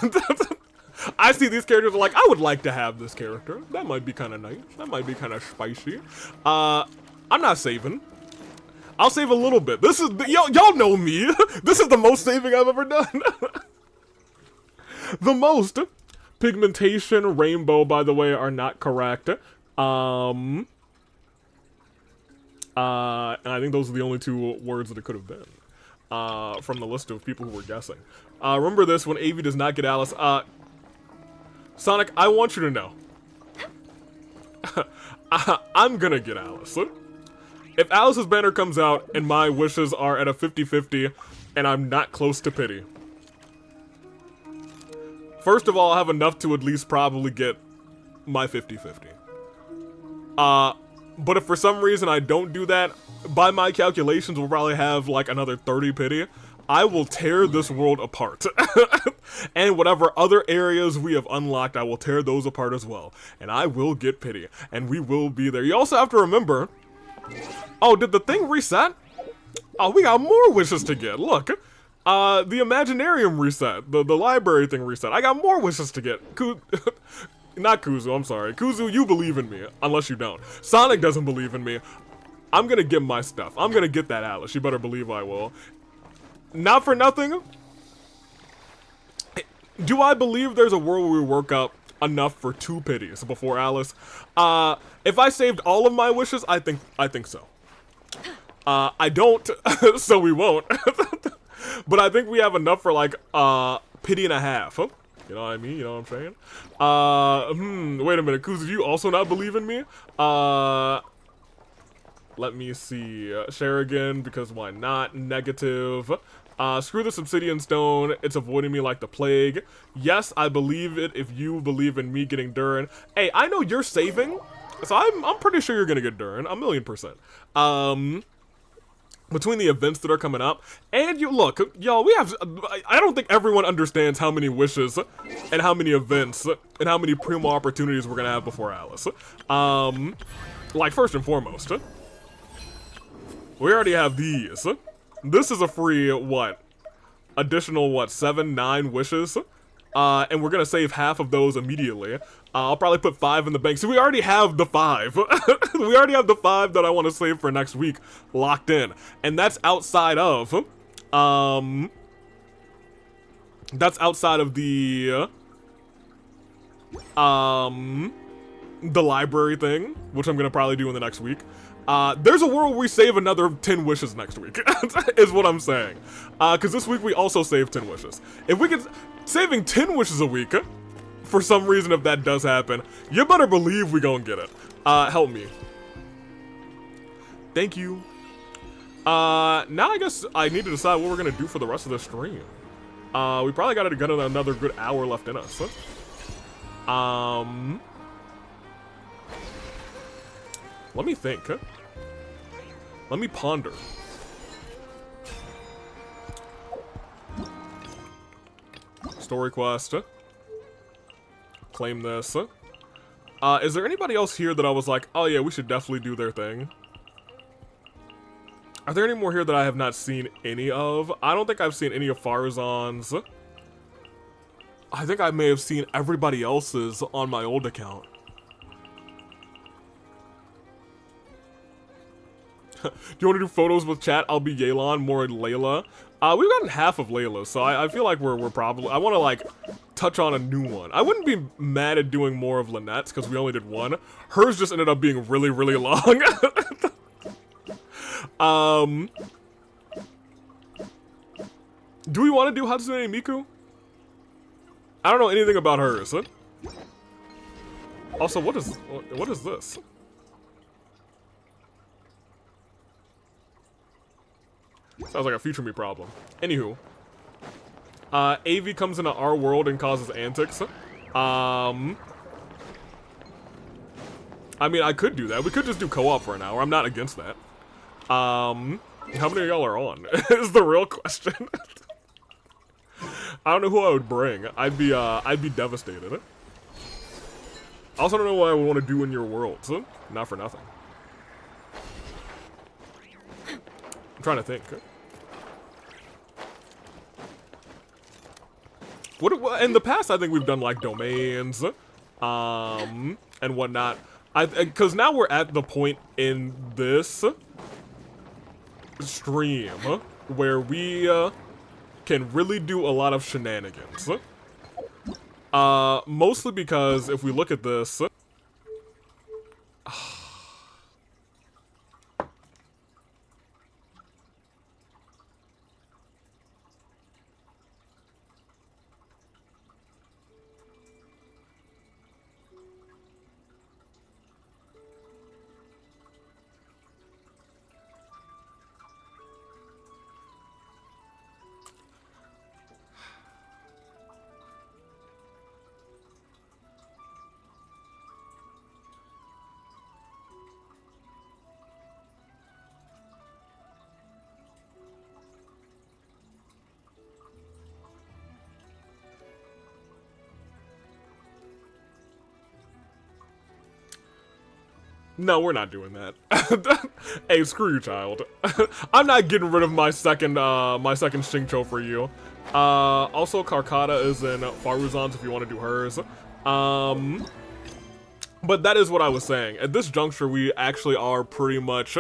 I see these characters are like, I would like to have this character. That might be kind of nice. That might be kind of spicy. I'm not saving. I'll save a little bit. This is, y'all know me. This is the most saving I've ever done. The most. Pigmentation, rainbow, by the way, are not correct. And I think those are the only 2 words that it could have been. From the list of people who were guessing. Remember this, when Avi does not get Alice. Sonic, I want you to know. I'm gonna get Alice. If Alice's banner comes out and my wishes are at a 50-50 and I'm not close to pity. First of all, I'll have enough to at least probably get my 50-50. But if for some reason I don't do that, by my calculations, we'll probably have like another 30 pity. I will tear this world apart. And whatever other areas we have unlocked, I will tear those apart as well. And I will get pity. And we will be there. You also have to remember... Oh, did the thing reset? Oh, we got more wishes to get. Look. The Imaginarium reset. The library thing reset. I got more wishes to get. Not Kuzu, I'm sorry. Kuzu, you believe in me. Unless you don't. Sonic doesn't believe in me. I'm gonna get my stuff. I'm gonna get that Alice. You better believe I will. Not for nothing. Do I believe there's a world where we work up enough for 2 pities before Alice? If I saved all of my wishes, I think so. I don't, so we won't. But I think we have enough for like pity and a half. You know what I mean? You know what I'm saying? Wait a minute, Kuzu, do you also not believe in me? Let me see. Share again, because why not? Negative. Screw the Obsidian Stone. It's avoiding me like the plague. Yes, I believe it if you believe in me getting Durin. Hey, I know you're saving, so I'm pretty sure you're gonna get Durin. 1,000,000%. Between the events that are coming up, and you look, y'all, we have, I don't think everyone understands how many wishes, and how many events, and how many primo opportunities we're gonna have before Alice. Like, first and foremost, we already have these. This is a free, what? Additional, what, 7, 9 wishes? And we're gonna save half of those immediately. I'll probably put 5 in the bank. So we already have the 5. We already have the 5 that I want to save for next week locked in. And that's outside of, that's outside of the library thing, which I'm gonna probably do in the next week. There's a world where we save another 10 wishes next week, is what I'm saying. Because this week we also saved 10 wishes. If we could, saving 10 wishes a week, for some reason if that does happen, you better believe we gonna get it. Help me. Thank you. Now I guess I need to decide what we're gonna do for the rest of the stream. We probably got another good hour left in us. Let me think. Let me ponder. Story quest. Claim this. Is there anybody else here that I was like, oh yeah, we should definitely do their thing? Are there any more here that I have not seen any of? I don't think I've seen any of Farazan's. I think I may have seen everybody else's on my old account. Do you want to do photos with chat? I'll be Yelan, more Layla. We've gotten half of Layla, so I feel like we're probably... I want to, like, touch on a new one. I wouldn't be mad at doing more of Lynette's, because we only did one. Hers just ended up being really, really long. Do we want to do Hatsune Miku? I don't know anything about hers. Also, what is this? Sounds like a future me problem. Anywho. AV comes into our world and causes antics. I mean, I could do that. We could just do co-op for an hour. I'm not against that. How many of y'all are on? Is the real question. I don't know who I would bring. I'd be devastated. I also don't know what I would want to do in your world, so not for nothing. I'm trying to think. What in the past, I think we've done like domains, and whatnot. Because now we're at the point in this stream where we can really do a lot of shenanigans. Mostly because if we look at this. No, we're not doing that. Hey, screw you, child. I'm not getting rid of my second Xingqiu for you. Also, Karkata is in Faruzan's if you want to do hers. But that is what I was saying. At this juncture, we actually are pretty much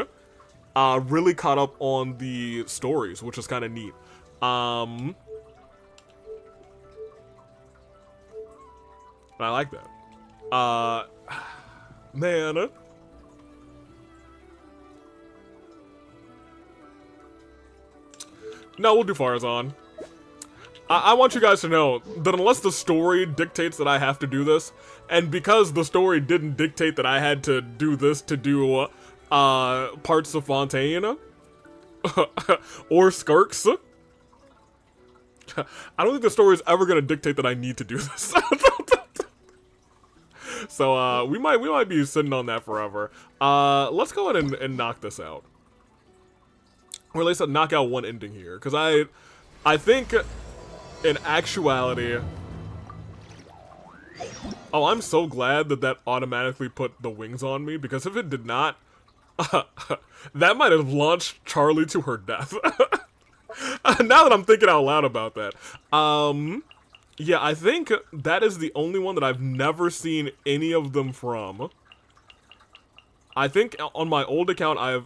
really caught up on the stories, which is kind of neat. I like that. Man. No, we'll do Farazan. I want you guys to know that unless the story dictates that I have to do this, and because the story didn't dictate that I had to do this to do parts of Fontaine or Skirks, I don't think the story is ever going to dictate that I need to do this. So we might be sitting on that forever. Let's go ahead and knock this out. Or at least knock out one ending here, because I think in actuality, oh, I'm so glad that automatically put the wings on me, because if it did not, that might have launched Charlie to her death. Now that I'm thinking out loud about that, yeah, I think that is the only one that I've never seen any of them from. I think on my old account, I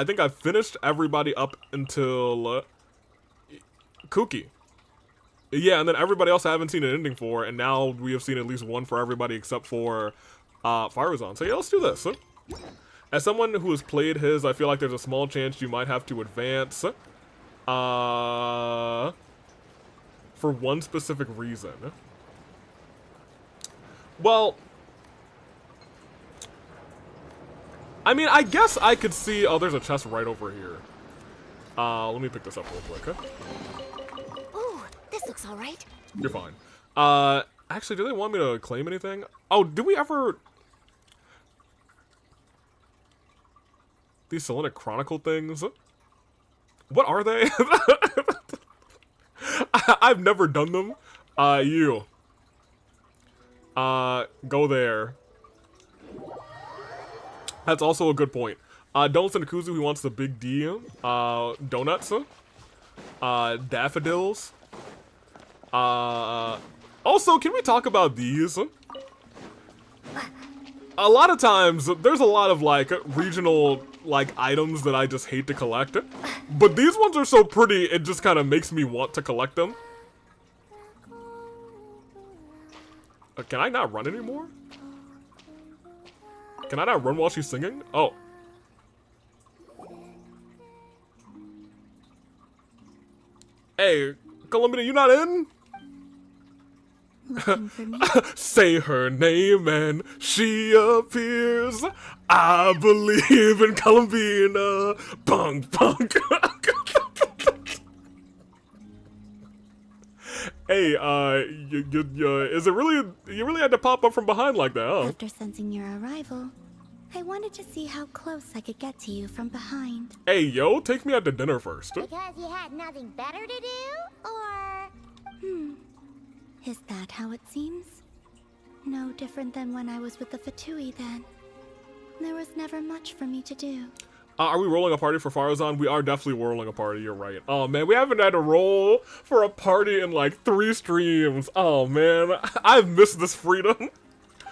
think I've finished everybody up until Kuki. Yeah, and then everybody else I haven't seen an ending for, and now we have seen at least one for everybody except for Faruzan. So yeah, let's do this. As someone who has played his, I feel like there's a small chance you might have to advance. For one specific reason. Well, I mean, I guess I could see... Oh, there's a chest right over here. Let me pick this up real quick. Ooh, this looks all right. You're fine. Actually, do they want me to claim anything? Oh, did we ever... These Selenic Chronicle things? What are they? I've never done them. You. Go there. That's also a good point. Don't send Kuzu, he wants the big D. Donuts. Daffodils. Also, can we talk about these? A lot of times, there's a lot of, like, regional, like, items that I just hate to collect. But these ones are so pretty, it just kind of makes me want to collect them. Can I not run anymore? Can I not run while she's singing? Oh. Hey, Columbia, you not in? Looking for me? Say her name and she appears. I believe in Columbina. Punk, punk. Hey, is it really, you really had to pop up from behind like that, huh? After sensing your arrival, I wanted to see how close I could get to you from behind. Hey, yo, take me out to dinner first. Because you had nothing better to do? Or... Is that how it seems? No different than when I was with the Fatui then. There was never much for me to do. Are we rolling a party for Farazan? We are definitely rolling a party, you're right. Oh man, we haven't had a roll for a party in like 3 streams. Oh man, I've missed this freedom.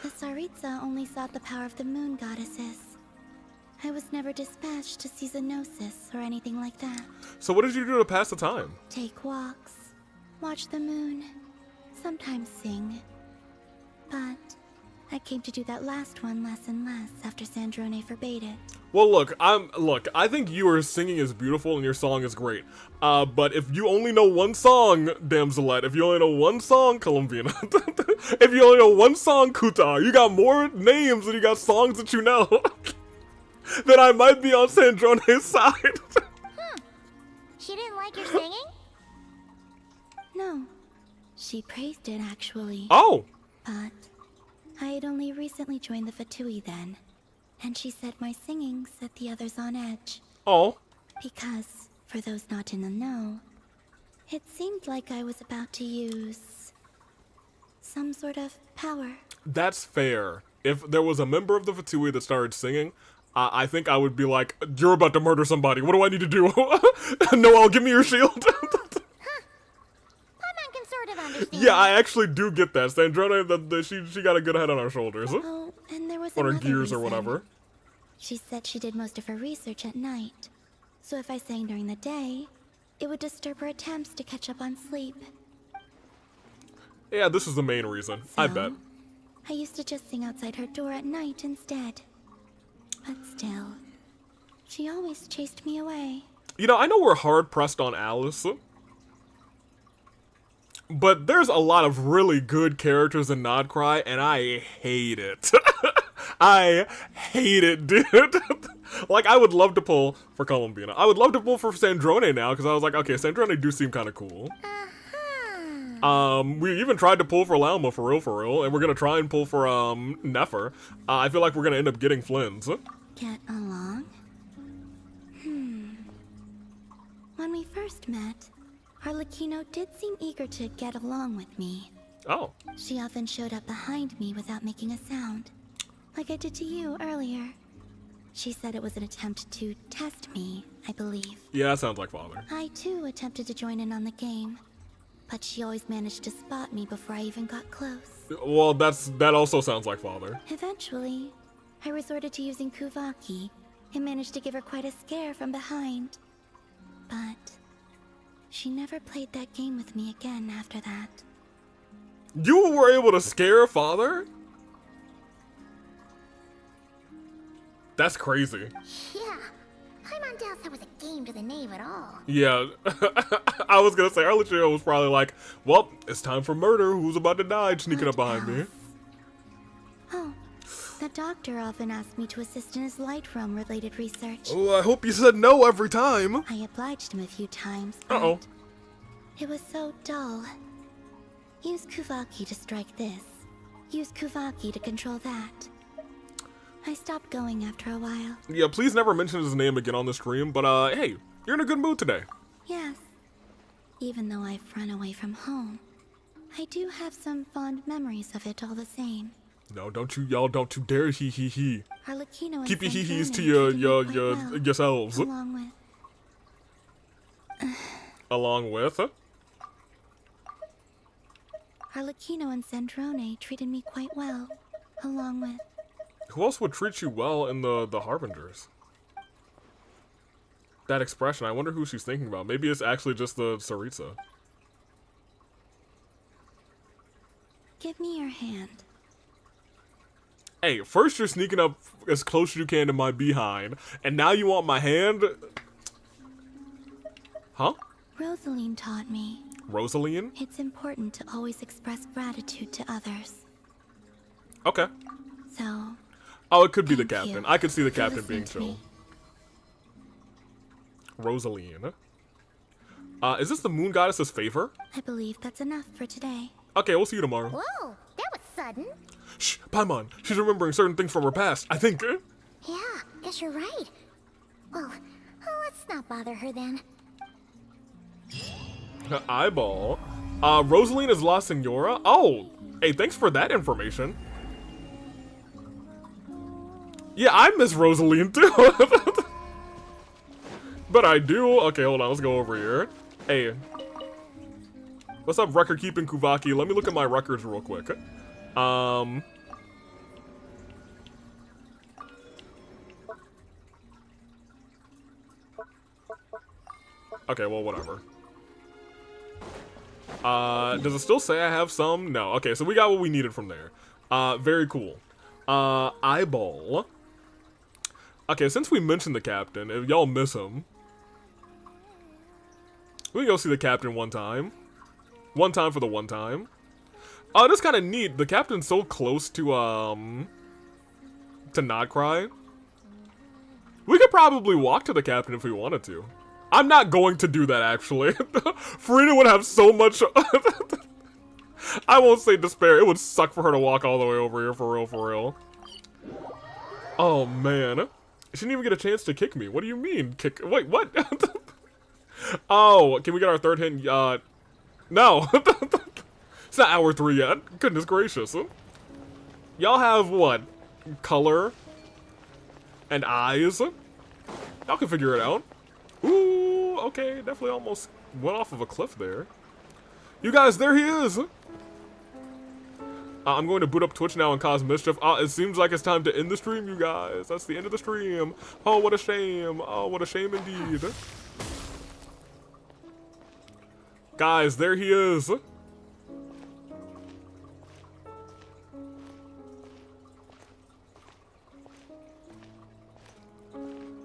The Tsaritsa only sought the power of the moon goddesses. I was never dispatched to see Xenosis or anything like that. So what did you do to pass the time? Take walks, watch the moon, sometimes sing. But I came to do that last one less and less after Sandrone forbade it. Well, look, I think your singing is beautiful and your song is great. But if you only know one song, Damselette, if you only know one song, Columbina, if you only know one song, Kuta, you got more names than you got songs that you know, then I might be on Sandrone's side. She didn't like your singing? No. She praised it, actually. Oh! But I had only recently joined the Fatui then. And she said my singing set the others on edge. Oh. Because, for those not in the know, it seemed like I was about to use some sort of power. That's fair. If there was a member of the Fatui that started singing, I think I would be like, you're about to murder somebody. What do I need to do? Noelle, give me your shield. Yeah, I actually do get that. Sandrone, she got a good head on her shoulders. Oh, and there was on her another gears reason. or whatever. She said she did most of her research at night. So if I sang during the day, it would disturb her attempts to catch up on sleep. Yeah, this is the main reason. I bet. I used to just sing outside her door at night instead. But still, she always chased me away. You know, I know we're hard pressed on Alice, but there's a lot of really good characters in Nodcry, and I hate it. I hate it, dude. Like, I would love to pull for Columbina. I would love to pull for Sandrone now, because I was like, okay, Sandrone do seem kind of cool. We even tried to pull for Lauma for real, and we're gonna try and pull for, Nefer. I feel like we're gonna end up getting Flynn's. Get along? When we first met, Arlecchino did seem eager to get along with me. Oh. She often showed up behind me without making a sound, like I did to you earlier. She said it was an attempt to test me, I believe. Yeah, that sounds like father. I too attempted to join in on the game, but she always managed to spot me before I even got close. Well, that also sounds like father. Eventually, I resorted to using Kuvaki and managed to give her quite a scare from behind. But she never played that game with me again after that. You were able to scare father? That's crazy. Yeah. Paimon said was a game to the knave at all. Yeah. I was gonna say, Arlecchino was probably like, well, it's time for murder. Who's about to die? Sneaking up behind me. Oh, the doctor often asked me to assist in his light realm related research. Oh, I hope you said no every time. I obliged him a few times. Uh-oh. It was so dull. Use Kuvaki to strike this. Use Kuvaki to control that. I stopped going after a while. Yeah, please never mention his name again on the stream, but hey, you're in a good mood today. Yes. Even though I've run away from home, I do have some fond memories of it all the same. No, don't you dare he. Harlequino and Keep your he-he's to Santrone yourselves. Along with... Huh? Harlequino and Santrone treated me quite well, along with... Who else would treat you well in the Harbingers? That expression, I wonder who she's thinking about. Maybe it's actually just the Saritsa. Give me your hand. Hey, first you're sneaking up as close as you can to my behind, and now you want my hand? Huh? Rosaline taught me. Rosaline? It's important to always express gratitude to others. Okay. So... Oh, it could be the captain. I could see the captain being chill. Rosaline. Is this the moon goddess's favor? I believe that's enough for today. Okay, we'll see you tomorrow. Whoa, that was sudden. Shh, Paimon. She's remembering certain things from her past, I think. Yeah, guess you're right. Well, let's not bother her then. Eyeball. Rosaline is La Senora? Oh, hey, thanks for that information. Yeah, I miss Rosaline too. But I do. Okay, hold on, let's go over here. Hey. What's up, record keeping Kuvaki? Let me look at my records real quick. Okay, well, whatever. Does it still say I have some? No. Okay, so we got what we needed from there. Very cool. Eyeball. Okay, since we mentioned the captain, if y'all miss him, we can go see the captain one time. One time for the one time. Oh, that's kind of neat. The captain's so close to Not Cry. We could probably walk to the captain if we wanted to. I'm not going to do that, actually. Farina would have so much... I won't say despair. It would suck for her to walk all the way over here, for real, for real. Oh, man. She didn't even get a chance to kick me. What do you mean, kick? Wait, what? Oh, can we get our third hit? No. It's not hour 3 yet. Goodness gracious. Y'all have, what? Color? And eyes? Y'all can figure it out. Ooh, okay. Definitely almost went off of a cliff there. You guys, there he is! I'm going to boot up Twitch now and cause mischief. It seems like it's time to end the stream, you guys. That's the end of the stream. Oh, what a shame. Oh, what a shame indeed. Guys, there he is.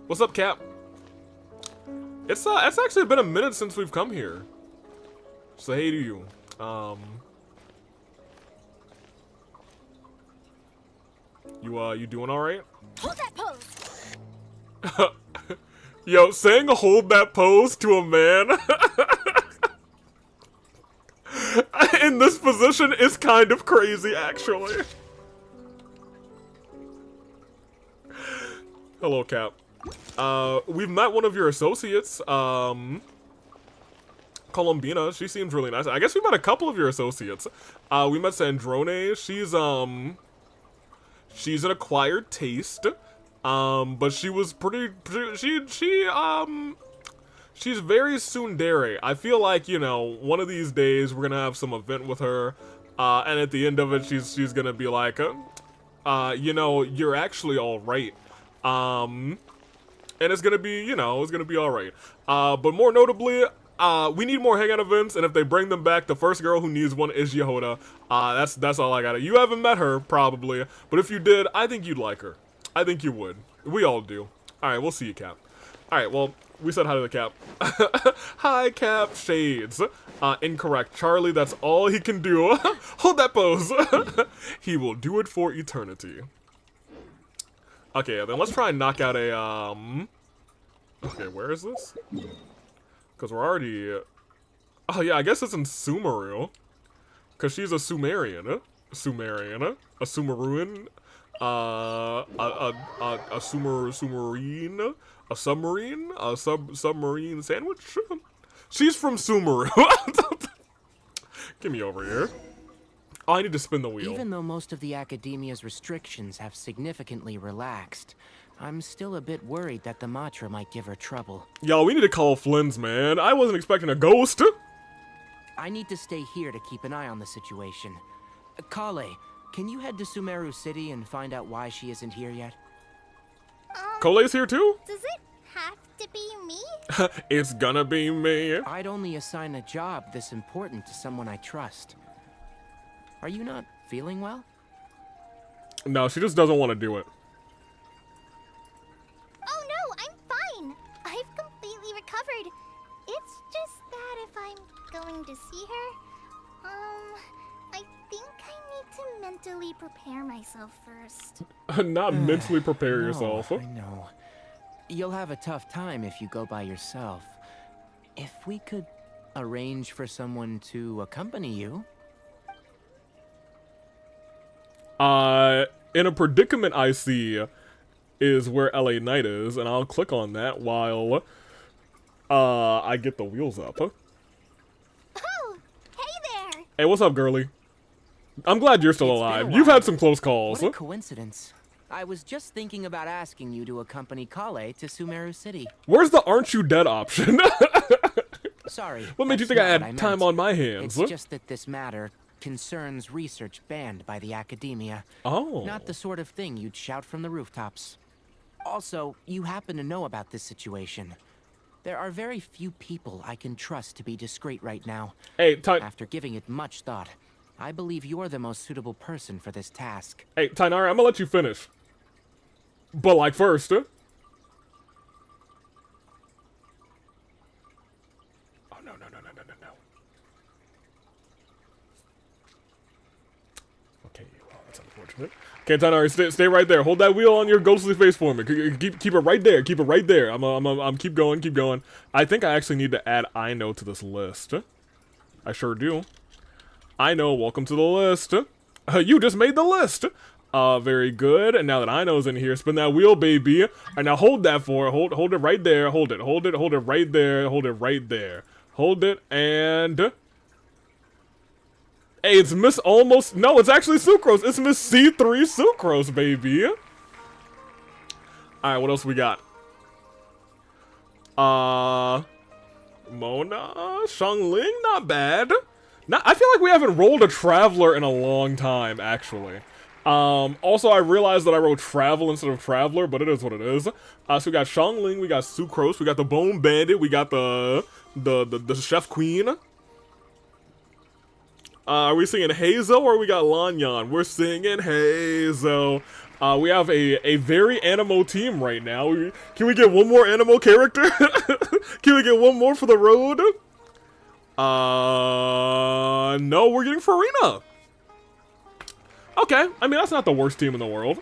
What's up, Cap? It's actually been a minute since we've come here. So hey to you. You doing all right? Hold that pose. Yo, saying hold that pose to a man in this position is kind of crazy, actually. Hello, Cap. We've met one of your associates, Columbina. She seems really nice. I guess we met a couple of your associates. We met Sandrone. She's an acquired taste. But she was she's very tsundere. I feel like, you know, one of these days we're gonna have some event with her, and at the end of it, she's gonna be like, you know, you're actually all right. And it's gonna be, you know, it's gonna be all right. But more notably, we need more hangout events, and if they bring them back, the first girl who needs one is Yehoda. That's all I got. You haven't met her, probably, but if you did, I think you'd like her. I think you would. We all do. All right, we'll see you, Cap. All right, well, we said hi to the Cap. Hi, Cap. Shades. Incorrect. Charlie, that's all he can do. Hold that pose. He will do it for eternity. Okay, then let's try and knock out a, Okay, where is this? Because we're already... Oh, yeah, I guess it's in Sumeru. Cause she's a Sumerian, a Sumeruan, a Sumerine, a submarine, a submarine sandwich. She's from Sumeru. Get me over here. Oh, I need to spin the wheel. Even though most of the Academia's restrictions have significantly relaxed, I'm still a bit worried that the Matra might give her trouble. Yo, we need to call Flynn's, man. I wasn't expecting a ghost. I need to stay here to keep an eye on the situation. Kale, can you head to Sumeru City and find out why she isn't here yet? Cole's here too? Does it have to be me? It's gonna be me. I'd only assign a job this important to someone I trust. Are you not feeling well? No, she just doesn't want to do it. Oh no, I'm fine. I've completely recovered. It's just that if I'm going to see her, I think I need to mentally prepare myself first. Not mentally prepare yourself. I know. You'll have a tough time if you go by yourself. If we could arrange for someone to accompany you. In a predicament I see is where LA Knight is, and I'll click on that while I get the wheels up. Oh, hey there. Hey, what's up, girly? I'm glad you're still alive. You've had some close calls. What a coincidence. I was just thinking about asking you to accompany Kale to Sumeru City. Where's the aren't you dead option? Sorry. What made you think I had time on my hands? It's just that this matter concerns research banned by the Academia. Oh. Not the sort of thing you'd shout from the rooftops. Also, you happen to know about this situation. There are very few people I can trust to be discreet right now. Hey, after giving it much thought, I believe you're the most suitable person for this task. Hey, Tainara, I'm gonna let you finish. But, like, first, Oh, no. Okay, well, that's unfortunate. Okay, Tainara, stay right there. Hold that wheel on your ghostly face for me. Keep it right there. Keep it right there. I'm keep going. I think I actually need to add I know to this list. I sure do. I know, welcome to the list. You just made the list. Very good. And now that I know's in here, spin that wheel, baby. And now hold that for hold it right there. Hold it right there. Hold it right there. Hold it and hey, it's Miss Almost. No, it's actually Sucrose. It's Miss C3 Sucrose, baby. Alright, what else we got? Mona, Shangling, not bad. I feel like we haven't rolled a Traveler in a long time, actually. Also, I realized that I wrote Travel instead of Traveler, but it is what it is. So we got Shangling, we got Sucrose, we got the Bone Bandit, we got the Chef Queen. Are we singing Hazo or we got Lanyan? We're singing Hazo. We have a very Animo team right now. Can we get one more Animo character? Can we get one more for the road? No, we're getting Farina. Okay, I mean, that's not the worst team in the world.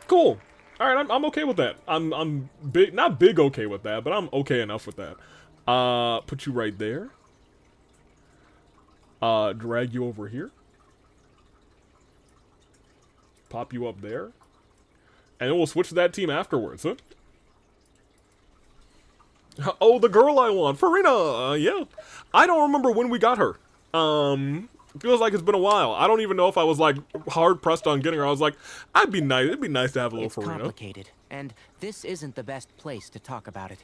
Cool. Alright, I'm okay with that. I'm big, not big okay with that, but I'm okay enough with that. Put you right there. Drag you over here. Pop you up there. And then we'll switch to that team afterwards, huh? Oh, the girl I want, Farina. Yeah, I don't remember when we got her. Feels like it's been a while. I don't even know if I was like hard pressed on getting her. I was like, it'd be nice to have a little Farina. It's complicated, and this isn't the best place to talk about it.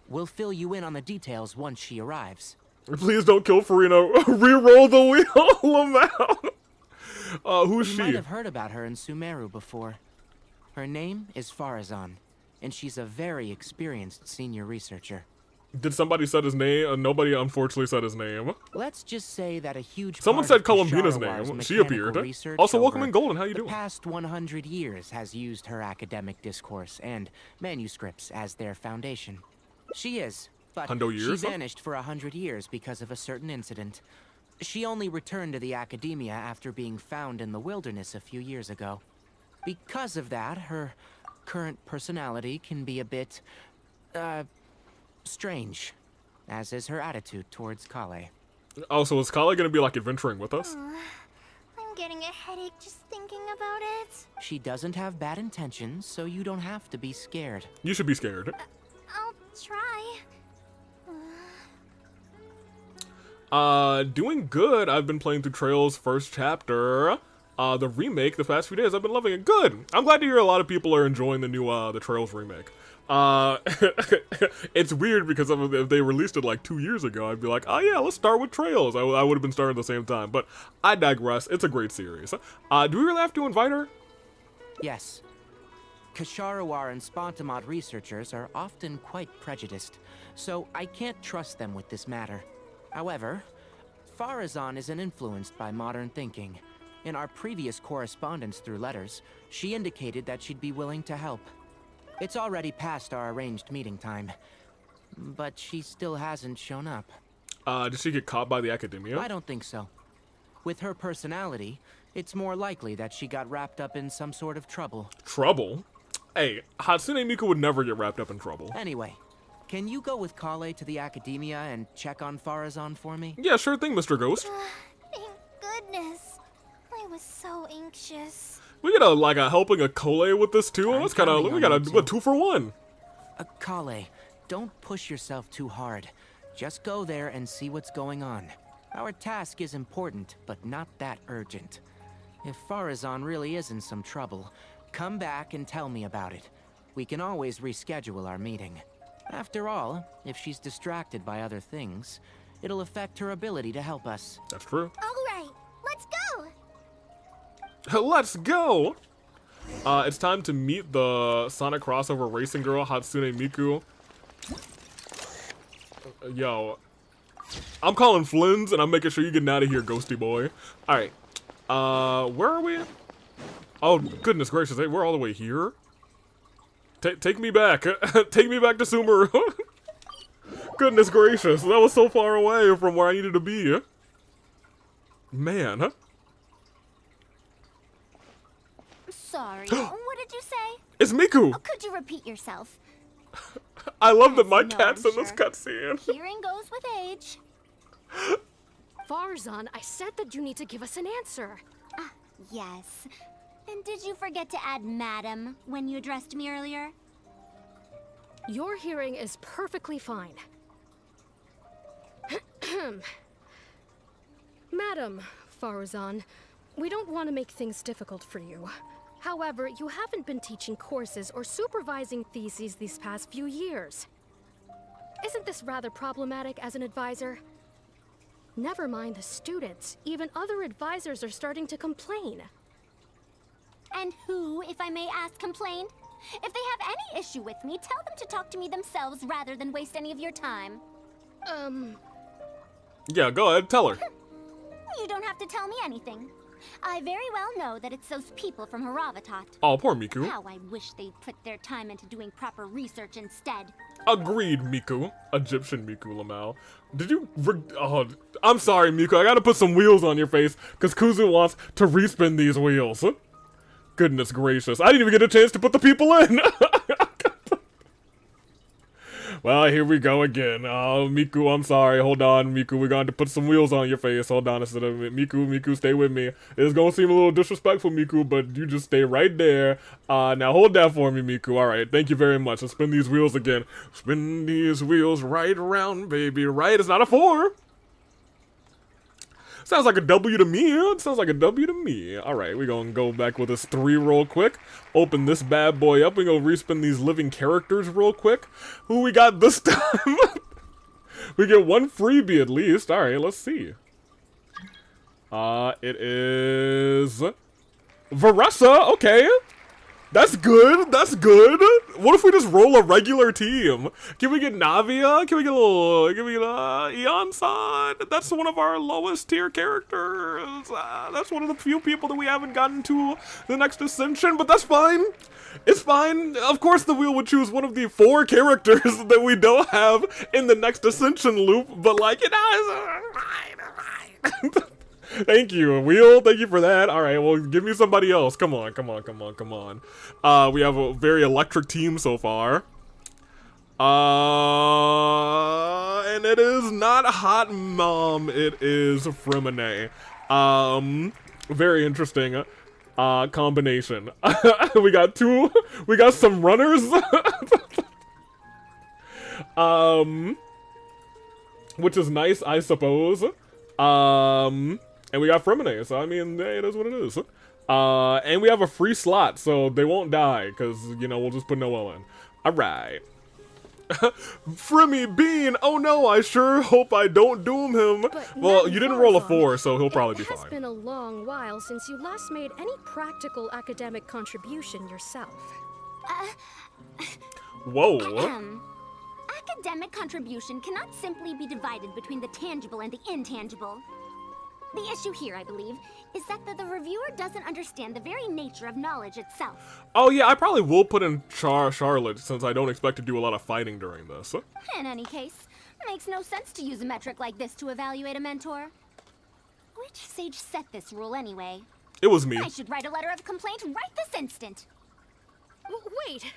We'll fill you in on the details once she arrives. Please don't kill Farina. Re-roll the wheel, Lamau. Who's she? You might have heard about her in Sumeru before. Her name is Farazan, and she's a very experienced senior researcher. Did somebody say his name? Nobody, unfortunately, said his name. Let's just say that a huge Someone part said Columbina's name. She appeared. Also, welcome in Golden. How you doing? The past 100 years has used her academic discourse and manuscripts as their foundation. She is, but she vanished for 100 years because of a certain incident. She only returned to the academia after being found in the wilderness a few years ago. Because of that, her current personality can be a bit, strange, as is her attitude towards Kale. Oh, so is Kale gonna be like adventuring with us? I'm getting a headache just thinking about it. She doesn't have bad intentions, so you don't have to be scared. You should be scared. I'll try. Doing good. I've been playing through Trails first chapter. The remake the past few days. I've been loving it. Good. I'm glad to hear a lot of people are enjoying the new, the Trails remake. It's weird because if they released it like 2 years ago, I'd be like, oh yeah, let's start with Trails. I would have been starting at the same time, but I digress. It's a great series. Do we really have to invite her? Yes. Kasharawar and Spontamod researchers are often quite prejudiced, so I can't trust them with this matter. However, Farazan isn't influenced by modern thinking. In our previous correspondence through letters, she indicated that she'd be willing to help. It's already past our arranged meeting time, but she still hasn't shown up. Did she get caught by the academia? I don't think so. With her personality, it's more likely that she got wrapped up in some sort of trouble. Trouble? Hey, Hatsune Miku would never get wrapped up in trouble. Anyway, can you go with Kale to the academia and check on Farazan for me? Yeah, sure thing, Mr. Ghost. Thank goodness. I was so anxious. We get a helping a Kale with this too. That's kind of, we got a 2 for 1. Kale, don't push yourself too hard. Just go there and see what's going on. Our task is important, but not that urgent. If Farazan really is in some trouble, come back and tell me about it. We can always reschedule our meeting. After all, if she's distracted by other things, it'll affect her ability to help us. That's true. All right, let's go. Let's go! It's time to meet the Sonic crossover racing girl, Hatsune Miku. Yo. I'm calling Flynn's and I'm making sure you're getting out of here, ghosty boy. Alright. Where are we? Oh, goodness gracious, hey, we're all the way here? Take me back. Take me back to Sumeru. Goodness gracious, that was so far away from where I needed to be. Man. Sorry, what did you say? It's Miku! Oh, could you repeat yourself? I love that my cat's in this cutscene. Hearing goes with age. Farzan, I said that you need to give us an answer. Ah, yes. And did you forget to add madam when you addressed me earlier? Your hearing is perfectly fine. Madam Farazan, we don't want to make things difficult for you. However, you haven't been teaching courses or supervising theses these past few years. Isn't this rather problematic as an advisor? Never mind the students, even other advisors are starting to complain. And who, if I may ask, complained? If they have any issue with me, tell them to talk to me themselves rather than waste any of your time. Yeah, go ahead, tell her. You don't have to tell me anything. I very well know that it's those people from Haravatat. Oh, poor Miku. How I wish they'd put their time into doing proper research instead. Agreed, Miku. Egyptian Miku Lamau. Did you... Oh, I'm sorry, Miku. I gotta put some wheels on your face, because Kuzu wants to respin these wheels. Goodness gracious. I didn't even get a chance to put the people in. Well, here we go again. Oh, Miku, I'm sorry. Hold on, Miku. We're going to put some wheels on your face. Hold on a second. Miku, stay with me. It's going to seem a little disrespectful, Miku, but you just stay right there. Now hold that for me, Miku. All right, thank you very much. Let's spin these wheels again. Spin these wheels right around, baby. Right? It's not a 4. Sounds like a W to me. It sounds like a W to me. All right, we're going to go back with this 3 real quick. Open this bad boy up. We're going to respin these living characters real quick. Who we got this time? We get 1 freebie at least. All right, let's see. It is Varessa. Okay. That's good. That's good. What if we just roll a regular team? Can we get Navia? Can we get Eon-san? That's one of our lowest tier characters. That's one of the few people that we haven't gotten to the next ascension, but that's fine. It's fine. Of course the wheel would choose one of the 4 characters that we don't have in the next ascension loop, but like, it is. Thank you, Wheel. Thank you for that. All right, well, give me somebody else. Come on. We have a very electric team so far. And It is not Hot Mom. It is Fremine. Very interesting combination. We got some runners. Which is nice, I suppose. And we got Fremine, so I mean, hey, it is what it is. And we have a free slot, so they won't die, because, you know, we'll just put Noel in. Alright. Frimmy Bean! Oh no, I sure hope I don't doom him. Well, you didn't roll a 4, so he'll probably be fine. It has been a long while since you last made any practical academic contribution yourself. Whoa. Academic contribution cannot simply be divided between the tangible and the intangible. The issue here, I believe, is that the reviewer doesn't understand the very nature of knowledge itself. Oh yeah, I probably will put in Charlotte, since I don't expect to do a lot of fighting during this. In any case, makes no sense to use a metric like this to evaluate a mentor. Which sage set this rule anyway? It was me. I should write a letter of complaint right this instant. Wait!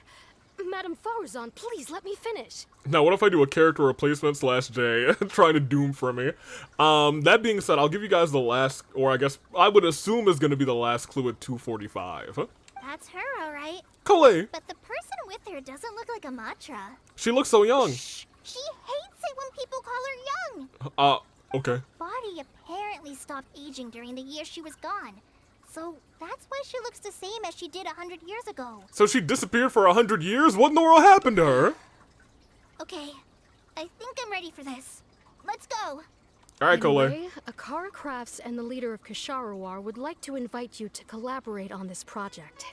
Madame Farazan, please let me finish. Now, what if I do a character replacement /J, trying to doom for me? That being said, I'll give you guys the last, or I guess, I would assume is going to be the last clue at 245. That's her, alright. Coley! But the person with her doesn't look like a Matra. She looks so young. She hates it when people call her young. Okay. Body apparently stopped aging during the year she was gone. So that's why she looks the same as she did 100 years ago. So she disappeared for 100 years? What in the world happened to her? Okay, I think I'm ready for this. Let's go. Alright, Coley. Anyway, Akara Crafts and the leader of Kasharawar would like to invite you to collaborate on this project.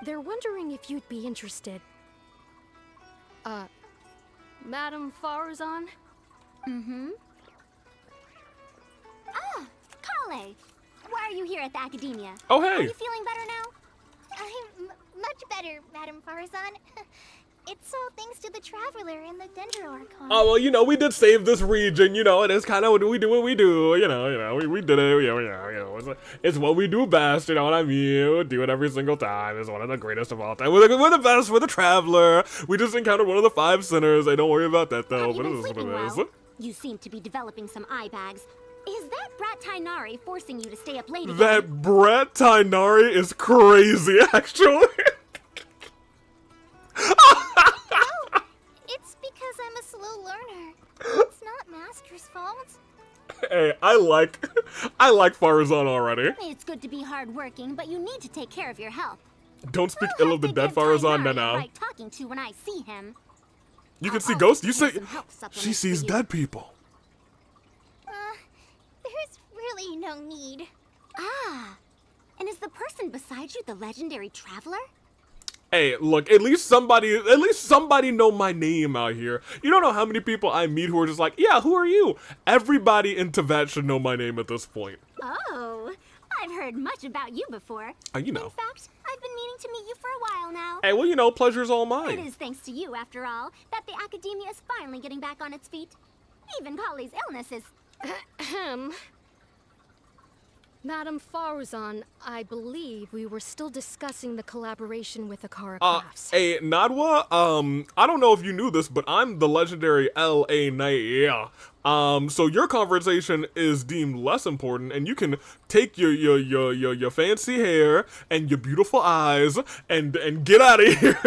They're wondering if you'd be interested. Madame Farazan? Mm-hmm. Ah, Kale! Why are you here at the academia? Oh, hey! Are you feeling better now? I'm much better, Madame Farazan. It's all thanks to the Traveler and the Dendro Archon. Oh, well, you know, we did save this region, you know, it is kind of what we do, we did it, you know, it's what we do best, you know what I mean, we do it every single time, it's one of the greatest of all time, we're the best, we're the Traveler, we just encountered one of the 5 sinners, hey, don't worry about that, though, but it is what it is. You seem to be developing some eye bags. Is that Brat Tainari forcing you to stay up late again? That Brat Tainari is crazy, actually. No, it's because I'm a slow learner. It's not Master's fault. Hey, I like Farazan already. It's good to be hardworking, but you need to take care of your health. Don't speak ill of the dead Farazan, Nana. Right talking to when I see him. You can see ghosts? You say she sees dead people. There's really no need. Ah, and is the person beside you the legendary Traveler? Hey, look, at least somebody know my name out here. You don't know how many people I meet who are just like, yeah, who are you? Everybody in Teyvat should know my name at this point. Oh, I've heard much about you before. You know. In fact, I've been meaning to meet you for a while now. Hey, well, you know, pleasure's all mine. It is thanks to you, after all, that the academia is finally getting back on its feet. Even Kali's illness is... Madame Farazan, I believe we were still discussing the collaboration with Akara Crafts. Hey, Nadwa, I don't know if you knew this, but I'm the legendary L.A. Knight, yeah. So your conversation is deemed less important, and you can take your fancy hair and your beautiful eyes and get out of here.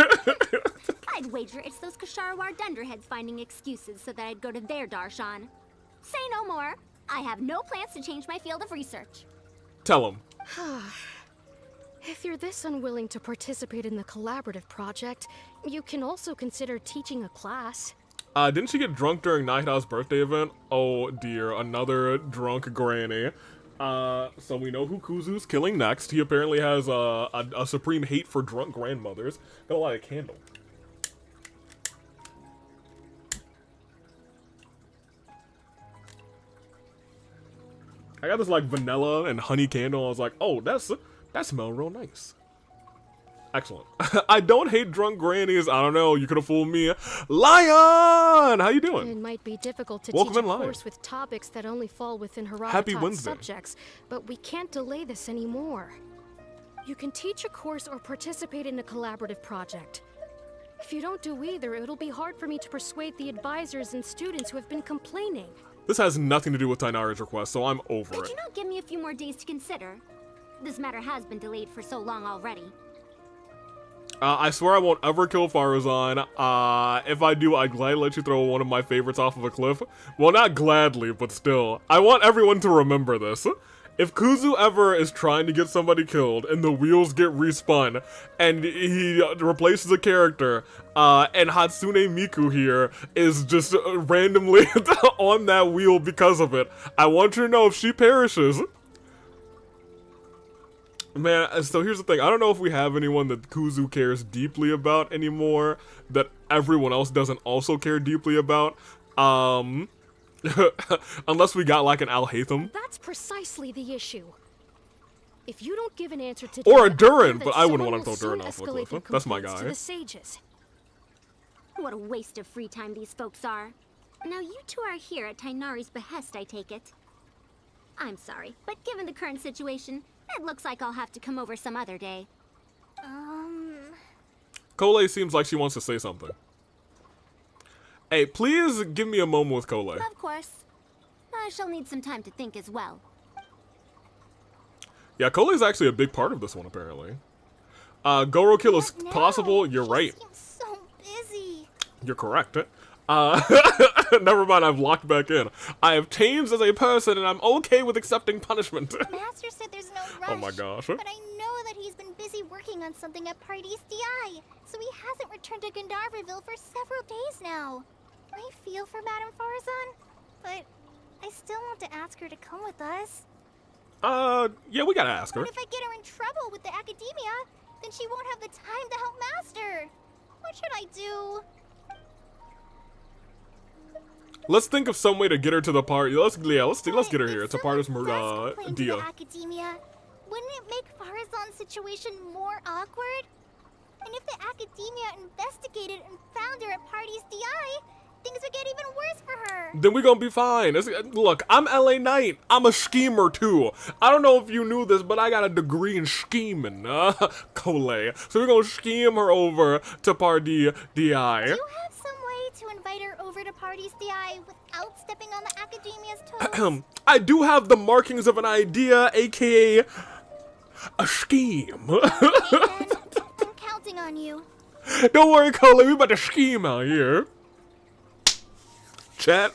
I'd wager it's those Kasharawar dunderheads finding excuses so that I'd go to their darshan. Say no more. I have no plans to change my field of research. Tell him. If you're this unwilling to participate in the collaborative project, you can also consider teaching a class. Didn't she get drunk during Nighthouse birthday event? Oh dear, another drunk granny. So we know who Kuzu's killing next. He apparently has a supreme hate for drunk grandmothers. Got a lot of candle. I got this like vanilla and honey candle. I was like, oh, that smells real nice. Excellent. I don't hate drunk grannies. I don't know. You could have fooled me. Lion! How you doing? It might be difficult to Welcome teach a in, Lion. course with topics that only fall within Happy Harada Wednesday. subjects, but we can't delay this anymore. You can teach a course or participate in a collaborative project. If you don't do either, it'll be hard for me to persuade the advisors and students who have been complaining. This has nothing to do with Tainari's request, so I'm over Could it. you not give me a few more days to consider? This matter has been delayed for so long already. I swear I won't ever kill Faruzan. If I do, I'd gladly let you throw one of my favorites off of a cliff. Well, not gladly, but still. I want everyone to remember this. If Kuzu ever is trying to get somebody killed and the wheels get respun and he replaces a character, and Hatsune Miku here is just randomly on that wheel because of it, I want you to know if she perishes. Man, so here's the thing. I don't know if we have anyone that Kuzu cares deeply about anymore that everyone else doesn't also care deeply about. Unless we got like an Al-Hatham. That's precisely the issue. If you don't give an answer to or a Durin, but I wouldn't want to throw Durin off the cliff. That's my guy. To the sages. What a waste of free time these folks are. Now you two are here at Tainari's behest, I take it. I'm sorry, but given the current situation, it looks like I'll have to come over some other day. Cole seems like she wants to say something. Hey, please give me a moment with Cole. Of course. I shall need some time to think as well. Yeah, Cole's actually a big part of this one, apparently. Goro kill is possible. You're right. So busy. You're correct. Never mind, I've locked back in. I have changed as a person, and I'm okay with accepting punishment. Master said there's no rush. Oh my gosh. But I know that he's been busy working on something at Party's DI, so he hasn't returned to Gandharville for several days now. I feel for Madame Farazan, but I still want to ask her to come with us. Yeah, we gotta ask her. What if I get her in trouble with the academia? Then she won't have the time to help Master. What should I do? Let's think of some way to get her to the party. Let's get her here. It's a part of Dia. Academia, wouldn't it make Farazan's situation more awkward? And if the academia investigated and found her at Party's DI, things would get even worse for her. Then we gonna be fine. Look, I'm LA Knight. I'm a schemer too. I don't know if you knew this, but I got a degree in scheming, Cole. So we're gonna scheme her over to Party DI. Do you have some way to invite her over to Party's DI without stepping on the academia's toes? I do have the markings of an idea, aka a scheme. I'm counting on you. Don't worry, Cole. We about to scheme out here. Chat.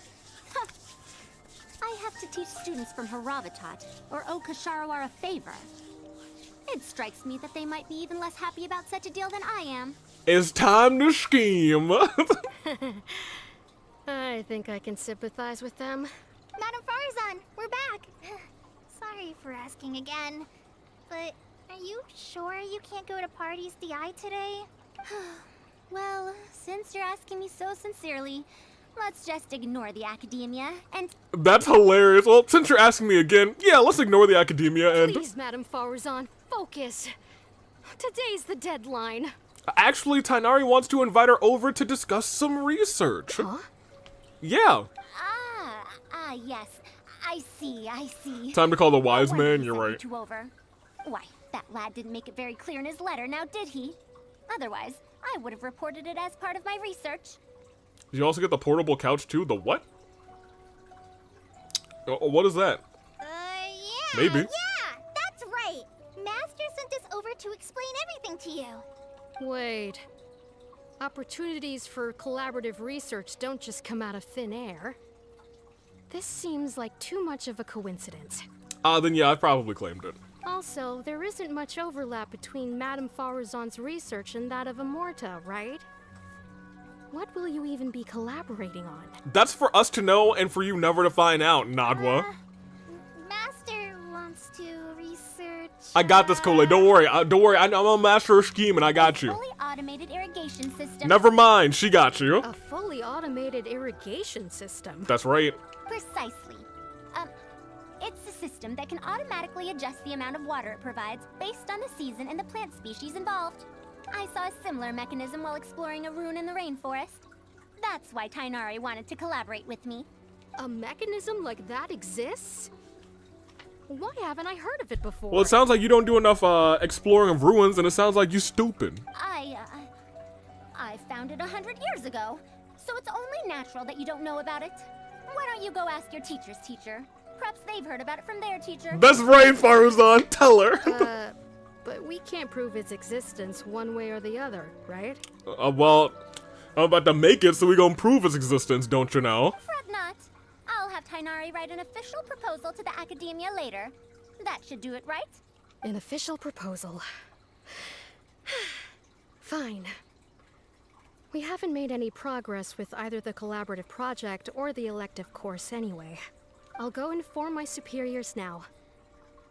I have to teach students from Haravatat or Okasharawar a favor. It strikes me that they might be even less happy about such a deal than I am. It's time to scheme. I think I can sympathize with them. Madame Farazan, we're back. Sorry for asking again, but are you sure you can't go to Party's DI today? Well, since you're asking me so sincerely, let's just ignore the academia and... That's hilarious. Well, since you're asking me again, yeah, let's ignore the academia and... Please, Madame Farazan, focus. Today's the deadline. Actually, Tainari wants to invite her over to discuss some research. Huh? Yeah. Yes. I see. Time to call the wise man, you're right. You over. Why, that lad didn't make it very clear in his letter, now did he? Otherwise, I would have reported it as part of my research. Did you also get the portable couch too? The what? What is that? Yeah. Maybe. Yeah, that's right. Master sent us over to explain everything to you. Wait. Opportunities for collaborative research don't just come out of thin air. This seems like too much of a coincidence. Then yeah, I've probably claimed it. Also, there isn't much overlap between Madame Farazan's research and that of Amorta, right? What will you even be collaborating on? That's for us to know and for you never to find out, Nadwa. Master wants to research... I got this, Cole. Don't worry. I'm a master of scheme and I got you. Fully automated irrigation system. Never mind. She got you. A fully automated irrigation system? That's right. Precisely. It's a system that can automatically adjust the amount of water it provides based on the season and the plant species involved. I saw a similar mechanism while exploring a rune in the rainforest. That's why Tainari wanted to collaborate with me. A mechanism like that exists? Why haven't I heard of it before? Well, it sounds like you don't do enough exploring of ruins, and it sounds like you stupid. I found it 100 years ago, so it's only natural that you don't know about it. Why don't you go ask your teacher's teacher? Perhaps they've heard about it from their teacher. That's right, Faruzan. Tell her. But we can't prove its existence one way or the other, right? Well, I'm about to make it, so we gonna prove its existence, don't you know? Fret not. I'll have Tainari write an official proposal to the Academia later. That should do it, right? An official proposal. Fine. We haven't made any progress with either the collaborative project or the elective course anyway. I'll go inform my superiors now.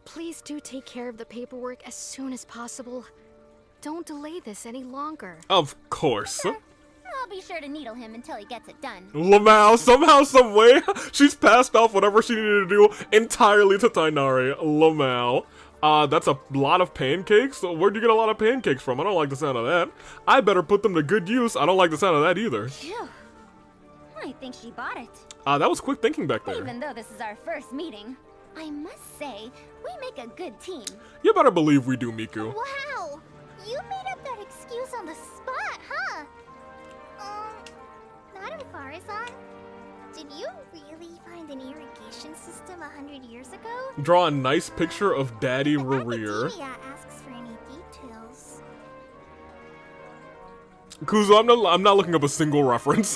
Please do take care of the paperwork as soon as possible. Don't delay this any longer. Of course. Sure. I'll be sure to needle him until he gets it done. Lamau, somehow, some way, she's passed off whatever she needed to do entirely to Tainari. Lamau. That's a lot of pancakes? Where'd you get a lot of pancakes from? I don't like the sound of that. I better put them to good use. I don't like the sound of that either. Phew. I think she bought it. That was quick thinking back there. Even though this is our first meeting, I must say, we make a good team. You better believe we do, Miku. Wow! You made up that excuse on the spot, huh? Madam Faruzan, did you really find an irrigation system 100 years ago? Draw a nice picture of Daddy Rerear. Academia asks for any details. Kuzo, I'm not looking up a single reference.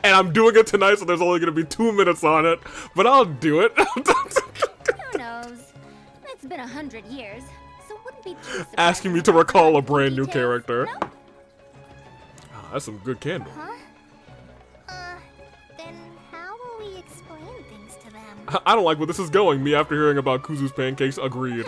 And I'm doing it tonight, so there's only gonna be 2 minutes on it. But I'll do it. Who knows? It's been 100 years, so it wouldn't be too surprising. Asking me to recall a brand new details. character. No? That's some good candle. Huh? Then how will we explain things to them? I don't like where this is going. Me after hearing about Kuzu's pancakes, agreed.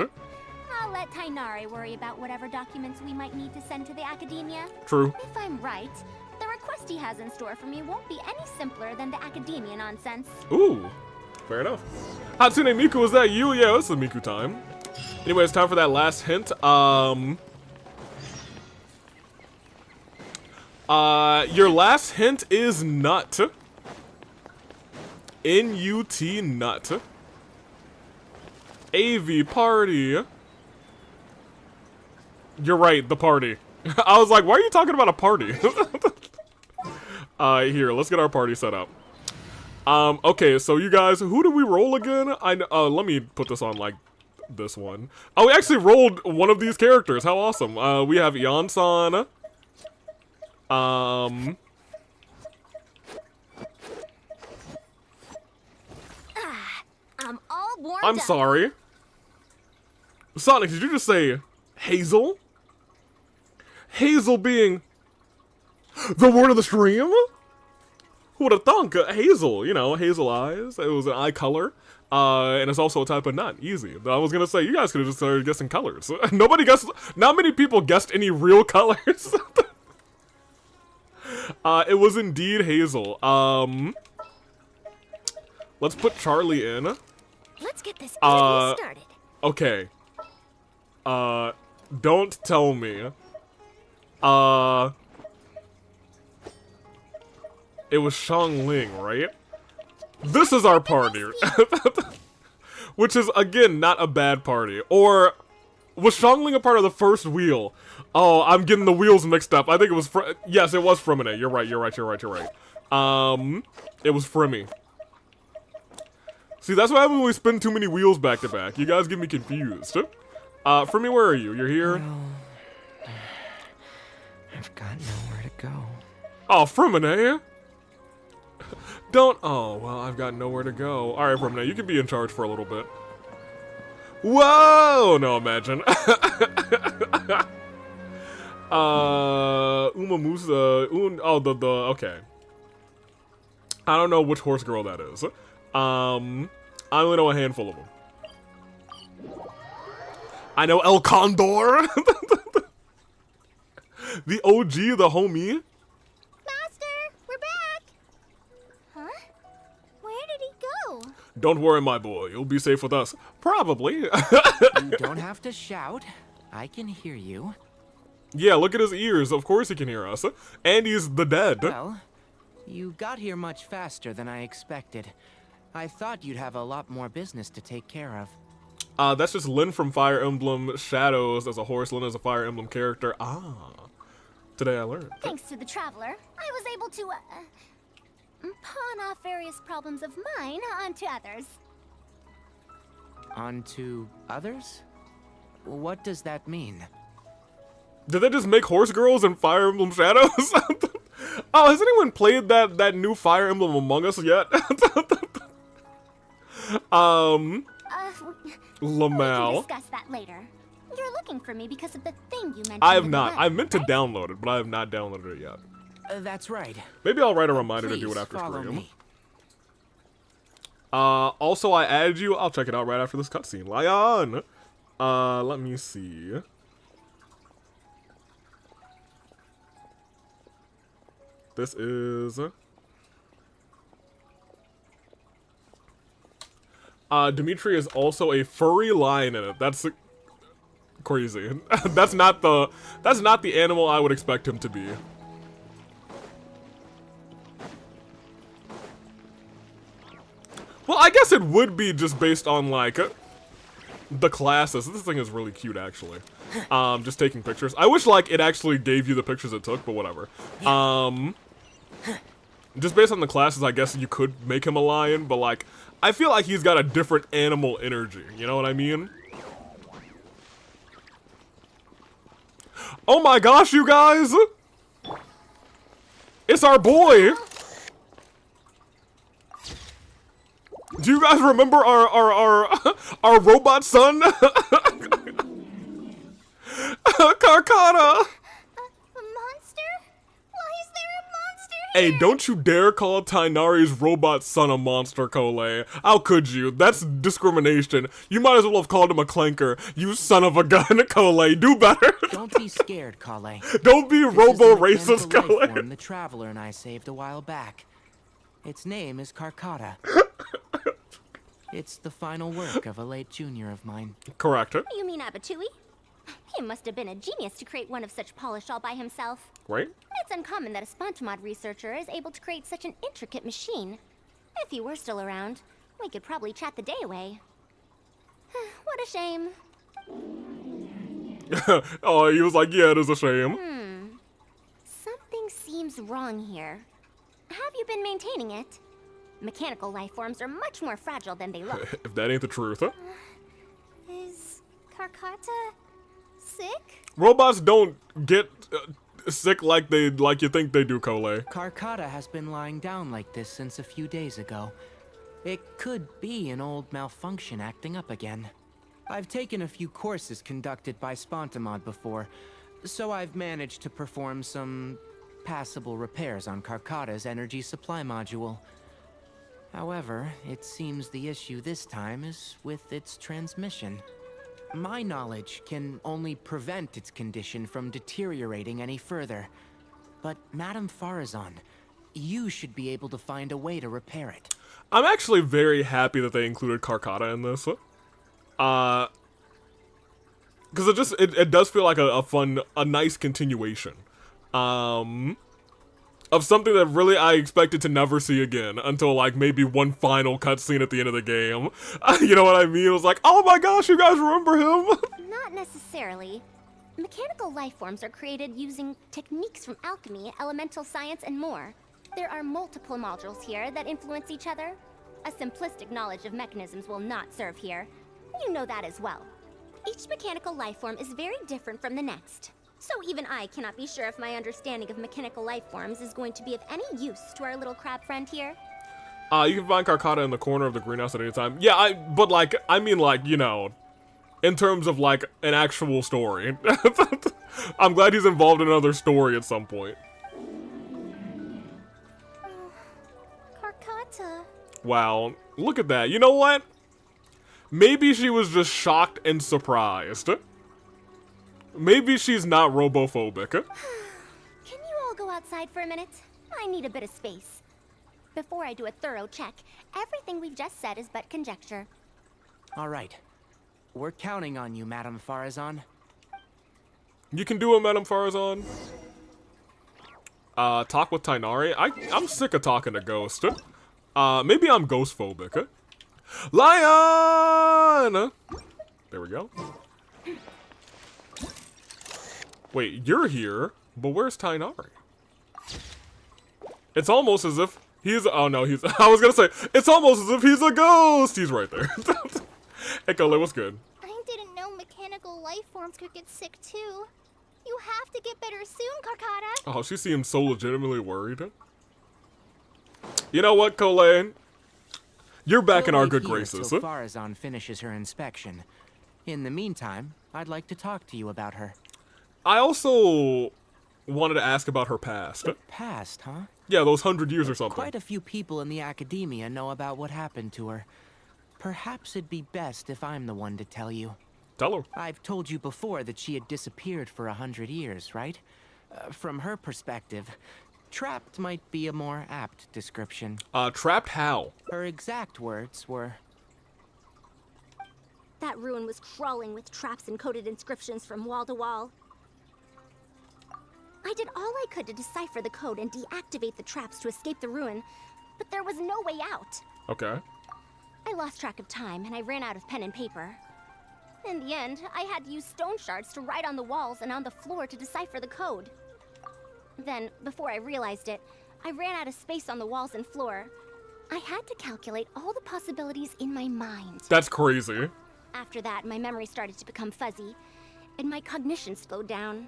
I'll let Tainari worry about whatever documents we might need to send to the Academia. True. If I'm right, the request he has in store for me won't be any simpler than the Academia nonsense. Ooh, fair enough. Hatsune Miku, is that you? Yeah, this is Miku time. Anyway, it's time for that last hint. Your last hint is nut. N-U-T, nut. AV party. You're right, the party. I was like, why are you talking about a party? Here, let's get our party set up. Okay, so you guys, who did we roll again? Let me put this on, like, this one. Oh, we actually rolled one of these characters. How awesome. We have Yansan. I'm all warmed I'm up. sorry. Sonic, did you just say Hazel? Hazel being the word of the stream? Who would have thunk? Hazel, you know, hazel eyes. It was an eye color. And it's also a type of nut. Easy. I was gonna say, you guys could have just started guessing colors. Nobody guessed, not many people guessed any real colors. It was indeed Hazel. Let's put Charlie in. Let's get this interview started. Okay. Don't tell me. It was Xiangling, right? This is our party. Which is, again, not a bad party. Or, was Xiangling a part of the first wheel? Oh, I'm getting the wheels mixed up. I think it was, yes, it was Freminet. You're right. It was Fremy. See, that's what happens when we spin too many wheels back to back. You guys get me confused. Fremy, where are you? You're here? Well, I've got nowhere to go. Oh, Freminet? Don't, oh, well, I've got nowhere to go. Alright, Freminet, you can be in charge for a little bit. Whoa! No, imagine. Umamusa, okay. I don't know which horse girl that is. I only know a handful of them. I know El Condor. The OG, the homie. Master, we're back. Huh? Where did he go? Don't worry, my boy. You'll be safe with us. Probably. You don't have to shout. I can hear you. Yeah, look at his ears. Of course he can hear us. And he's the dead. Well, you got here much faster than I expected. I thought you'd have a lot more business to take care of. That's just Lyn from Fire Emblem Shadows as a horse. Lyn as a Fire Emblem character. Ah. Today I learned. Thanks to the Traveler, I was able to, pawn off various problems of mine onto others. Onto others? What does that mean? Did they just make horse girls in Fire Emblem Shadows? Oh, has anyone played that new Fire Emblem Among Us yet? Lamal. We can discuss that later. You're looking for me because of the thing you mentioned. I have not. I meant to download it, but I have not downloaded it yet. That's right. Maybe I'll write a reminder to do it after stream. Also, I added you. I'll check it out right after this cutscene. Lion! Let me see. This is... Dimitri is also a furry lion in it. That's crazy. That's not the animal I would expect him to be. Well, I guess it would be just based on, like, the classes. This thing is really cute, actually. Just taking pictures. I wish, like, it actually gave you the pictures it took, but whatever. Just based on the classes, I guess you could make him a lion, but, like, I feel like he's got a different animal energy. You know what I mean? Oh my gosh, you guys! It's our boy! Do you guys remember our robot son? Carcata! A monster? Why is there a monster here? Hey, don't you dare call Tainari's robot son a monster, Cole. How could you? That's discrimination. You might as well have called him a clanker. You son of a gun, Cole. Do better. Don't be scared, Kale. Don't be robo-racist, Cole. The Traveler and I saved a while back. Its name is Carcata. It's the final work of a late junior of mine. Correct. You mean Abatui? He must have been a genius to create one of such polish all by himself. Right? It's uncommon that a Spontamod researcher is able to create such an intricate machine. If he were still around, we could probably chat the day away. What a shame. Oh, he was like, yeah, it is a shame. Something seems wrong here. Have you been maintaining it? Mechanical life forms are much more fragile than they look. If that ain't the truth, huh? Is Carcata sick? Robots don't get sick like you think they do, Cole. Carcata has been lying down like this since a few days ago. It could be an old malfunction acting up again. I've taken a few courses conducted by Spontamod before, so I've managed to perform some passable repairs on Carcata's energy supply module. However, it seems the issue this time is with its transmission. My knowledge can only prevent its condition from deteriorating any further. But Madame Farazan, you should be able to find a way to repair it. I'm actually very happy that they included Carcata in this. Because it does feel like a nice continuation. Of something that really I expected to never see again until, like, maybe one final cutscene at the end of the game. You know what I mean? It was like, oh my gosh, you guys remember him? Not necessarily. Mechanical life forms are created using techniques from alchemy, elemental science, and more. There are multiple modules here that influence each other. A simplistic knowledge of mechanisms will not serve here. You know that as well. Each mechanical life form is very different from the next. So even I cannot be sure if my understanding of mechanical life forms is going to be of any use to our little crab friend here. You can find Carcata in the corner of the greenhouse at any time. Yeah, I mean, you know, in terms of, like, an actual story. I'm glad he's involved in another story at some point. Carcata. Wow, look at that. You know what? Maybe she was just shocked and surprised. Maybe she's not robophobic. Can you all go outside for a minute? I need a bit of space. Before I do a thorough check, everything we've just said is but conjecture. All right. We're counting on you, Madame Farazan. You can do it, Madame Farazan. Talk with Tainari. I'm sick of talking to Ghost. Maybe I'm ghost phobic. Lion! There we go. Wait, you're here? But where's Tainari? It's almost as if he's... Oh, no, he's... I was gonna say, it's almost as if he's a ghost! He's right there. Hey, Cole, what's good? I didn't know mechanical life forms could get sick, too. You have to get better soon, Carcata. Oh, she seems so legitimately worried. You know what, Cole? You're back in our good graces. So Farazan finishes her inspection. In the meantime, I'd like to talk to you about her. I also wanted to ask about her past. Past, huh? Yeah, those 100 years or something. Quite a few people in the academia know about what happened to her. Perhaps it'd be best if I'm the one to tell you. Tell her. I've told you before that she had disappeared for 100 years, right? From her perspective, trapped might be a more apt description. Trapped how? Her exact words were... That ruin was crawling with traps and coded inscriptions from wall to wall. I did all I could to decipher the code and deactivate the traps to escape the ruin, but there was no way out. Okay. I lost track of time, and I ran out of pen and paper. In the end, I had to use stone shards to write on the walls and on the floor to decipher the code. Then, before I realized it, I ran out of space on the walls and floor. I had to calculate all the possibilities in my mind. That's crazy. After that, my memory started to become fuzzy, and my cognition slowed down.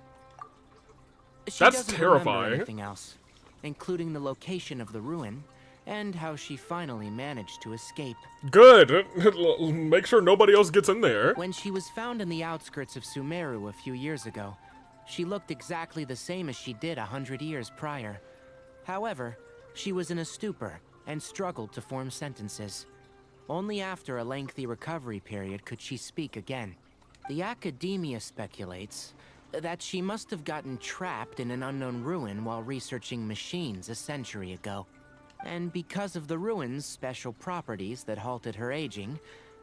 That's terrifying. Anything else, including the location of the ruin, and how she finally managed to escape. Good. Make sure nobody else gets in there. When she was found in the outskirts of Sumeru a few years ago, she looked exactly the same as she did 100 years prior. However, she was in a stupor and struggled to form sentences. Only after a lengthy recovery period could she speak again. The academia speculates that she must have gotten trapped in an unknown ruin while researching machines a century ago. And because of the ruin's special properties that halted her aging,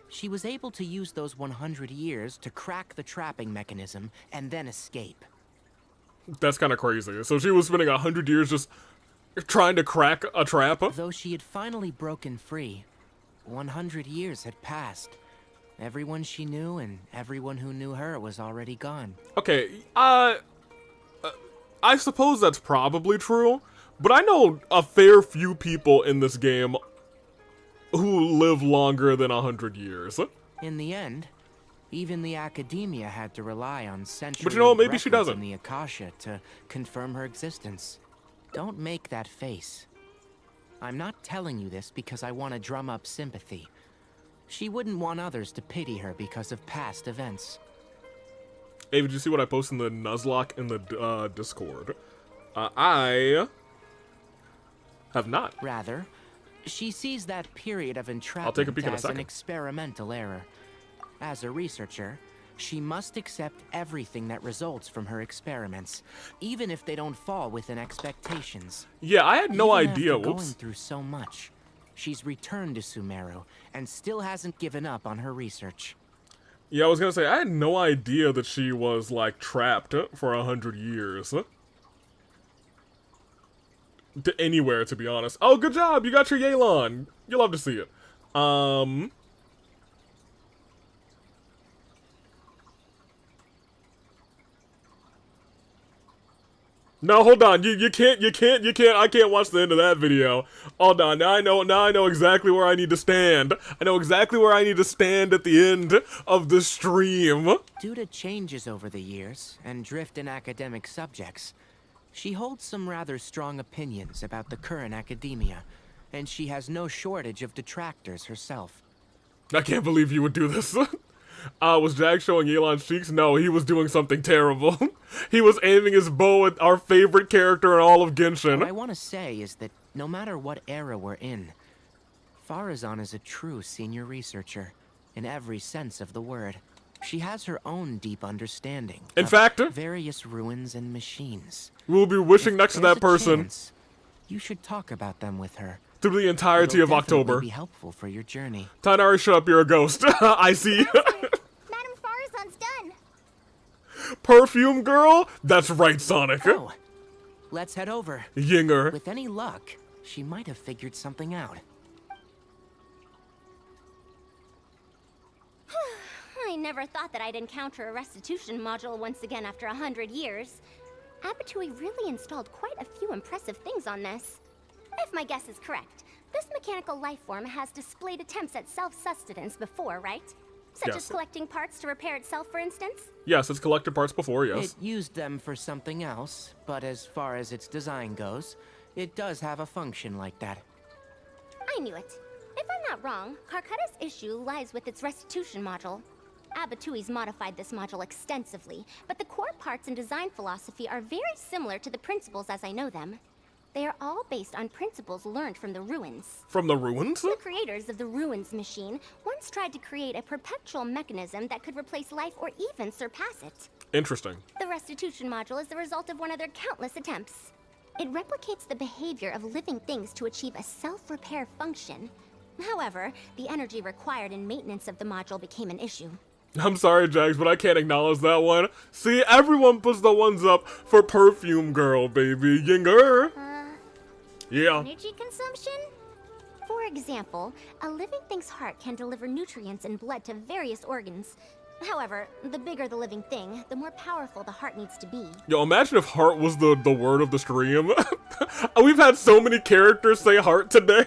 she was able to use those 100 years to crack the trapping mechanism and then escape. That's kind of crazy. So she was spending 100 years just trying to crack a trap? Though she had finally broken free, 100 years had passed. Everyone she knew and everyone who knew her was already gone. Okay, I suppose that's probably true, but I know a fair few people in this game who live longer than 100 years. In the end, even the academia had to rely on centuries but you know what, maybe she doesn't. In the Akasha to confirm her existence. Don't make that face. I'm not telling you this because I want to drum up sympathy. She wouldn't want others to pity her because of past events. Hey, did you see what I posted in the Nuzlocke in the Discord? I have not. Rather, she sees that period of entrapment as an experimental error. As a researcher, she must accept everything that results from her experiments, even if they don't fall within expectations. Yeah, I had no idea. After going through so much, she's returned to Sumeru and still hasn't given up on her research. Yeah, I was gonna say, I had no idea that she was, like, trapped for 100 years. Anywhere, to be honest. Oh, good job! You got your Yelan! You'll love to see it. No, hold on. You can't. I can't watch the end of that video. Hold on. Now I know exactly where I need to stand. I know exactly where I need to stand at the end of the stream. Due to changes over the years and drift in academic subjects, she holds some rather strong opinions about the current academia, and she has no shortage of detractors herself. I can't believe you would do this. Was Jag showing Yelan's cheeks? No, he was doing something terrible. He was aiming his bow at our favorite character in all of Genshin. What I want to say is that no matter what era we're in, Farazan is a true senior researcher, in every sense of the word. She has her own deep understanding in fact, various ruins and machines. We'll be wishing next to that person. You should talk about them with her. Through the entirety of October. Be helpful for your journey. Tainari, shut up, you're a ghost. I see. Madam Farazan's done. Perfume girl? That's right, Sonic. Oh, let's head over. Yinger. With any luck, she might have figured something out. I never thought that I'd encounter a restitution module once again after 100 years. Abatui really installed quite a few impressive things on this. If my guess is correct, this mechanical life form has displayed attempts at self-sustenance before, right? Such as collecting parts to repair itself, for instance? Yes, it's collected parts before, yes. It used them for something else, but as far as its design goes, it does have a function like that. I knew it. If I'm not wrong, Karkata's issue lies with its restitution module. Abatui's modified this module extensively, but the core parts and design philosophy are very similar to the principles as I know them. They are all based on principles learned from the ruins. From the ruins? The creators of the ruins machine once tried to create a perpetual mechanism that could replace life or even surpass it. Interesting. The restitution module is the result of one of their countless attempts. It replicates the behavior of living things to achieve a self-repair function. However, the energy required in maintenance of the module became an issue. I'm sorry, Jax, but I can't acknowledge that one. See, everyone puts the ones up for Perfume Girl, baby. Yinger. Yeah. Energy consumption? For example, a living thing's heart can deliver nutrients and blood to various organs. However, the bigger the living thing, the more powerful the heart needs to be. Yo, imagine if heart was the word of the stream. We've had so many characters say heart today.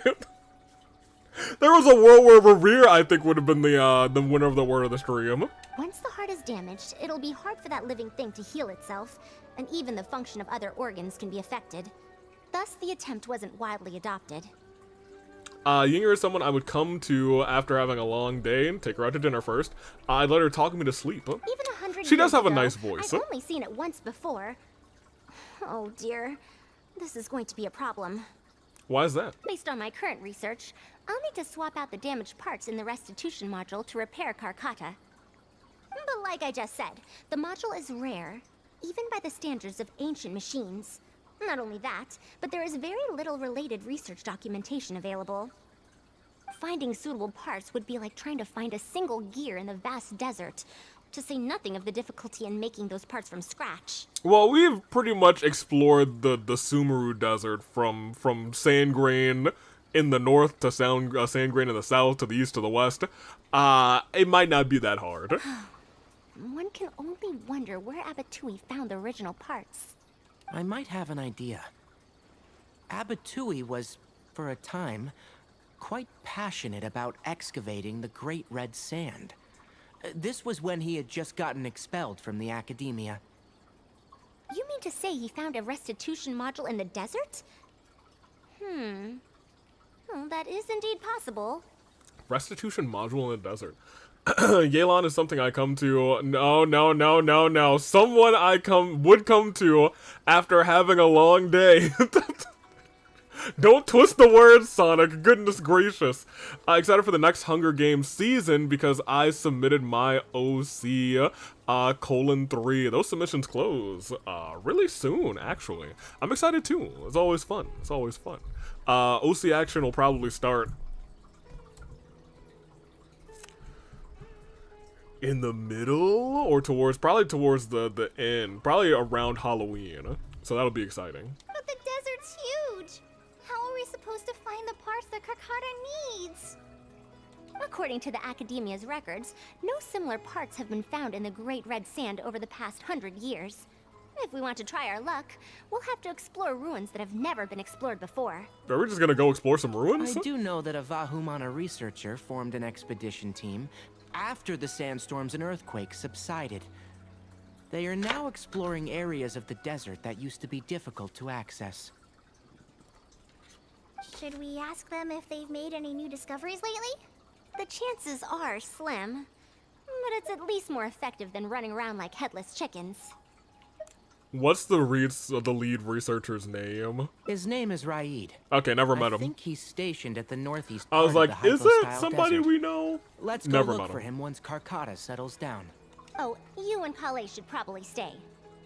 There was a world where Revere, I think, would have been the winner of the word of the stream. Once the heart is damaged, it'll be hard for that living thing to heal itself, and even the function of other organs can be affected. Thus, the attempt wasn't widely adopted. Yinger is someone I would come to after having a long day and take her out to dinner first. I'd let her talk me to sleep. Even 100 She does years have a ago, nice voice. I've only seen it once before. Oh dear, this is going to be a problem. Why is that? Based on my current research, I'll need to swap out the damaged parts in the restitution module to repair Karkata. But like I just said, the module is rare, even by the standards of ancient machines. Not only that, but there is very little related research documentation available. Finding suitable parts would be like trying to find a single gear in the vast desert, to say nothing of the difficulty in making those parts from scratch. Well, we've pretty much explored the Sumeru Desert from Sandgrain in the north to Sandgrain in the south to the east to the west. It might not be that hard. One can only wonder where Abatui found the original parts. I might have an idea. Abatui was, for a time, quite passionate about excavating the Great Red Sand. This was when he had just gotten expelled from the academia. You mean to say he found a restitution module in the desert? Well, that is indeed possible. Restitution module in the desert. Yelan is something I come to. No. Someone I would come to after having a long day. Don't twist the words, Sonic. Goodness gracious. Excited for the next Hunger Games season because I submitted my OC :3. Those submissions close really soon, actually. I'm excited too. It's always fun. It's always fun. OC action will probably start in the middle or probably towards the end, probably around Halloween. So that'll be exciting. But the desert's huge. How are we supposed to find the parts that Karkata needs? According to the Academia's records, no similar parts have been found in the Great Red Sand over the past 100 years. If we want to try our luck, we'll have to explore ruins that have never been explored before. Are we just gonna go explore some ruins? I do know that a Vahumana researcher formed an expedition team after the sandstorms and earthquakes subsided. They are now exploring areas of the desert that used to be difficult to access. Should we ask them if they've made any new discoveries lately? The chances are slim, but it's at least more effective than running around like headless chickens. What's the lead researcher's name? His name is Raid. Okay, never met him. I think he's stationed at the northeast I was part like, of the is it Hypo-style somebody desert. we know? Let's go look for him once Karkata settles down. Oh, you and Kale should probably stay.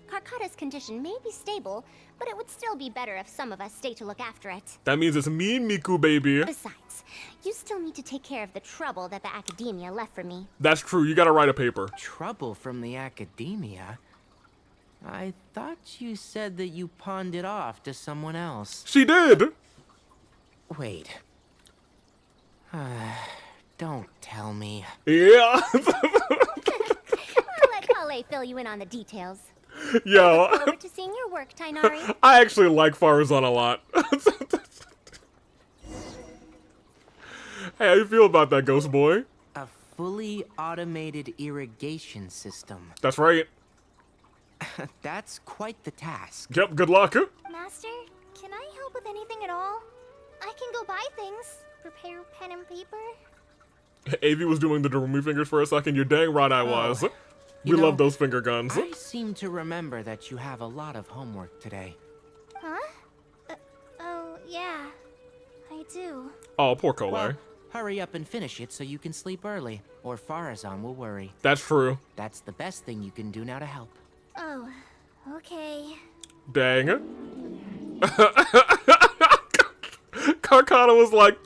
Karkata's condition may be stable, but it would still be better if some of us stay to look after it. That means it's me and Miku, baby. Besides, you still need to take care of the trouble that the Academia left for me. That's true, you gotta write a paper. Trouble from the Academia? I thought you said that you pawned it off to someone else. She did! Wait. Don't tell me. Yeah. I'll let Kale fill you in on the details. Yo. Look forward to seeing your work, Tainari. I actually like Farazan a lot. Hey, how you feel about that, Ghost Boy? A fully automated irrigation system. That's right. That's quite the task. Yep, good luck. Master, can I help with anything at all? I can go buy things. Prepare pen and paper. Avi was doing the Darumi fingers for a second. You're dang right I was. We love those finger guns. I seem to remember that you have a lot of homework today. Huh? Oh, yeah. I do. Oh, poor Cole. Well, hurry up and finish it so you can sleep early, or Farazan will worry. That's true. That's the best thing you can do now to help. Oh, okay. Dang. Carcana was like,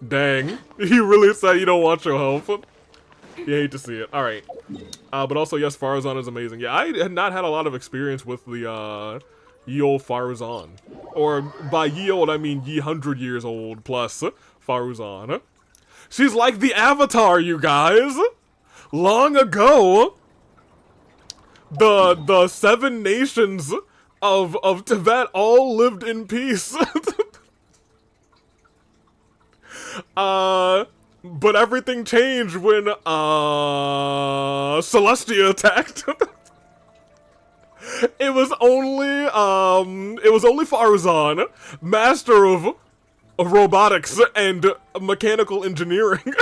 dang. You really said you don't want your help. You hate to see it. Alright. But also, yes, Farazan is amazing. Yeah, I had not had a lot of experience with the, ye old Farazan. Or, by ye old, I mean ye 100 years old plus Farazan. She's like the Avatar, you guys! Long ago, the 7 nations of Tibet all lived in peace. But everything changed when, Celestia attacked. It was only Farazan, master of robotics and mechanical engineering,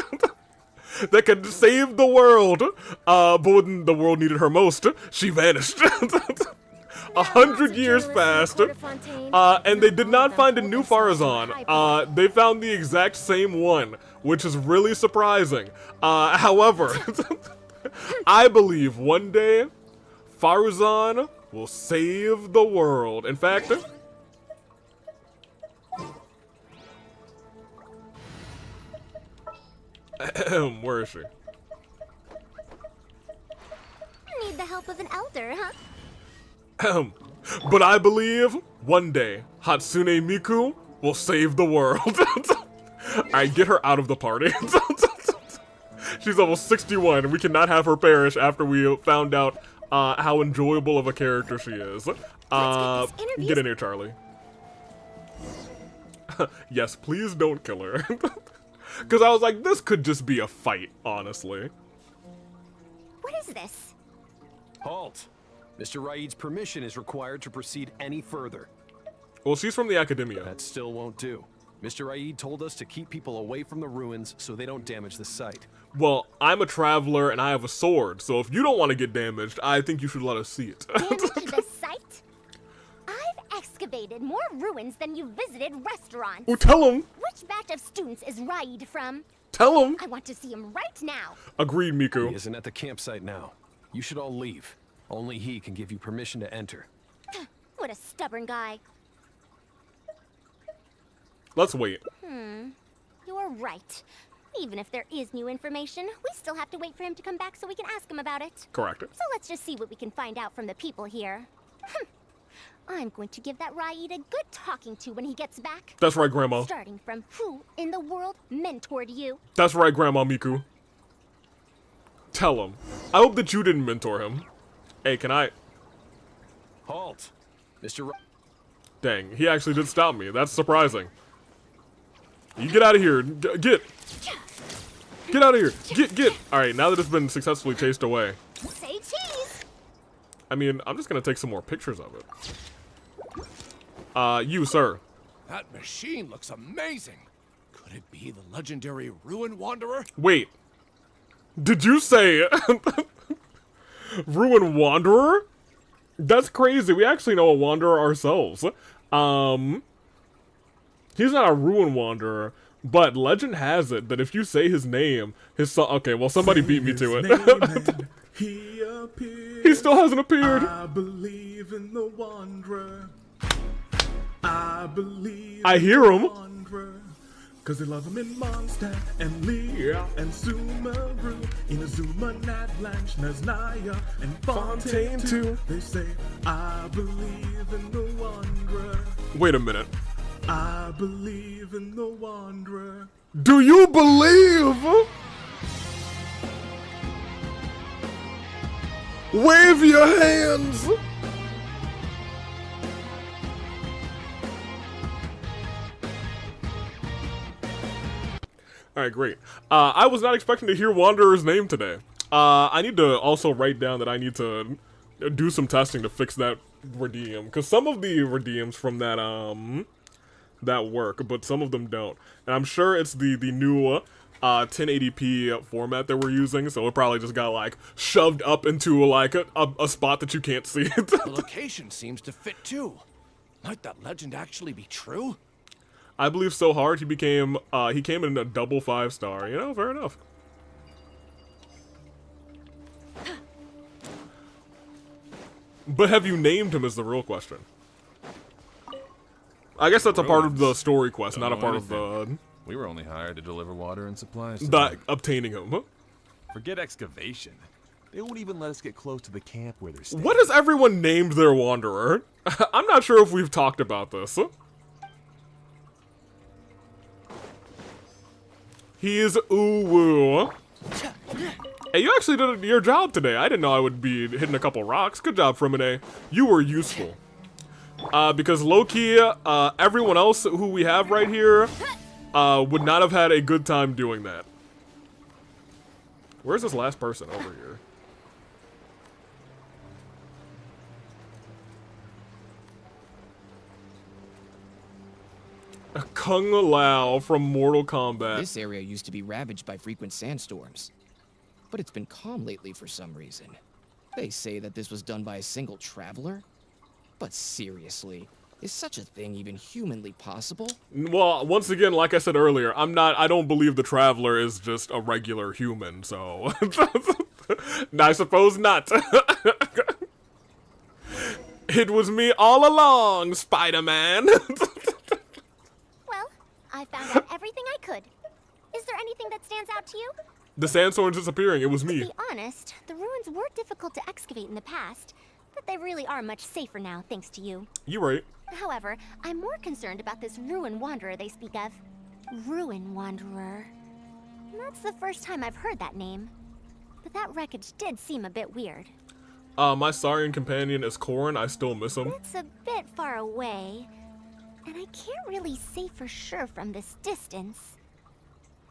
that could save the world. But when the world needed her most, she vanished. 100 years passed, and they did not find a new Farazan. They found the exact same one, which is really surprising. However, I believe one day Farazan will save the world. In fact, where is she? Need the help of an elder, huh? But I believe one day Hatsune Miku will save the world. Alright, get her out of the party. She's almost 61 and we cannot have her perish after we found out how enjoyable of a character she is. Get in here, Charlie. Yes, please don't kill her. Because I was like, this could just be a fight, honestly. What is this? Halt! Mr. Raid's permission is required to proceed any further. Well, she's from the Academia. That still won't do. Mr. Raid told us to keep people away from the ruins so they don't damage the site. Well, I'm a traveler and I have a sword, so if you don't want to get damaged, I think you should let us see it. Damage the site? I've excavated more ruins than you've visited restaurants. Oh, tell him! Which batch of students is Raid from? Tell him! I want to see him right now. Agreed, Miku. He isn't at the campsite now. You should all leave. Only he can give you permission to enter. What a stubborn guy. Let's wait. You're right. Even if there is new information, we still have to wait for him to come back so we can ask him about it. Correct. So let's just see what we can find out from the people here. I'm going to give that Raid a good talking to when he gets back. That's right, Grandma. Starting from who in the world mentored you. That's right, Grandma Miku. Tell him. I hope that you didn't mentor him. Hey, can I? Halt! Mr. Dang, he actually did stop me. That's surprising. You get out of here. Get out of here. Get. Alright, now that it's been successfully chased away. Say cheese! I mean, I'm just gonna take some more pictures of it. You, sir. That machine looks amazing. Could it be the legendary Ruin Wanderer? Wait. Did you say Ruin Wanderer? That's crazy. We actually know a Wanderer ourselves. He's not a Ruin Wanderer, but legend has it that if you say his name, his son. Okay, well, somebody beat me to it. He still hasn't appeared. I believe in the Wanderer. I believe. I hear him. Cause they love him in Mondstadt and Lear and Sumeru, Inazuma, Natblanche, Naznaya, and Fontaine too. They say, I believe in the Wanderer. Wait a minute. I believe in the Wanderer. Do you believe? Wave your hands. Alright, great. I was not expecting to hear Wanderer's name today. I need to also write down that I need to do some testing to fix that redeem. Because some of the redeems from that, that work, but some of them don't. And I'm sure it's the new 1080p format that we're using, so it probably just got, like, shoved up into, like, a spot that you can't see. The location seems to fit, too. Might that legend actually be true? I believe so hard he came in a double 5-star, you know, fair enough. But have you named him is the real question. I guess that's a part of the story quest, not a part of the... We were only hired to deliver water and supplies. The obtaining him, huh? Forget excavation. They won't even let us get close to the camp where they're staying. What has everyone named their wanderer? I'm not sure if we've talked about this. He is Uwu. Hey, you actually did your job today. I didn't know I would be hitting a couple rocks. Good job, Frimine. You were useful. Because low-key, everyone else who we have right here would not have had a good time doing that. Where's this last person over here? Kung Lao from Mortal Kombat. This area used to be ravaged by frequent sandstorms, but it's been calm lately for some reason. They say that this was done by a single traveler? But seriously, is such a thing even humanly possible? Well, once again, like I said earlier, I don't believe the traveler is just a regular human, so... I suppose not. It was me all along, Spider-Man. Well, I found out everything I could. Is there anything that stands out to you? The sandstorm's disappearing, it was me. To be honest, the ruins were difficult to excavate in the past, but they really are much safer now, thanks to you. You're right. However, I'm more concerned about this Ruin Wanderer they speak of. Ruin Wanderer. That's the first time I've heard that name. But that wreckage did seem a bit weird. My Saurian companion is Corrin. I still miss him. It's a bit far away, and I can't really say for sure from this distance.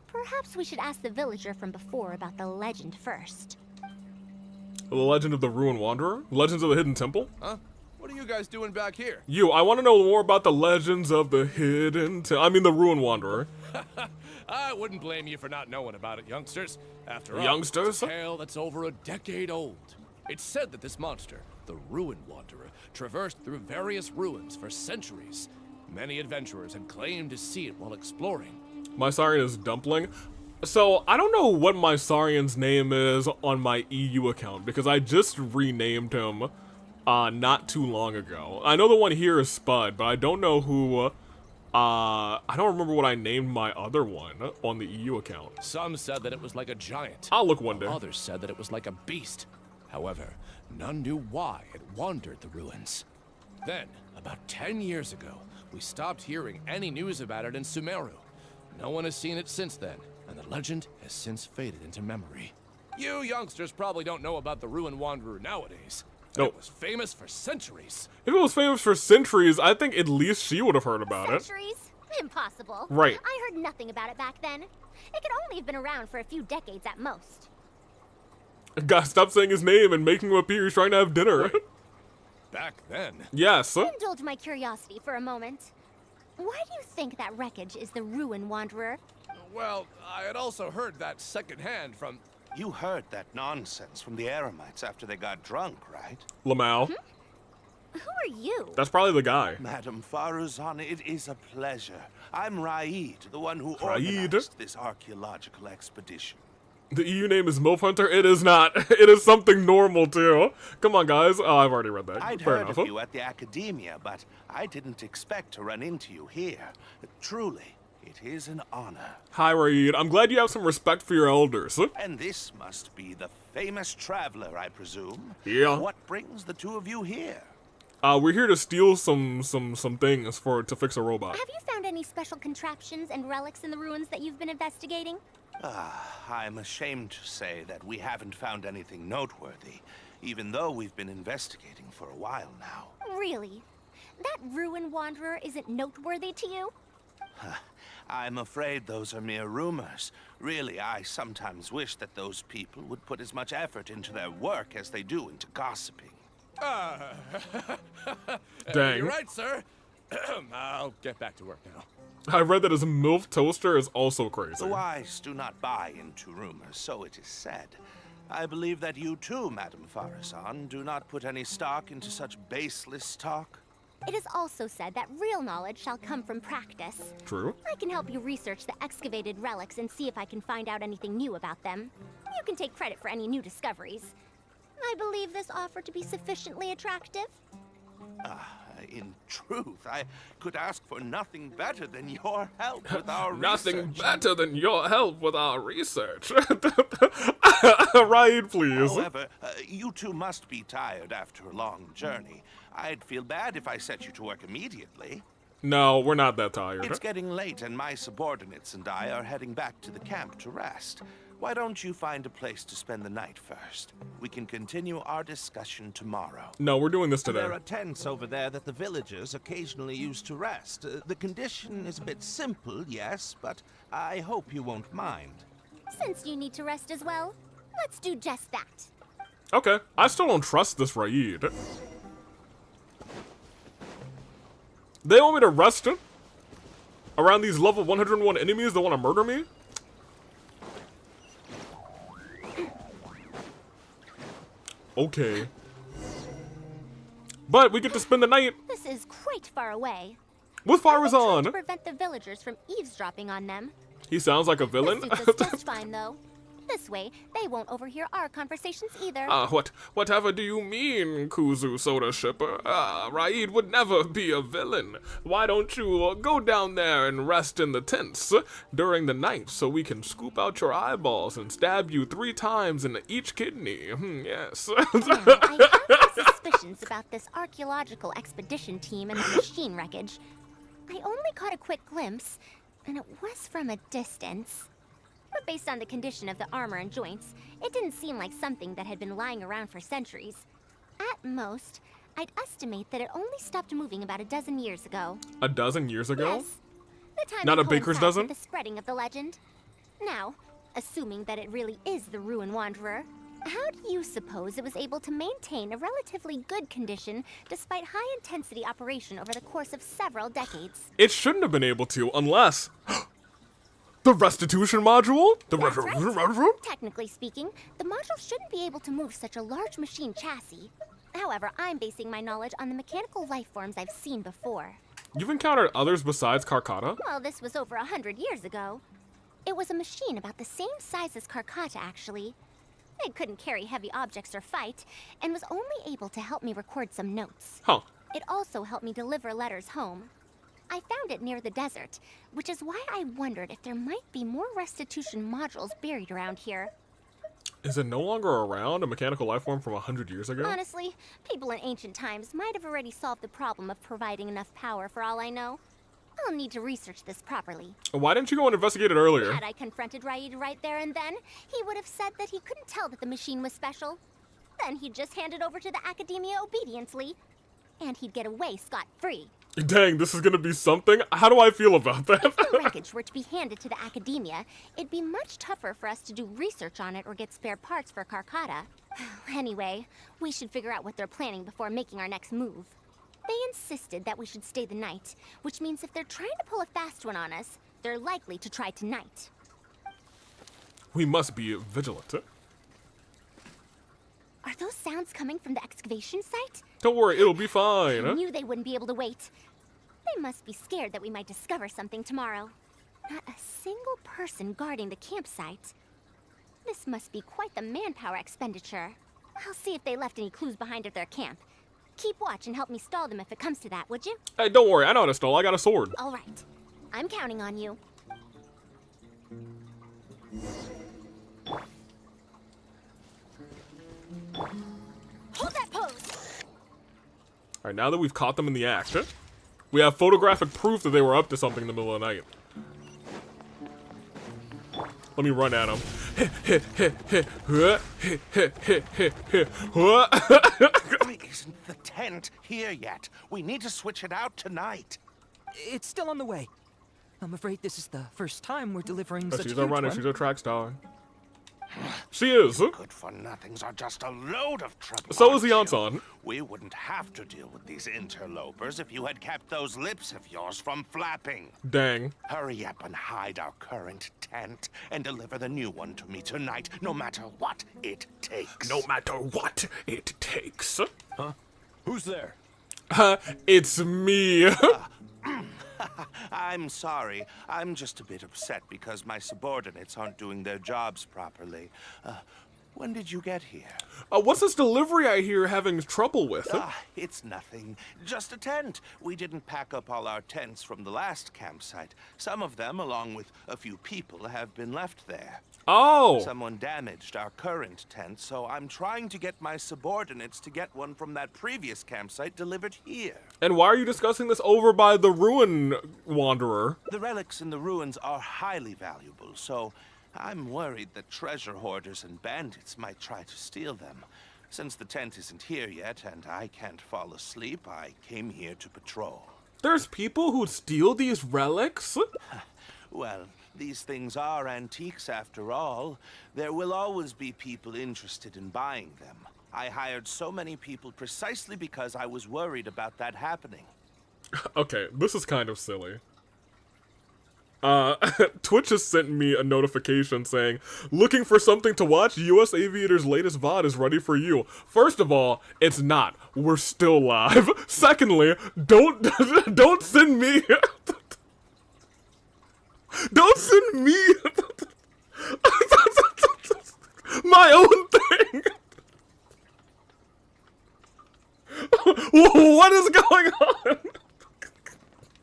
Perhaps we should ask the villager from before about the legend first. The legend of the Ruin Wanderer? Legends of the Hidden Temple? Huh? What are you guys doing back here? I want to know more about the legends of the Hidden Temple. I mean, the Ruin Wanderer. I wouldn't blame you for not knowing about it, youngsters. After all, Youngsters? it's a tale that's over a decade old. It's said that this monster, the Ruin Wanderer, traversed through various ruins for centuries. Many adventurers had claimed to see it while exploring. My Saurian is Dumpling. So, I don't know what my Saurian's name is on my EU account, because I just renamed him not too long ago. I know the one here is Spud, but I don't know who... I don't remember what I named my other one on the EU account. Some said that it was like a giant. I'll look one day. Others said that it was like a beast. However, none knew why it wandered the ruins. Then, about 10 years ago, we stopped hearing any news about it in Sumeru. No one has seen it since then, and the legend has since faded into memory. You youngsters probably don't know about the Ruin Wanderer nowadays. Nope. It was famous for centuries. If it was famous for centuries, I think at least she would have heard about it. Centuries? Impossible. Right. I heard nothing about it back then. It could only have been around for a few decades at most. God, stop saying his name and making him appear he's trying to have dinner. Back then? Yes. Indulge my curiosity for a moment. Why do you think that wreckage is the Ruin Wanderer? Well, I had also heard that secondhand from... You heard that nonsense from the Eremites after they got drunk, right? Lamau. Who are you? That's probably the guy. Madam Faruzan, it is a pleasure. I'm Raid, the one who organized this archaeological expedition. The EU name is Mof Hunter? It is not. It is something normal, too. Come on, guys. Oh, I've already read that. I'd Fair heard enough. of you at the Academia, but I didn't expect to run into you here. Truly, it is an honor. Hi, Raid. I'm glad you have some respect for your elders. And this must be the famous traveler, I presume. Yeah. What brings the two of you here? We're here to steal some things to fix a robot. Have you found any special contraptions and relics in the ruins that you've been investigating? I'm ashamed to say that we haven't found anything noteworthy, even though we've been investigating for a while now. Really? That Ruin Wanderer isn't noteworthy to you? I'm afraid those are mere rumors. Really, I sometimes wish that those people would put as much effort into their work as they do into gossiping. Dang. You're right, sir. I'll get back to work now. I read that his MILF toaster is also crazy. The wise do not buy into rumors, so it is said. I believe that you too, Madame Farazan, do not put any stock into such baseless talk. It is also said that real knowledge shall come from practice. True. I can help you research the excavated relics and see if I can find out anything new about them. You can take credit for any new discoveries. I believe this offer to be sufficiently attractive. In truth, I could ask for nothing better than your help with our Nothing research. better than your help with our research. Right, please. However, you two must be tired after a long journey. I'd feel bad if I set you to work immediately. No, we're not that tired. It's getting late and my subordinates and I are heading back to the camp to rest. Why don't you find a place to spend the night first? We can continue our discussion tomorrow. No, we're doing this today. There are tents over there that the villagers occasionally use to rest. The condition is a bit simple, yes, but I hope you won't mind. Since you need to rest as well, let's do just that. Okay, I still don't trust this Raid. They want me to rest around these level 101 enemies that want to murder me? Okay. But we get to spend the night This is quite far away. with Trying to Farazan. prevent the villagers from eavesdropping on them. He sounds like a villain. This suits us just fine, though. This way, they won't overhear our conversations either. Whatever do you mean, Kuzu Soda Shipper? Raid would never be a villain. Why don't you go down there and rest in the tents during the night so we can scoop out your eyeballs and stab you 3 times in each kidney? Yes. I have some suspicions about this archaeological expedition team and the machine wreckage. I only caught a quick glimpse, and it was from a distance. But based on the condition of the armor and joints, it didn't seem like something that had been lying around for centuries. At most, I'd estimate that it only stopped moving about a dozen years ago. A dozen years ago? Yes. The time Not that a baker's coincides dozen? with the spreading of the legend. Now, assuming that it really is the Ruin Wanderer, how do you suppose it was able to maintain a relatively good condition despite high-intensity operation over the course of several decades? It shouldn't have been able to unless... The restitution module? That's right. Technically speaking, the module shouldn't be able to move such a large machine chassis. However, I'm basing my knowledge on the mechanical life forms I've seen before. You've encountered others besides Karkata? Well, this was over 100 years ago. It was a machine about the same size as Karkata, actually. It couldn't carry heavy objects or fight, and was only able to help me record some notes. Huh. It also helped me deliver letters home. I found it near the desert, which is why I wondered if there might be more restitution modules buried around here. Is it no longer around, a mechanical life form from 100 years ago? Honestly, people in ancient times might have already solved the problem of providing enough power for all I know. I'll need to research this properly. Why didn't you go and investigate it earlier? Had I confronted Raid right there and then, he would have said that he couldn't tell that the machine was special. Then he'd just hand it over to the Academia obediently. And he'd get away scot-free. Dang, this is gonna be something? How do I feel about that? If the wreckage were to be handed to the Academia, it'd be much tougher for us to do research on it or get spare parts for Karkata. Anyway, we should figure out what they're planning before making our next move. They insisted that we should stay the night, which means if they're trying to pull a fast one on us, they're likely to try tonight. We must be vigilant. Are those sounds coming from the excavation site? Don't worry, it'll be fine. I knew they wouldn't be able to wait. They must be scared that we might discover something tomorrow. Not a single person guarding the campsite. This must be quite the manpower expenditure. I'll see if they left any clues behind at their camp. Keep watch and help me stall them if it comes to that, would you? Hey, don't worry, I know how to stall. I got a sword. All right. I'm counting on you. Hold that pose! Alright, now that we've caught them in the act, we have photographic proof that they were up to something in the middle of the night. Let me run at them. Why isn't the tent here yet? We need to switch it out tonight. It's still on the way. I'm afraid this is the first time we're delivering Oh, such a she's a huge runner. one. She's a track star. She is. Good-for-nothings are just a load of trouble. So is the aren't you? Anton. We wouldn't have to deal with these interlopers if you had kept those lips of yours from flapping. Dang. Hurry up and hide our current tent and deliver the new one to me tonight, no matter what it takes. No matter what it takes. Huh? Who's there? It's me. I'm sorry. I'm just a bit upset because my subordinates aren't doing their jobs properly. When did you get here? What's this delivery I hear having trouble with? It's nothing. Just a tent. We didn't pack up all our tents from the last campsite. Some of them, along with a few people, have been left there. Oh! Someone damaged our current tent, so I'm trying to get my subordinates to get one from that previous campsite delivered here. And why are you discussing this over by the ruin wanderer? The relics in the ruins are highly valuable, so I'm worried that treasure hoarders and bandits might try to steal them. Since the tent isn't here yet and I can't fall asleep, I came here to patrol. There's people who steal these relics? Well, these things are antiques after all. There will always be people interested in buying them. I hired so many people precisely because I was worried about that happening. Okay, this is kind of silly. Twitch has sent me a notification saying, looking for something to watch? US Aviator's latest VOD is ready for you. First of all, it's not. We're still live. Secondly, don't send me. Don't send me my own thing. What is going on?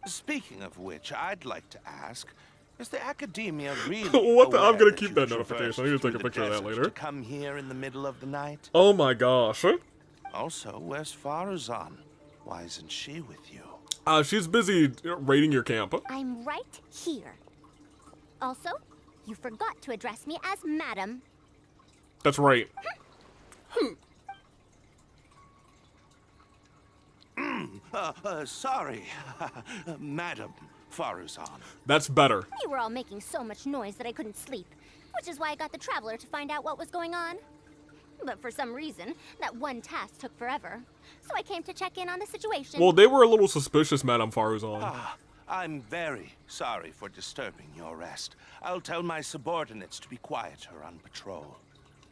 Speaking of which, I'd like to ask, is the academia really What the? I'm aware gonna that keep you that notification. I need to take a traversed picture of that through the later. desert to come here in the middle of the night? Oh my gosh. Also, where's Faruzan? Why isn't she with you? She's busy raiding your camp. I'm right here. Also, you forgot to address me as Madam. That's right. Sorry, Madam Faruzan. That's better. You were all making so much noise that I couldn't sleep, which is why I got the Traveler to find out what was going on. But for some reason, that one task took forever, so I came to check in on the situation. Well, they were a little suspicious, Madame Faruzan. I'm very sorry for disturbing your rest. I'll tell my subordinates to be quieter on patrol.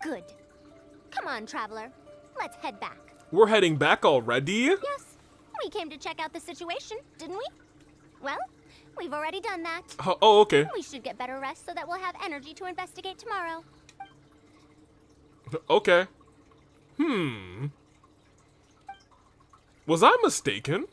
Good. Come on, Traveler. Let's head back. We're heading back already? Yes. We came to check out the situation, didn't we? Well, we've already done that. Oh, okay. We should get better rest so that we'll have energy to investigate tomorrow. Okay. Was I mistaken?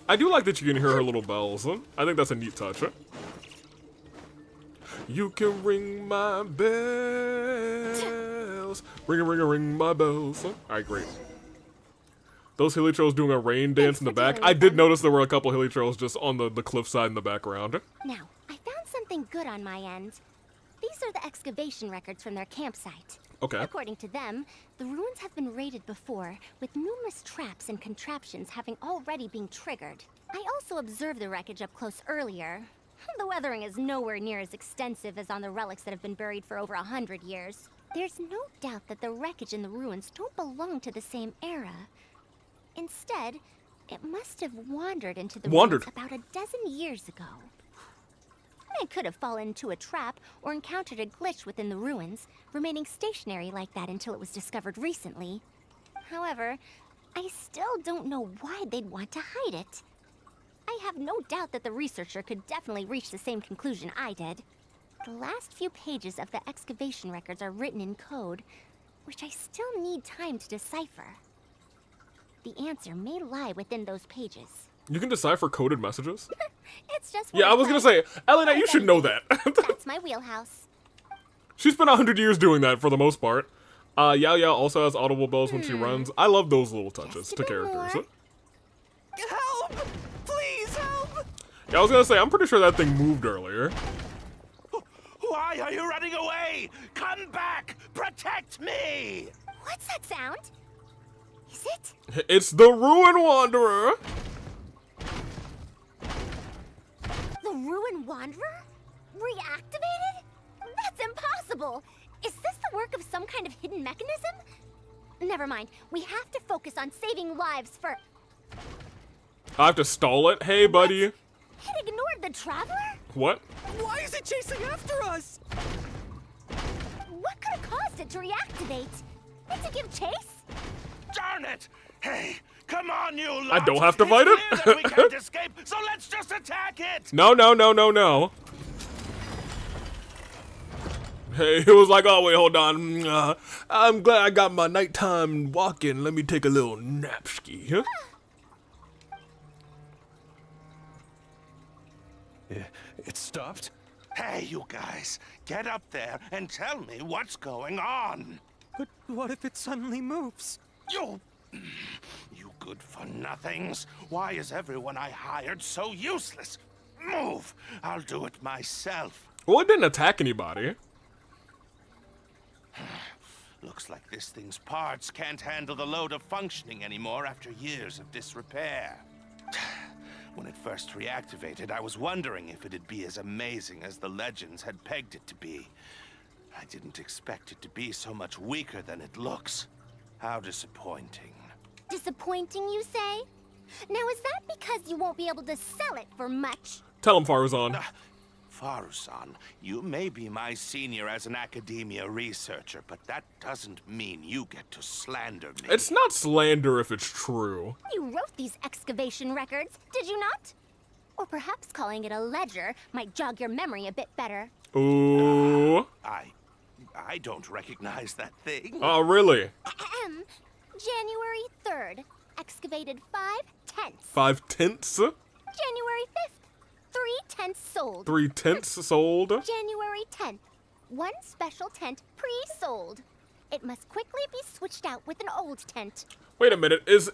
I do like that you can hear her little bells. I think that's a neat touch. You can ring my bells. Ring my bells. Alright, great. Those hilichurls doing a rain dance in the back. I did notice there were a couple hilichurls just on the cliffside in the background. Now, I found something good on my end. These are the excavation records from their campsite. Okay. According to them, the ruins have been raided before, with numerous traps and contraptions having already been triggered. I also observed the wreckage up close earlier. The weathering is nowhere near as extensive as on the relics that have been buried for over 100 years. There's no doubt that the wreckage in the ruins don't belong to the same era. Instead, it must have wandered into the ruins about a dozen years ago. It could have fallen into a trap or encountered a glitch within the ruins, remaining stationary like that until it was discovered recently. However, I still don't know why they'd want to hide it. I have no doubt that the researcher could definitely reach the same conclusion I did. The last few pages of the excavation records are written in code, which I still need time to decipher. The answer may lie within those pages. You can decipher coded messages? It's just yeah, I was gonna say, Elena, you should know that. That's my wheelhouse. She's been 100 years doing that for the most part. Yao Yao also has audible bells when she runs. I love those little touches to characters. Help! Please help! Yeah, I was gonna say, I'm pretty sure that thing moved earlier. Why are you running away? Hey, come back! Protect me! What's that sound? Is it? It's the Ruin Wanderer! The Ruin Wanderer? Reactivated? That's impossible! Is this the work of some kind of hidden mechanism? Never mind. We have to focus on saving lives for... I have to stall it? Hey, buddy. It ignored the Traveler? What? Why is it chasing after us? What could have caused it to reactivate? Did it give chase? Darn it! Hey, come on, you lot! I don't have to fight It's it? clear that we can't escape, so let's just attack it! No, no, no, no, no. Hey, it was like, oh, wait, hold on. I'm glad I got my nighttime walk-in. Let me take a little nap-ski, huh? It stopped? Hey, you guys, get up there and tell me what's going on. But what if it suddenly moves? You good-for-nothings. Why is everyone I hired so useless? Move! I'll do it myself. Well, it didn't attack anybody. Looks like this thing's parts can't handle the load of functioning anymore after years of disrepair. When it first reactivated, I was wondering if it'd be as amazing as the legends had pegged it to be. I didn't expect it to be so much weaker than it looks. How disappointing. Disappointing, you say? Now, is that because you won't be able to sell it for much? Tell him, Faruzan. Faruzan, you may be my senior as an academia researcher, but that doesn't mean you get to slander me. It's not slander if it's true. You wrote these excavation records, did you not? Or perhaps calling it a ledger might jog your memory a bit better. Ooh. I don't recognize that thing. Oh, really? January 3rd. Excavated 5/10. 5/10? January 5th. 3/10 sold. 3/10 sold? January 10th. One special tent pre-sold. It must quickly be switched out with an old tent. Wait a minute. Is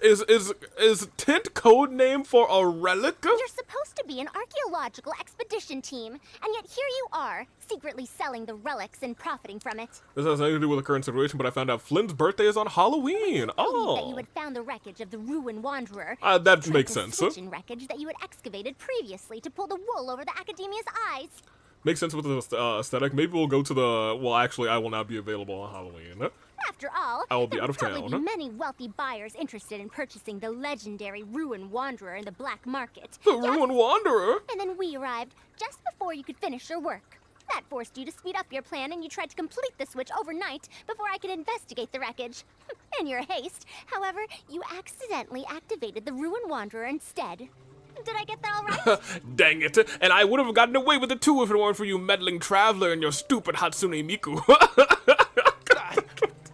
tent code name for a relic? You're supposed to be an archaeological expedition team, and yet here you are, secretly selling the relics and profiting from it. This has nothing to do with the current situation, but I found out Flynn's birthday is on Halloween. That you had found the wreckage of the Ruin Wanderer. That makes sense. Wreckage that you had excavated previously to pull the wool over the Academia's eyes. Makes sense with the aesthetic. Maybe we'll go to the... Well, actually, I will not be available on Halloween. After all, I will be there out would of probably town. be many wealthy buyers interested in purchasing the legendary Ruin Wanderer in the black market. The Ruin Wanderer? And then we arrived just before you could finish your work. That forced you to speed up your plan, and you tried to complete the switch overnight before I could investigate the wreckage. In your haste, however, you accidentally activated the Ruin Wanderer instead. Did I get that all right? Dang it. And I would have gotten away with it too if it weren't for you meddling traveler and your stupid Hatsune Miku.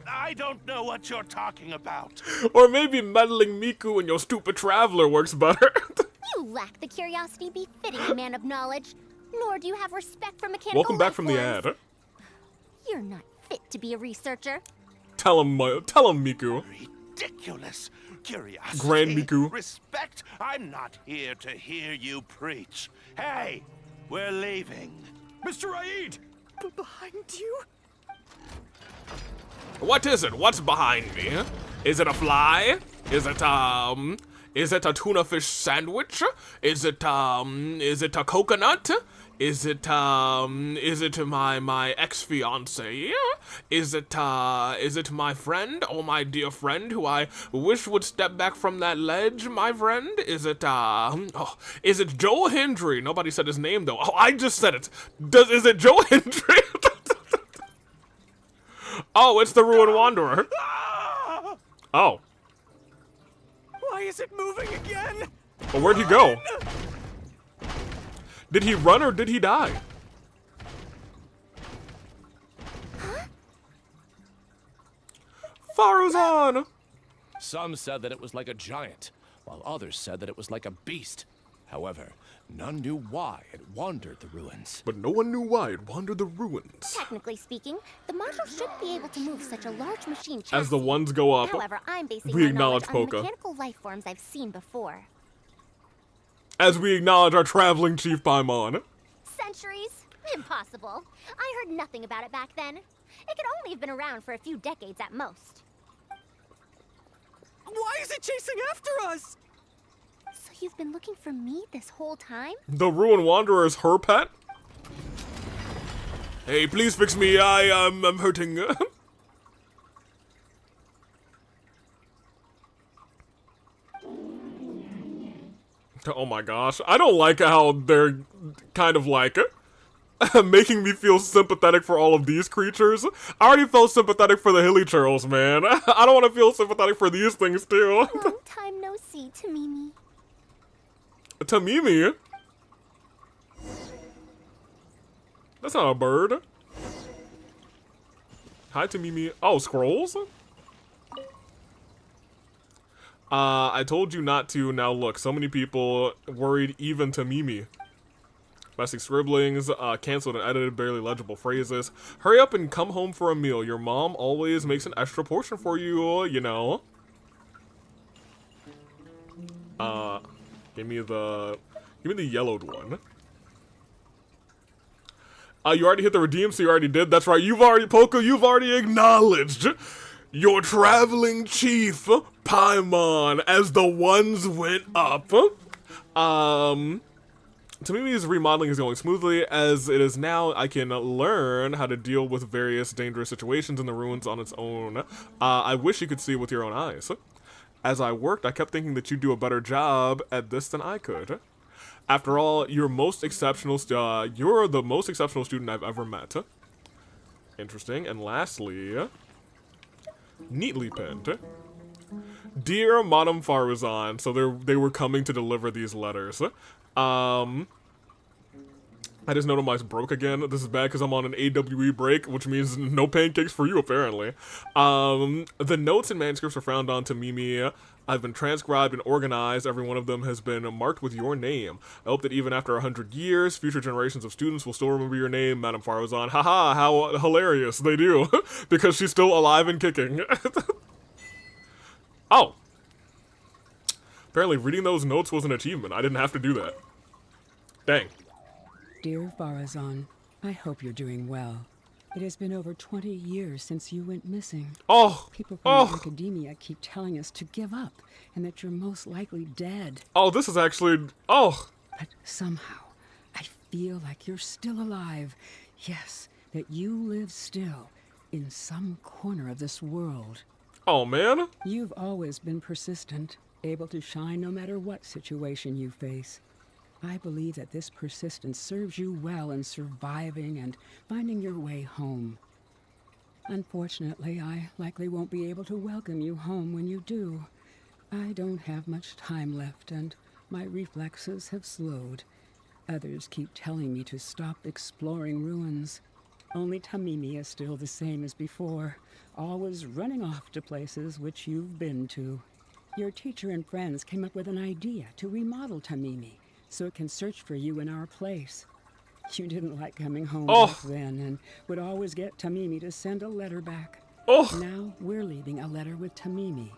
I don't know what you're talking about. Or maybe meddling Miku and your stupid traveler works better. You lack the curiosity befitting a man of knowledge, nor do you have respect for mechanical Welcome back life from the forms. ad. You're not fit to be a researcher. Tell him Miku. Ridiculous. Curiosity. Grand Miku. Respect? I'm not here to hear you preach. Hey, we're leaving. Mr. Aid! Behind you? What is it? What's behind me? Is it a fly? Is it a tuna fish sandwich? Is it a coconut? Is it my ex-fiance? Is it my friend? Oh, my dear friend who I wish would step back from that ledge, my friend? Is it Joe Hendry? Nobody said his name though. Oh, I just said it. Is it Joe Hendry? Oh, it's the Ruin Wanderer. Oh. Why is it moving again? Well, where'd he go? Did he run or did he die? Faruzan! Some said that it was like a giant, while others said that it was like a beast. However, none knew why it wandered the ruins. But no one knew why it wandered the ruins. Technically speaking, the module should be able to move such a large machine chassis. As the ones go up, However, I'm basing we my acknowledge knowledge on the Polka. mechanical life forms I've seen before. As we acknowledge our traveling Chief Paimon. Centuries? Impossible. I heard nothing about it back then. It could only have been around for a few decades at most. Why is it chasing after us? So you've been looking for me this whole time? The Ruined Wanderer is her pet? Hey, please fix me. I'm hurting. Oh my gosh. I don't like how they're kind of like making me feel sympathetic for all of these creatures. I already felt sympathetic for the hilly churls, man. I don't want to feel sympathetic for these things too. Long time no see, Tamimi. Tamimi? That's not a bird. Hi, Tamimi. Oh, scrolls? I told you not to. Now look, so many people worried even Tamimi. Messy scribblings, canceled and edited, barely legible phrases. Hurry up and come home for a meal. Your mom always makes an extra portion for you, you know. Give me the yellowed one. You already hit the redeem, so you already did. That's right. Poco, you've already acknowledged your traveling chief, Paimon, as the ones went up. Tamimi's remodeling is going smoothly. As it is now, I can learn how to deal with various dangerous situations in the ruins on its own. I wish you could see with your own eyes. As I worked, I kept thinking that you'd do a better job at this than I could. After all, you're the most exceptional student I've ever met. Interesting. And lastly, neatly pinned. Dear Madame Faruzan, so they were coming to deliver these letters. I just noticed mine's broke again. This is bad because I'm on an AWE break, which means no pancakes for you, apparently. The notes and manuscripts are found on Tamimi. I've been transcribed and organized. Every one of them has been marked with your name. I hope that even after 100 years, future generations of students will still remember your name, Madame Faruzan. Haha, how hilarious. They do. Because she's still alive and kicking. Oh. Apparently reading those notes was an achievement. I didn't have to do that. Dang. Dear Farazan, I hope you're doing well. It has been over 20 years since you went missing. Oh! People from the academia keep telling us to give up and that you're most likely dead. Oh, this is actually... Oh! But somehow, I feel like you're still alive. Yes, that you live still in some corner of this world. Oh, man. You've always been persistent, able to shine no matter what situation you face. I believe that this persistence serves you well in surviving and finding your way home. Unfortunately, I likely won't be able to welcome you home when you do. I don't have much time left, and my reflexes have slowed. Others keep telling me to stop exploring ruins. Only Tamimi is still the same as before, always running off to places which you've been to. Your teacher and friends came up with an idea to remodel Tamimi, so it can search for you in our place. You didn't like coming home back then and would always get Tamimi to send a letter back. Now we're leaving a letter with Tamimi.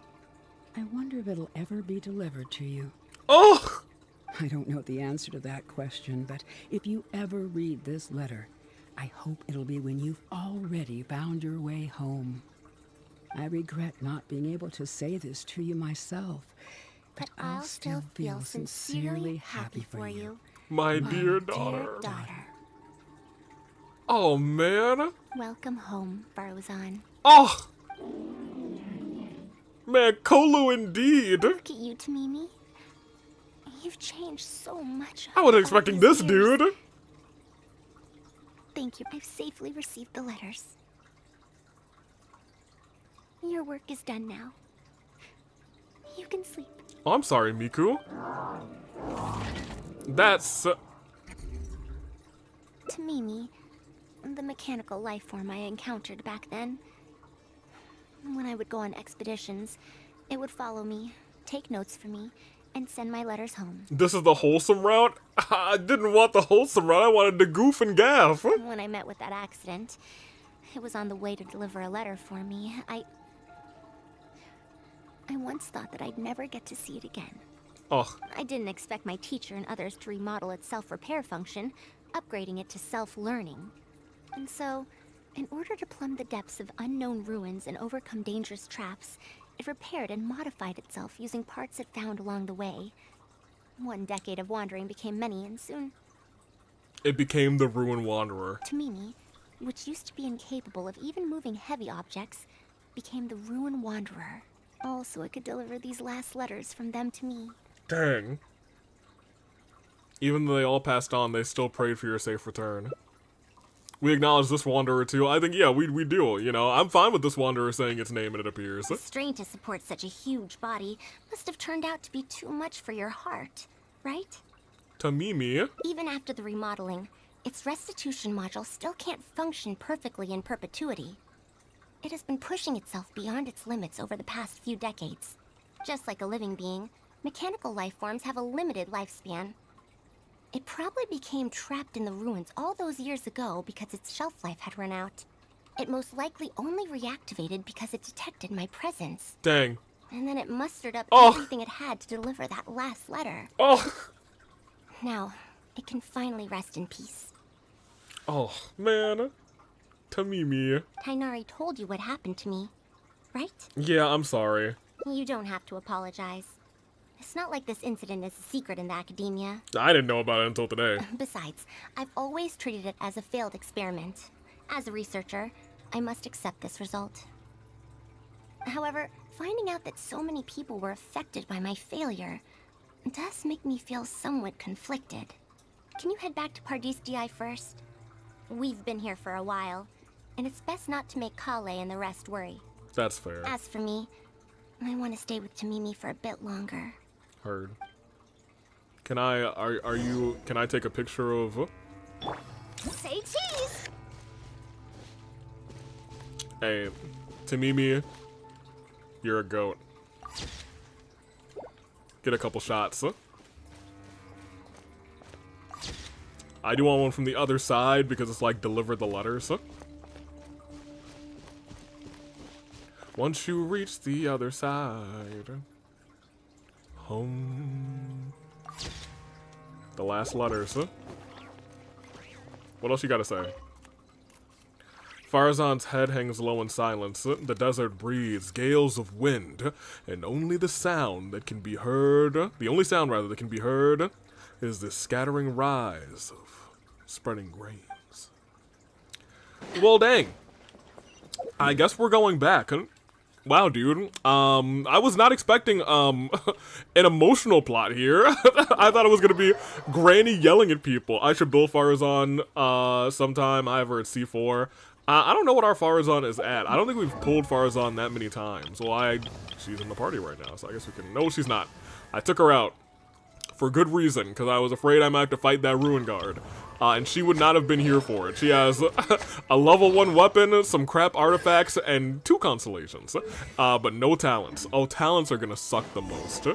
I wonder if it'll ever be delivered to you. I don't know the answer to that question, but if you ever read this letter, I hope it'll be when you've already found your way home. I regret not being able to say this to you myself, but I'll still feel sincerely happy for you. My dear daughter. Oh, man. Welcome home, Faruzan. Oh! Man, Kolu indeed. Look at you, Tamimi. You've changed so much. I wasn't expecting this, dude. Thank you. I've safely received the letters. Your work is done now. You can sleep. Oh, I'm sorry, Miku. That's... Tamimi, the mechanical life form I encountered back then. When I would go on expeditions, it would follow me, take notes for me, and send my letters home. This is the wholesome route? I didn't want the wholesome route. I wanted to goof and gaff. When I met with that accident, it was on the way to deliver a letter for me. I once thought that I'd never get to see it again. I didn't expect my teacher and others to remodel its self-repair function. upgrading it to self-learning. And so, in order to plumb the depths of unknown ruins and overcome dangerous traps, it repaired and modified itself using parts it found along the way. 1 decade of wandering became many, and soon... It became the Ruin Wanderer. Tamimi, which used to be incapable of even moving heavy objects, became the Ruin Wanderer. All so it could deliver these last letters from them to me. Dang. Even though they all passed on, they still prayed for your safe return. We acknowledge this Wanderer too. I think, yeah, we do, you know. I'm fine with this Wanderer saying its name and it appears. The strain to support such a huge body must have turned out to be too much for your heart, right? Tamimi. Even after the remodeling, its restitution module still can't function perfectly in perpetuity. It has been pushing itself beyond its limits over the past few decades. Just like a living being, mechanical life forms have a limited lifespan. It probably became trapped in the ruins all those years ago because its shelf life had run out. It most likely only reactivated because it detected my presence. Dang. And then it mustered up everything it had to deliver that last letter. Oh. Now, it can finally rest in peace. Oh, man. Tamimi. Tighnari told you what happened to me, right? Yeah, I'm sorry. You don't have to apologize. It's not like this incident is a secret in the academia. I didn't know about it until today. Besides, I've always treated it as a failed experiment. As a researcher, I must accept this result. However, finding out that so many people were affected by my failure does make me feel somewhat conflicted. Can you head back to Pardis DI first? We've been here for a while, and it's best not to make Kale and the rest worry. That's fair. As for me, I want to stay with Tamimi for a bit longer. Heard. Can I take a picture of... Say cheese! Hey, Tamimi, you're a goat. Get a couple shots. I do want one from the other side because it's like deliver the letters. Once you reach the other side. Home. The last letters. What else you gotta say? Farazan's head hangs low in silence. The desert breathes gales of wind, and only the sound that can be heard, the only sound rather that can be heard, is the scattering rise of spreading grains. Well, dang. I guess we're going back. Wow, dude. I was not expecting, an emotional plot here. I thought it was gonna be Granny yelling at people. I should build Farazan, sometime, either at C4. I don't know what our Farazan is at. I don't think we've pulled Farazan that many times. Well, she's in the party right now, so I guess we can... No, she's not. I took her out. For good reason, because I was afraid I might have to fight that Ruin Guard. And she would not have been here for it. She has a level 1 weapon, some crap artifacts, and 2 constellations. But no talents. Oh, talents are gonna suck the most.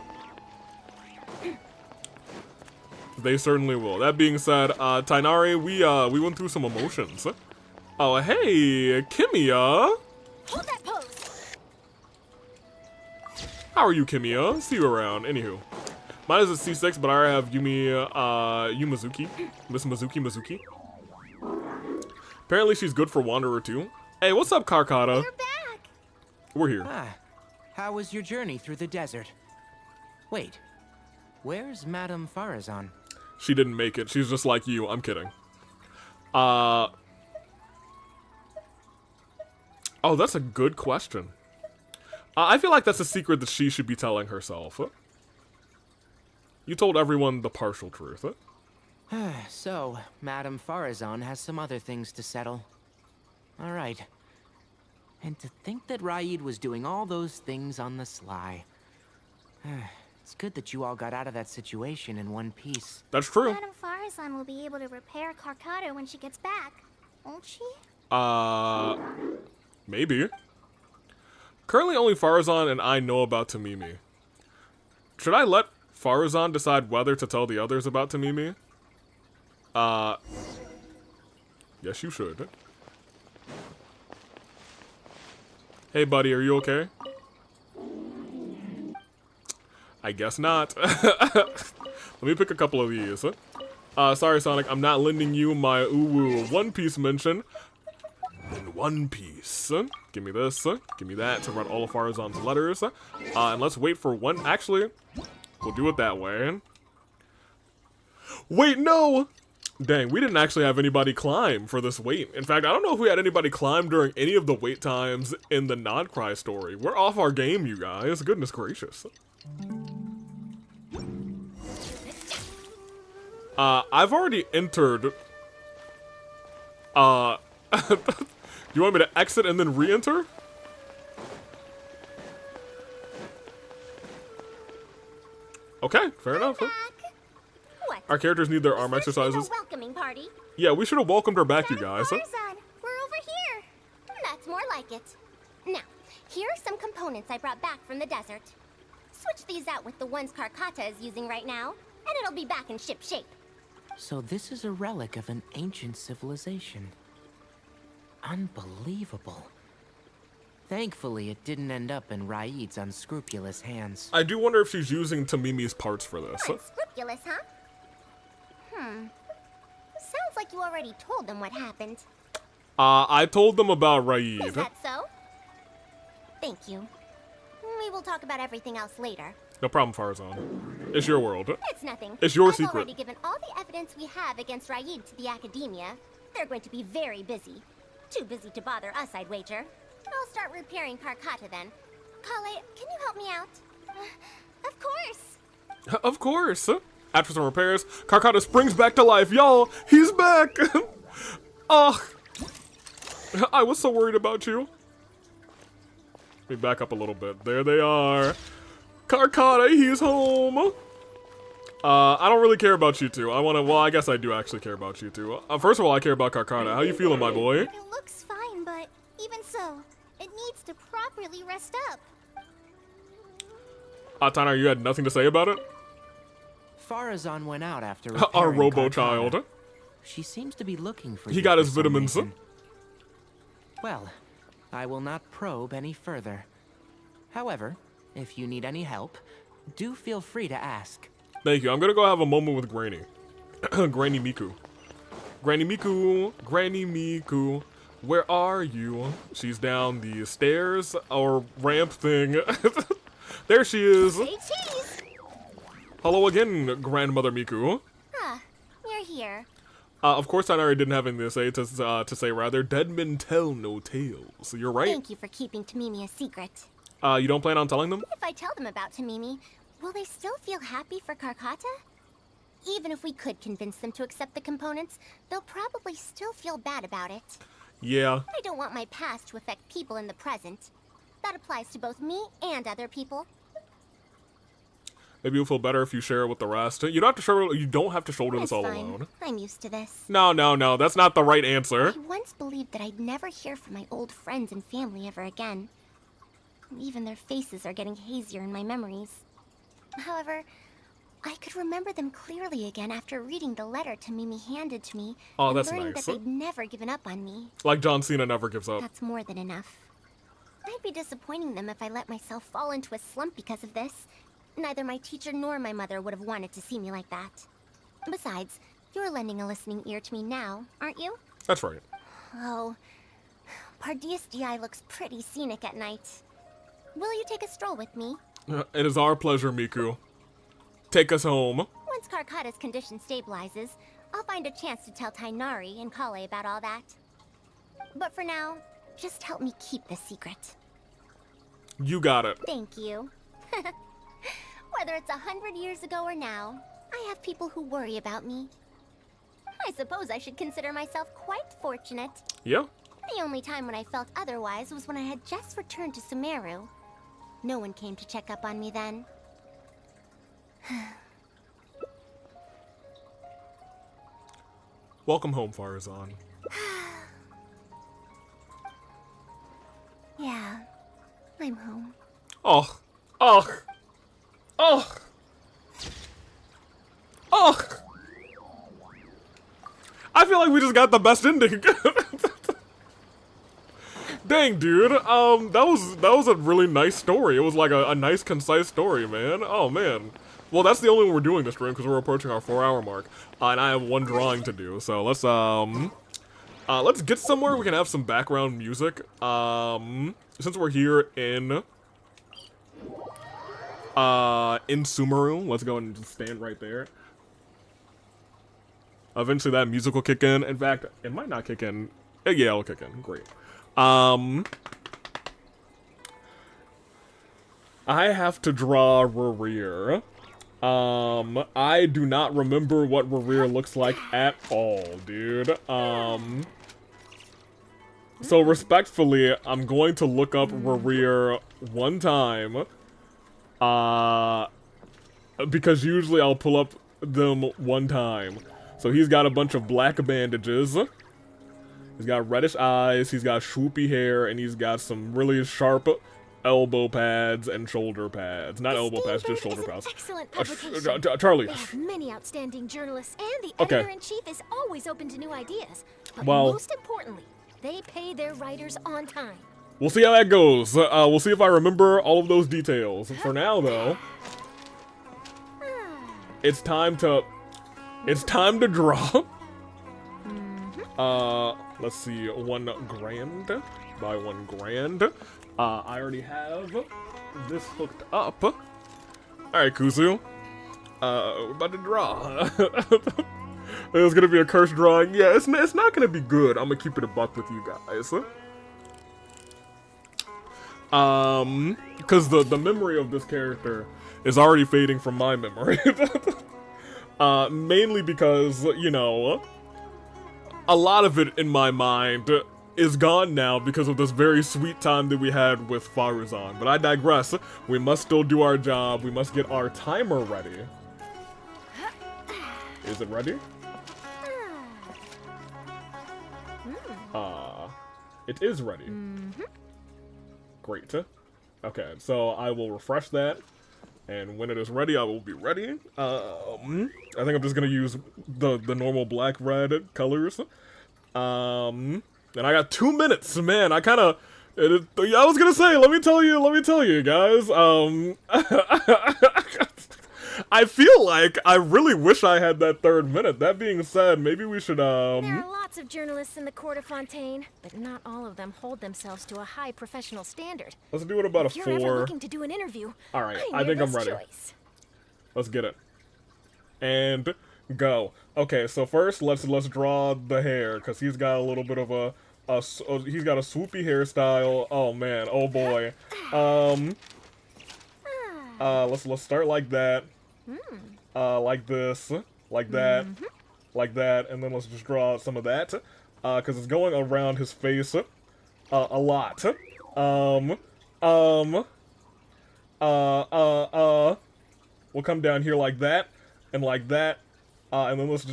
They certainly will. That being said, Tighnari, we went through some emotions. Oh, hey, Kimia. Hold that pose! How are you, Kimia? See you around. Anywho. Mine is a C6, but I already have Yumizuki. Miss Mizuki. Apparently she's good for Wanderer too. Hey, what's up, Karkata? You're back! We're here. How was your journey through the desert? Wait, where's Madame Farazan? She didn't make it. She's just like you. I'm kidding. Oh, that's a good question. I feel like that's a secret that she should be telling herself. You told everyone the partial truth. So, Madame Farazan has some other things to settle. Alright. And to think that Raid was doing all those things on the sly. It's good that you all got out of that situation in one piece. That's true. Madame Farazan will be able to repair Karkata when she gets back, won't she? Maybe. Currently only Farazan and I know about Tamimi. Should I let Farazan decide whether to tell the others about Tamimi? Yes, you should. Hey, buddy, are you okay? I guess not. Let me pick a couple of these. Sorry, Sonic, I'm not lending you my ooh One Piece mention. In One Piece. Give me this. Give me that to write all of Farazan's letters. And let's wait for one. Actually, we'll do it that way. Wait, no! Dang, we didn't actually have anybody climb for this wait. In fact, I don't know if we had anybody climb during any of the wait times in the Nodcry story. We're off our game, you guys. Goodness gracious. I've already entered. Do you want me to exit and then re-enter? Okay, fair enough. What? Our characters need their arm exercises. A welcoming party. Yeah, we should have welcomed her back, you guys. Farzan, we're over here. That's more like it. Now, here are some components I brought back from the desert. Switch these out with the ones Karkata is using right now, and it'll be back in ship shape. So this is a relic of an ancient civilization. Unbelievable. Thankfully, it didn't end up in Raid's unscrupulous hands. I do wonder if she's using Tamimi's parts for this. Unscrupulous, huh? Sounds like you already told them what happened. I told them about Raid. Is that so? Thank you. We will talk about everything else later. No problem, Farzan. It's your world. It's nothing. It's your I've secret. already given all the evidence we have against Raid to the Academia. They're going to be very busy. Too busy to bother us, I'd wager. I'll start repairing Karkata then. Kale, can you help me out? Of course. Of course. After some repairs, Karkata springs back to life. Y'all, he's back. Oh, I was so worried about you. Let me back up a little bit. There they are. Karkata, he's home. I don't really care about you two. Well, I guess I do actually care about you two. First of all, I care about Karkata. How you feeling, my boy? It looks fine, but even so, it needs to properly rest up. Tanner, you had nothing to say about it? Farazan went out after Our repairing robo-child. Karkata. She seems to be looking for He you got for his some vitamins. reason. Well, I will not probe any further. However, if you need any help, do feel free to ask. Thank you. I'm gonna go have a moment with Granny. Granny Miku. Granny Miku. Granny Miku. Where are you? She's down the stairs or ramp thing. There she is. Say cheese. Hello again, Grandmother Miku. You're here. Of course, I already didn't have anything to say rather. Dead men tell no tales. You're right. Thank you for keeping Tamimi a secret. You don't plan on telling them? If I tell them about Tamimi, will they still feel happy for Karkata? Even if we could convince them to accept the components, they'll probably still feel bad about it. Yeah. I don't want my past to affect people in the present. That applies to both me and other people. Maybe you'll feel better if you share it with the rest. You don't have to shoulder this all fine. alone. I'm used to this. No, that's not the right answer. I once believed that I'd never hear from my old friends and family ever again. Even their faces are getting hazier in my memories. However, I could remember them clearly again after reading the letter Tamimi handed to me and that's learning nice. that they'd never given up on me. Like John Cena never gives up. That's more than enough. I'd be disappointing them if I let myself fall into a slump because of this. Neither my teacher nor my mother would have wanted to see me like that. Besides, you're lending a listening ear to me now, aren't you? That's right. Oh, Pardius DI looks pretty scenic at night. Will you take a stroll with me? It is our pleasure, Miku. Take us home. Once Karkata's condition stabilizes, I'll find a chance to tell Tainari and Kale about all that. But for now, just help me keep this secret. You got it. Thank you. Whether it's 100 years ago or now, I have people who worry about me. I suppose I should consider myself quite fortunate. Yeah. The only time when I felt otherwise was when I had just returned to Sumeru. No one came to check up on me then. Welcome home, Farazan. Yeah, I'm home. Oh. I feel like we just got the best ending. Dang, dude. That was a really nice story. It was like a nice, concise story, man. Oh, man. Well, that's the only one we're doing this stream because we're approaching our 4-hour mark, and I have one drawing to do. So let's get somewhere we can have some background music. Since we're here in Sumeru, let's go and just stand right there. Eventually that music will kick in. In fact, it might not kick in. Yeah, it'll kick in. Great. I have to draw Rerir. I do not remember what Rerir looks like at all, dude. So respectfully, I'm going to look up Rerir one time. Because usually I'll pull up them one time. So he's got a bunch of black bandages. He's got reddish eyes, he's got swoopy hair, and he's got some really sharp elbow pads and shoulder pads. Not elbow pads, just shoulder pads. Excellent publication. Charlie. They have many outstanding journalists, and the Okay. editor-in-chief is always open to new ideas. But Well- most importantly, they pay their writers on time. We'll see how that goes. We'll see if I remember all of those details. For now, though, it's time to draw. Let's see, 1 grand by 1 grand. I already have this hooked up. All right, Kuzu. We're about to draw. It's gonna be a cursed drawing. Yeah, it's not gonna be good. I'm gonna keep it a buck with you guys. Because the memory of this character is already fading from my memory. Mainly because, you know, a lot of it in my mind is gone now because of this very sweet time that we had with Faruzan. But I digress. We must still do our job. We must get our timer ready. Is it ready? It is ready. Great. Okay, so I will refresh that. And when it is ready, I will be ready. I think I'm just gonna use the normal black-red colors. And I got 2 minutes, man. I kind of, I was gonna say, let me tell you, guys. I feel like I really wish I had that 3rd minute. That being said, maybe we should, There are lots of journalists in the court of Fontaine, but not all of them hold themselves to a high professional standard. Let's do it about If a you're 4. ever looking to do an interview, All right, I'm I think your I'm best ready. choice. Let's get it. And go. Okay, so first let's draw the hair because he's got a little bit of he's got a swoopy hairstyle. Oh man, oh boy. Let's start like that. Like this, like that, like that, and then let's just draw some of that, because it's going around his face, a lot. We'll come down here like that, and and then let's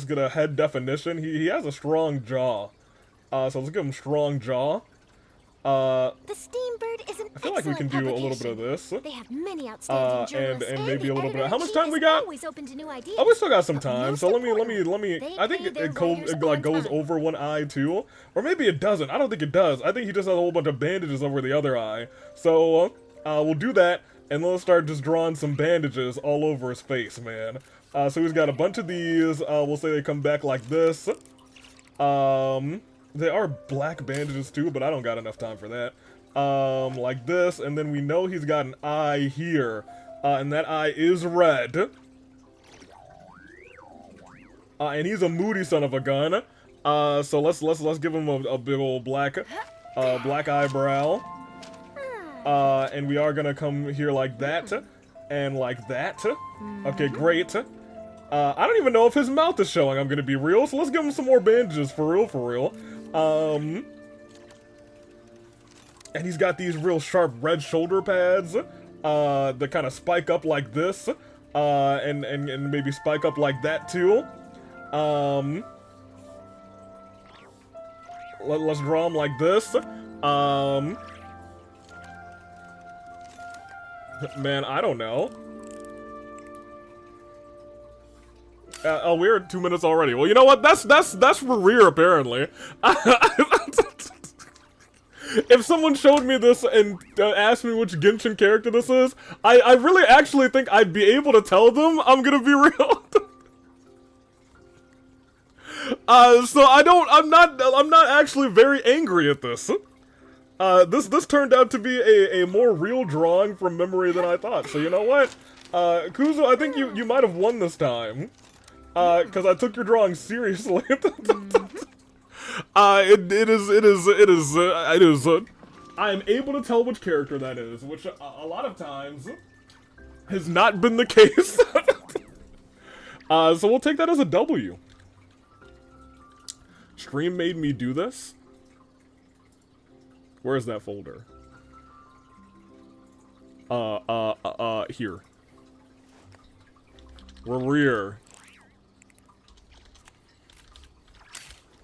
get a head definition. He has a strong jaw, so let's give him strong jaw. The Steambird is an I feel like we can do a little bit of this. They have many outstanding journalists, and maybe a little bit. How much editor-in-chief time we is got? always open to new ideas. Oh, we still got some time. So let me. they I think pay their it writers like on goes time. over one eye too, or maybe it doesn't. I don't think it does. I think he just has a whole bunch of bandages over the other eye. So we'll do that, and let's start just drawing some bandages all over his face, man. So he's got a bunch of these. We'll say they come back like this. They are black bandages too, but I don't got enough time for that. Like this, and then we know he's got an eye here, and that eye is red. And he's a moody son of a gun. So let's give him a big old black eyebrow. And we are gonna come here like that, and like that. Okay, great. I don't even know if his mouth is showing, I'm gonna be real, so let's give him some more bandages, for real. And he's got these real sharp red shoulder pads, that kind of spike up like this, and maybe spike up like that too. Let's draw him like this. Man, I don't know. Oh, we're 2 minutes already. Well, you know what? That's Rerir, apparently. if someone showed me this and asked me which Genshin character this is, I really actually think I'd be able to tell them. I'm gonna be real. So I'm not actually very angry at this. This turned out to be a more real drawing from memory than I thought. So you know what? Kuzu, I think you might have won this time. Cause I took your drawing seriously. It is, I am able to tell which character that is, which a lot of times has not been the case. So we'll take that as a W. Stream made me do this? Where's that folder? Here. Rear.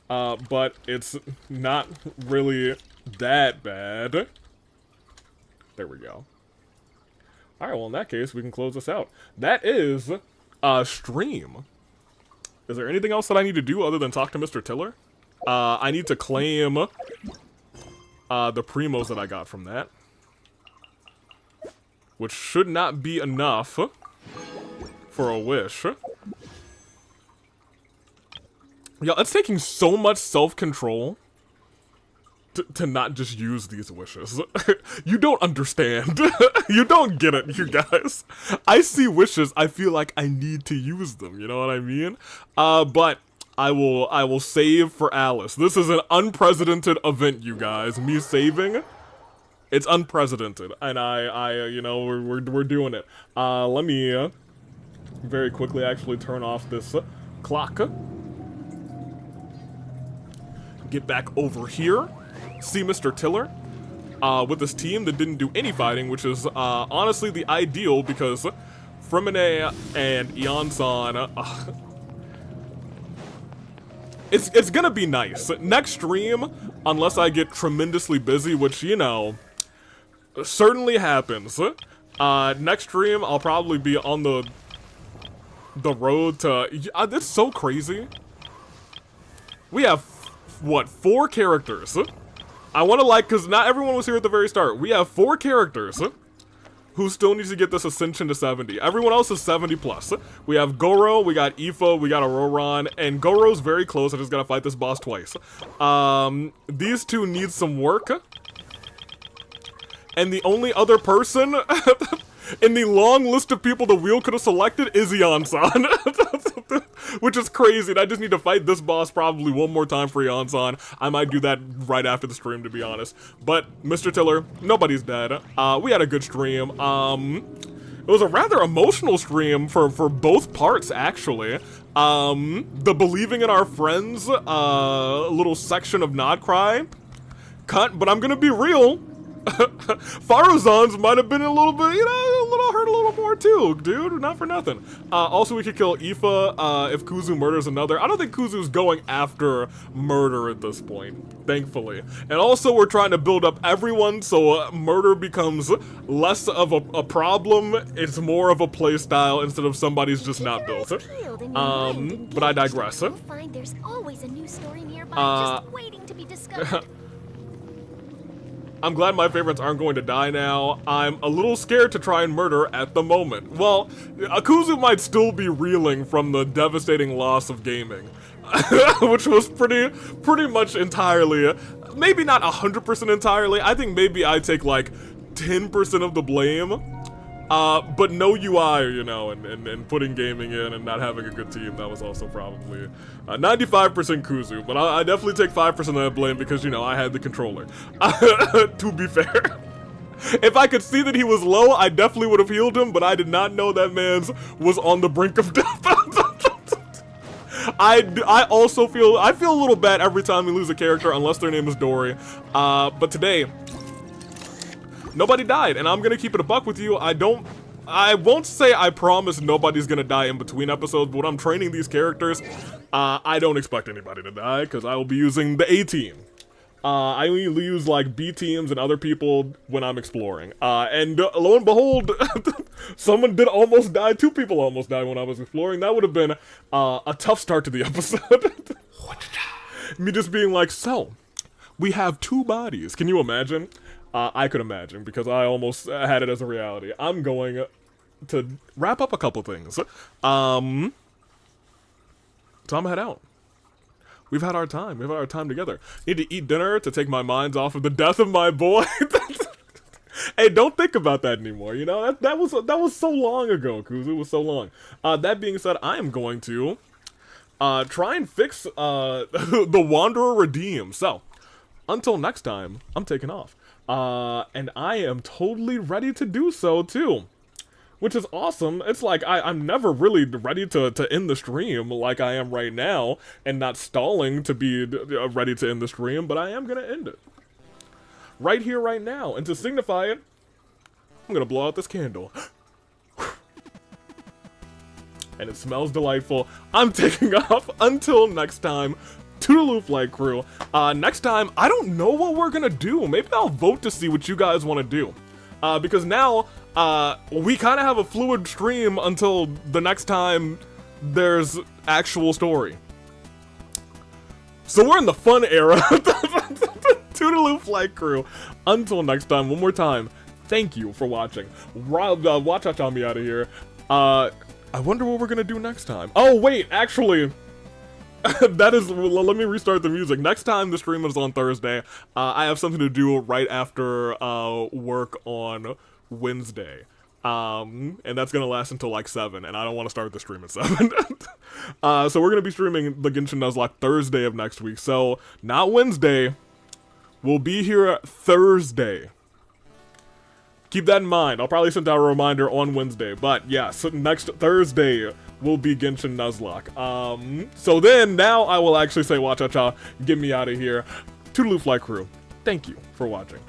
But it's not really that bad. There we go. Alright, well in that case, we can close this out. That is, stream. Is there anything else that I need to do other than talk to Mr. Tiller? I need to claim, the primos that I got from that. Which should not be enough for a wish. Yeah, it's taking so much self-control to not just use these wishes. You don't understand. You don't get it, you guys. I see wishes, I feel like I need to use them, you know what I mean? But I will save for Alice. This is an unprecedented event, you guys. Me saving, it's unprecedented, and you know, we're doing it. Let me very quickly actually turn off this clock. Get back over here. See Mr. Tiller with this team that didn't do any fighting, which is honestly the ideal because Fremine and Eon-san, it's gonna be nice. Next stream, unless I get tremendously busy, which, you know, certainly happens. Next stream, I'll probably be on the road to... it's so crazy. We have, what, 4 characters? I want to because not everyone was here at the very start. We have 4 characters who still need to get this ascension to 70. Everyone else is 70 plus. We have Goro, we got Aoife, we got Auroron, and Goro's very close. I just gotta fight this boss twice. These two need some work. And the only other person in the long list of people the wheel could have selected is Eon-san. Which is crazy, and I just need to fight this boss probably one more time for Eon-san. I might do that right after the stream, to be honest. But, Mr. Tiller, nobody's dead. We had a good stream. It was a rather emotional stream for both parts, actually. The believing in our friends, little section of Nod Cry, cut, but I'm gonna be real. Faruzan's might have been a little bit, you know, hurt a little more too, dude. Not for nothing. Also, we could kill Aoife if Kuzu murders another. I don't think Kuzu's going after murder at this point, thankfully. And also, we're trying to build up everyone so murder becomes less of a problem. It's more of a play style instead of somebody's just not built. But I digress. You'll find there's always a new story nearby, just waiting to be discovered. I'm glad my favorites aren't going to die now. I'm a little scared to try and murder at the moment. Well, Kuzu might still be reeling from the devastating loss of gaming, which was pretty much entirely, maybe not 100% entirely. I think maybe I take like 10% of the blame. But no UI, you know, and putting gaming in and not having a good team, that was also probably 95% Kuzu, but I definitely take 5% of that blame because, you know, I had the controller, to be fair. If I could see that he was low, I definitely would have healed him, but I did not know that man's was on the brink of death. I also feel a little bad every time we lose a character, unless their name is Dory, but today, nobody died, and I'm gonna keep it a buck with you. I won't say I promise nobody's gonna die in between episodes, but when I'm training these characters, I don't expect anybody to die, because I will be using the A team. I only use, like, B teams and other people when I'm exploring. And lo and behold, someone did almost die. 2 people almost died when I was exploring. That would have been a tough start to the episode. Me just being like, so, We have 2 bodies. Can you imagine? I could imagine, because I almost had it as a reality. I'm going to wrap up a couple things. So I'm gonna head out. We've had our time. We've had our time together. Need to eat dinner to take my minds off of the death of my boy. Hey, don't think about that anymore. You know, that was so long ago, Kuz. It was so long. That being said, I am going to try and fix the Wanderer Redeem. So, until next time, I'm taking off. And I am totally ready to do so too. Which is awesome. It's like, I'm never really ready to end the stream like I am right now, and not stalling to be ready to end the stream, but I am gonna end it. Right here, right now. And to signify it, I'm gonna blow out this candle. And it smells delightful. I'm taking off until next time. Toodaloo Flight Crew. Next time, I don't know what we're gonna do. Maybe I'll vote to see what you guys want to do. Because now, we kind of have a fluid stream until the next time there's actual story. So we're in the fun era. Toodaloo Flight Crew. Until next time, one more time, thank you for watching. Watch out, me out of here. I wonder what we're gonna do next time. Oh wait, actually, that is. Let me restart the music. Next time the stream is on Thursday. I have something to do right after work on Wednesday. And that's gonna last until like 7, and I don't want to start the stream at 7. So we're gonna be streaming the Genshin Nuzlocke Thursday of next week. So not Wednesday. We'll be here Thursday. Keep that in mind. I'll probably send out a reminder on Wednesday. But yes, next Thursday will be Genshin Nuzlocke. So then, now I will actually say, watch out, y'all. Get me out of here. Toodaloo Flight Crew. Thank you for watching.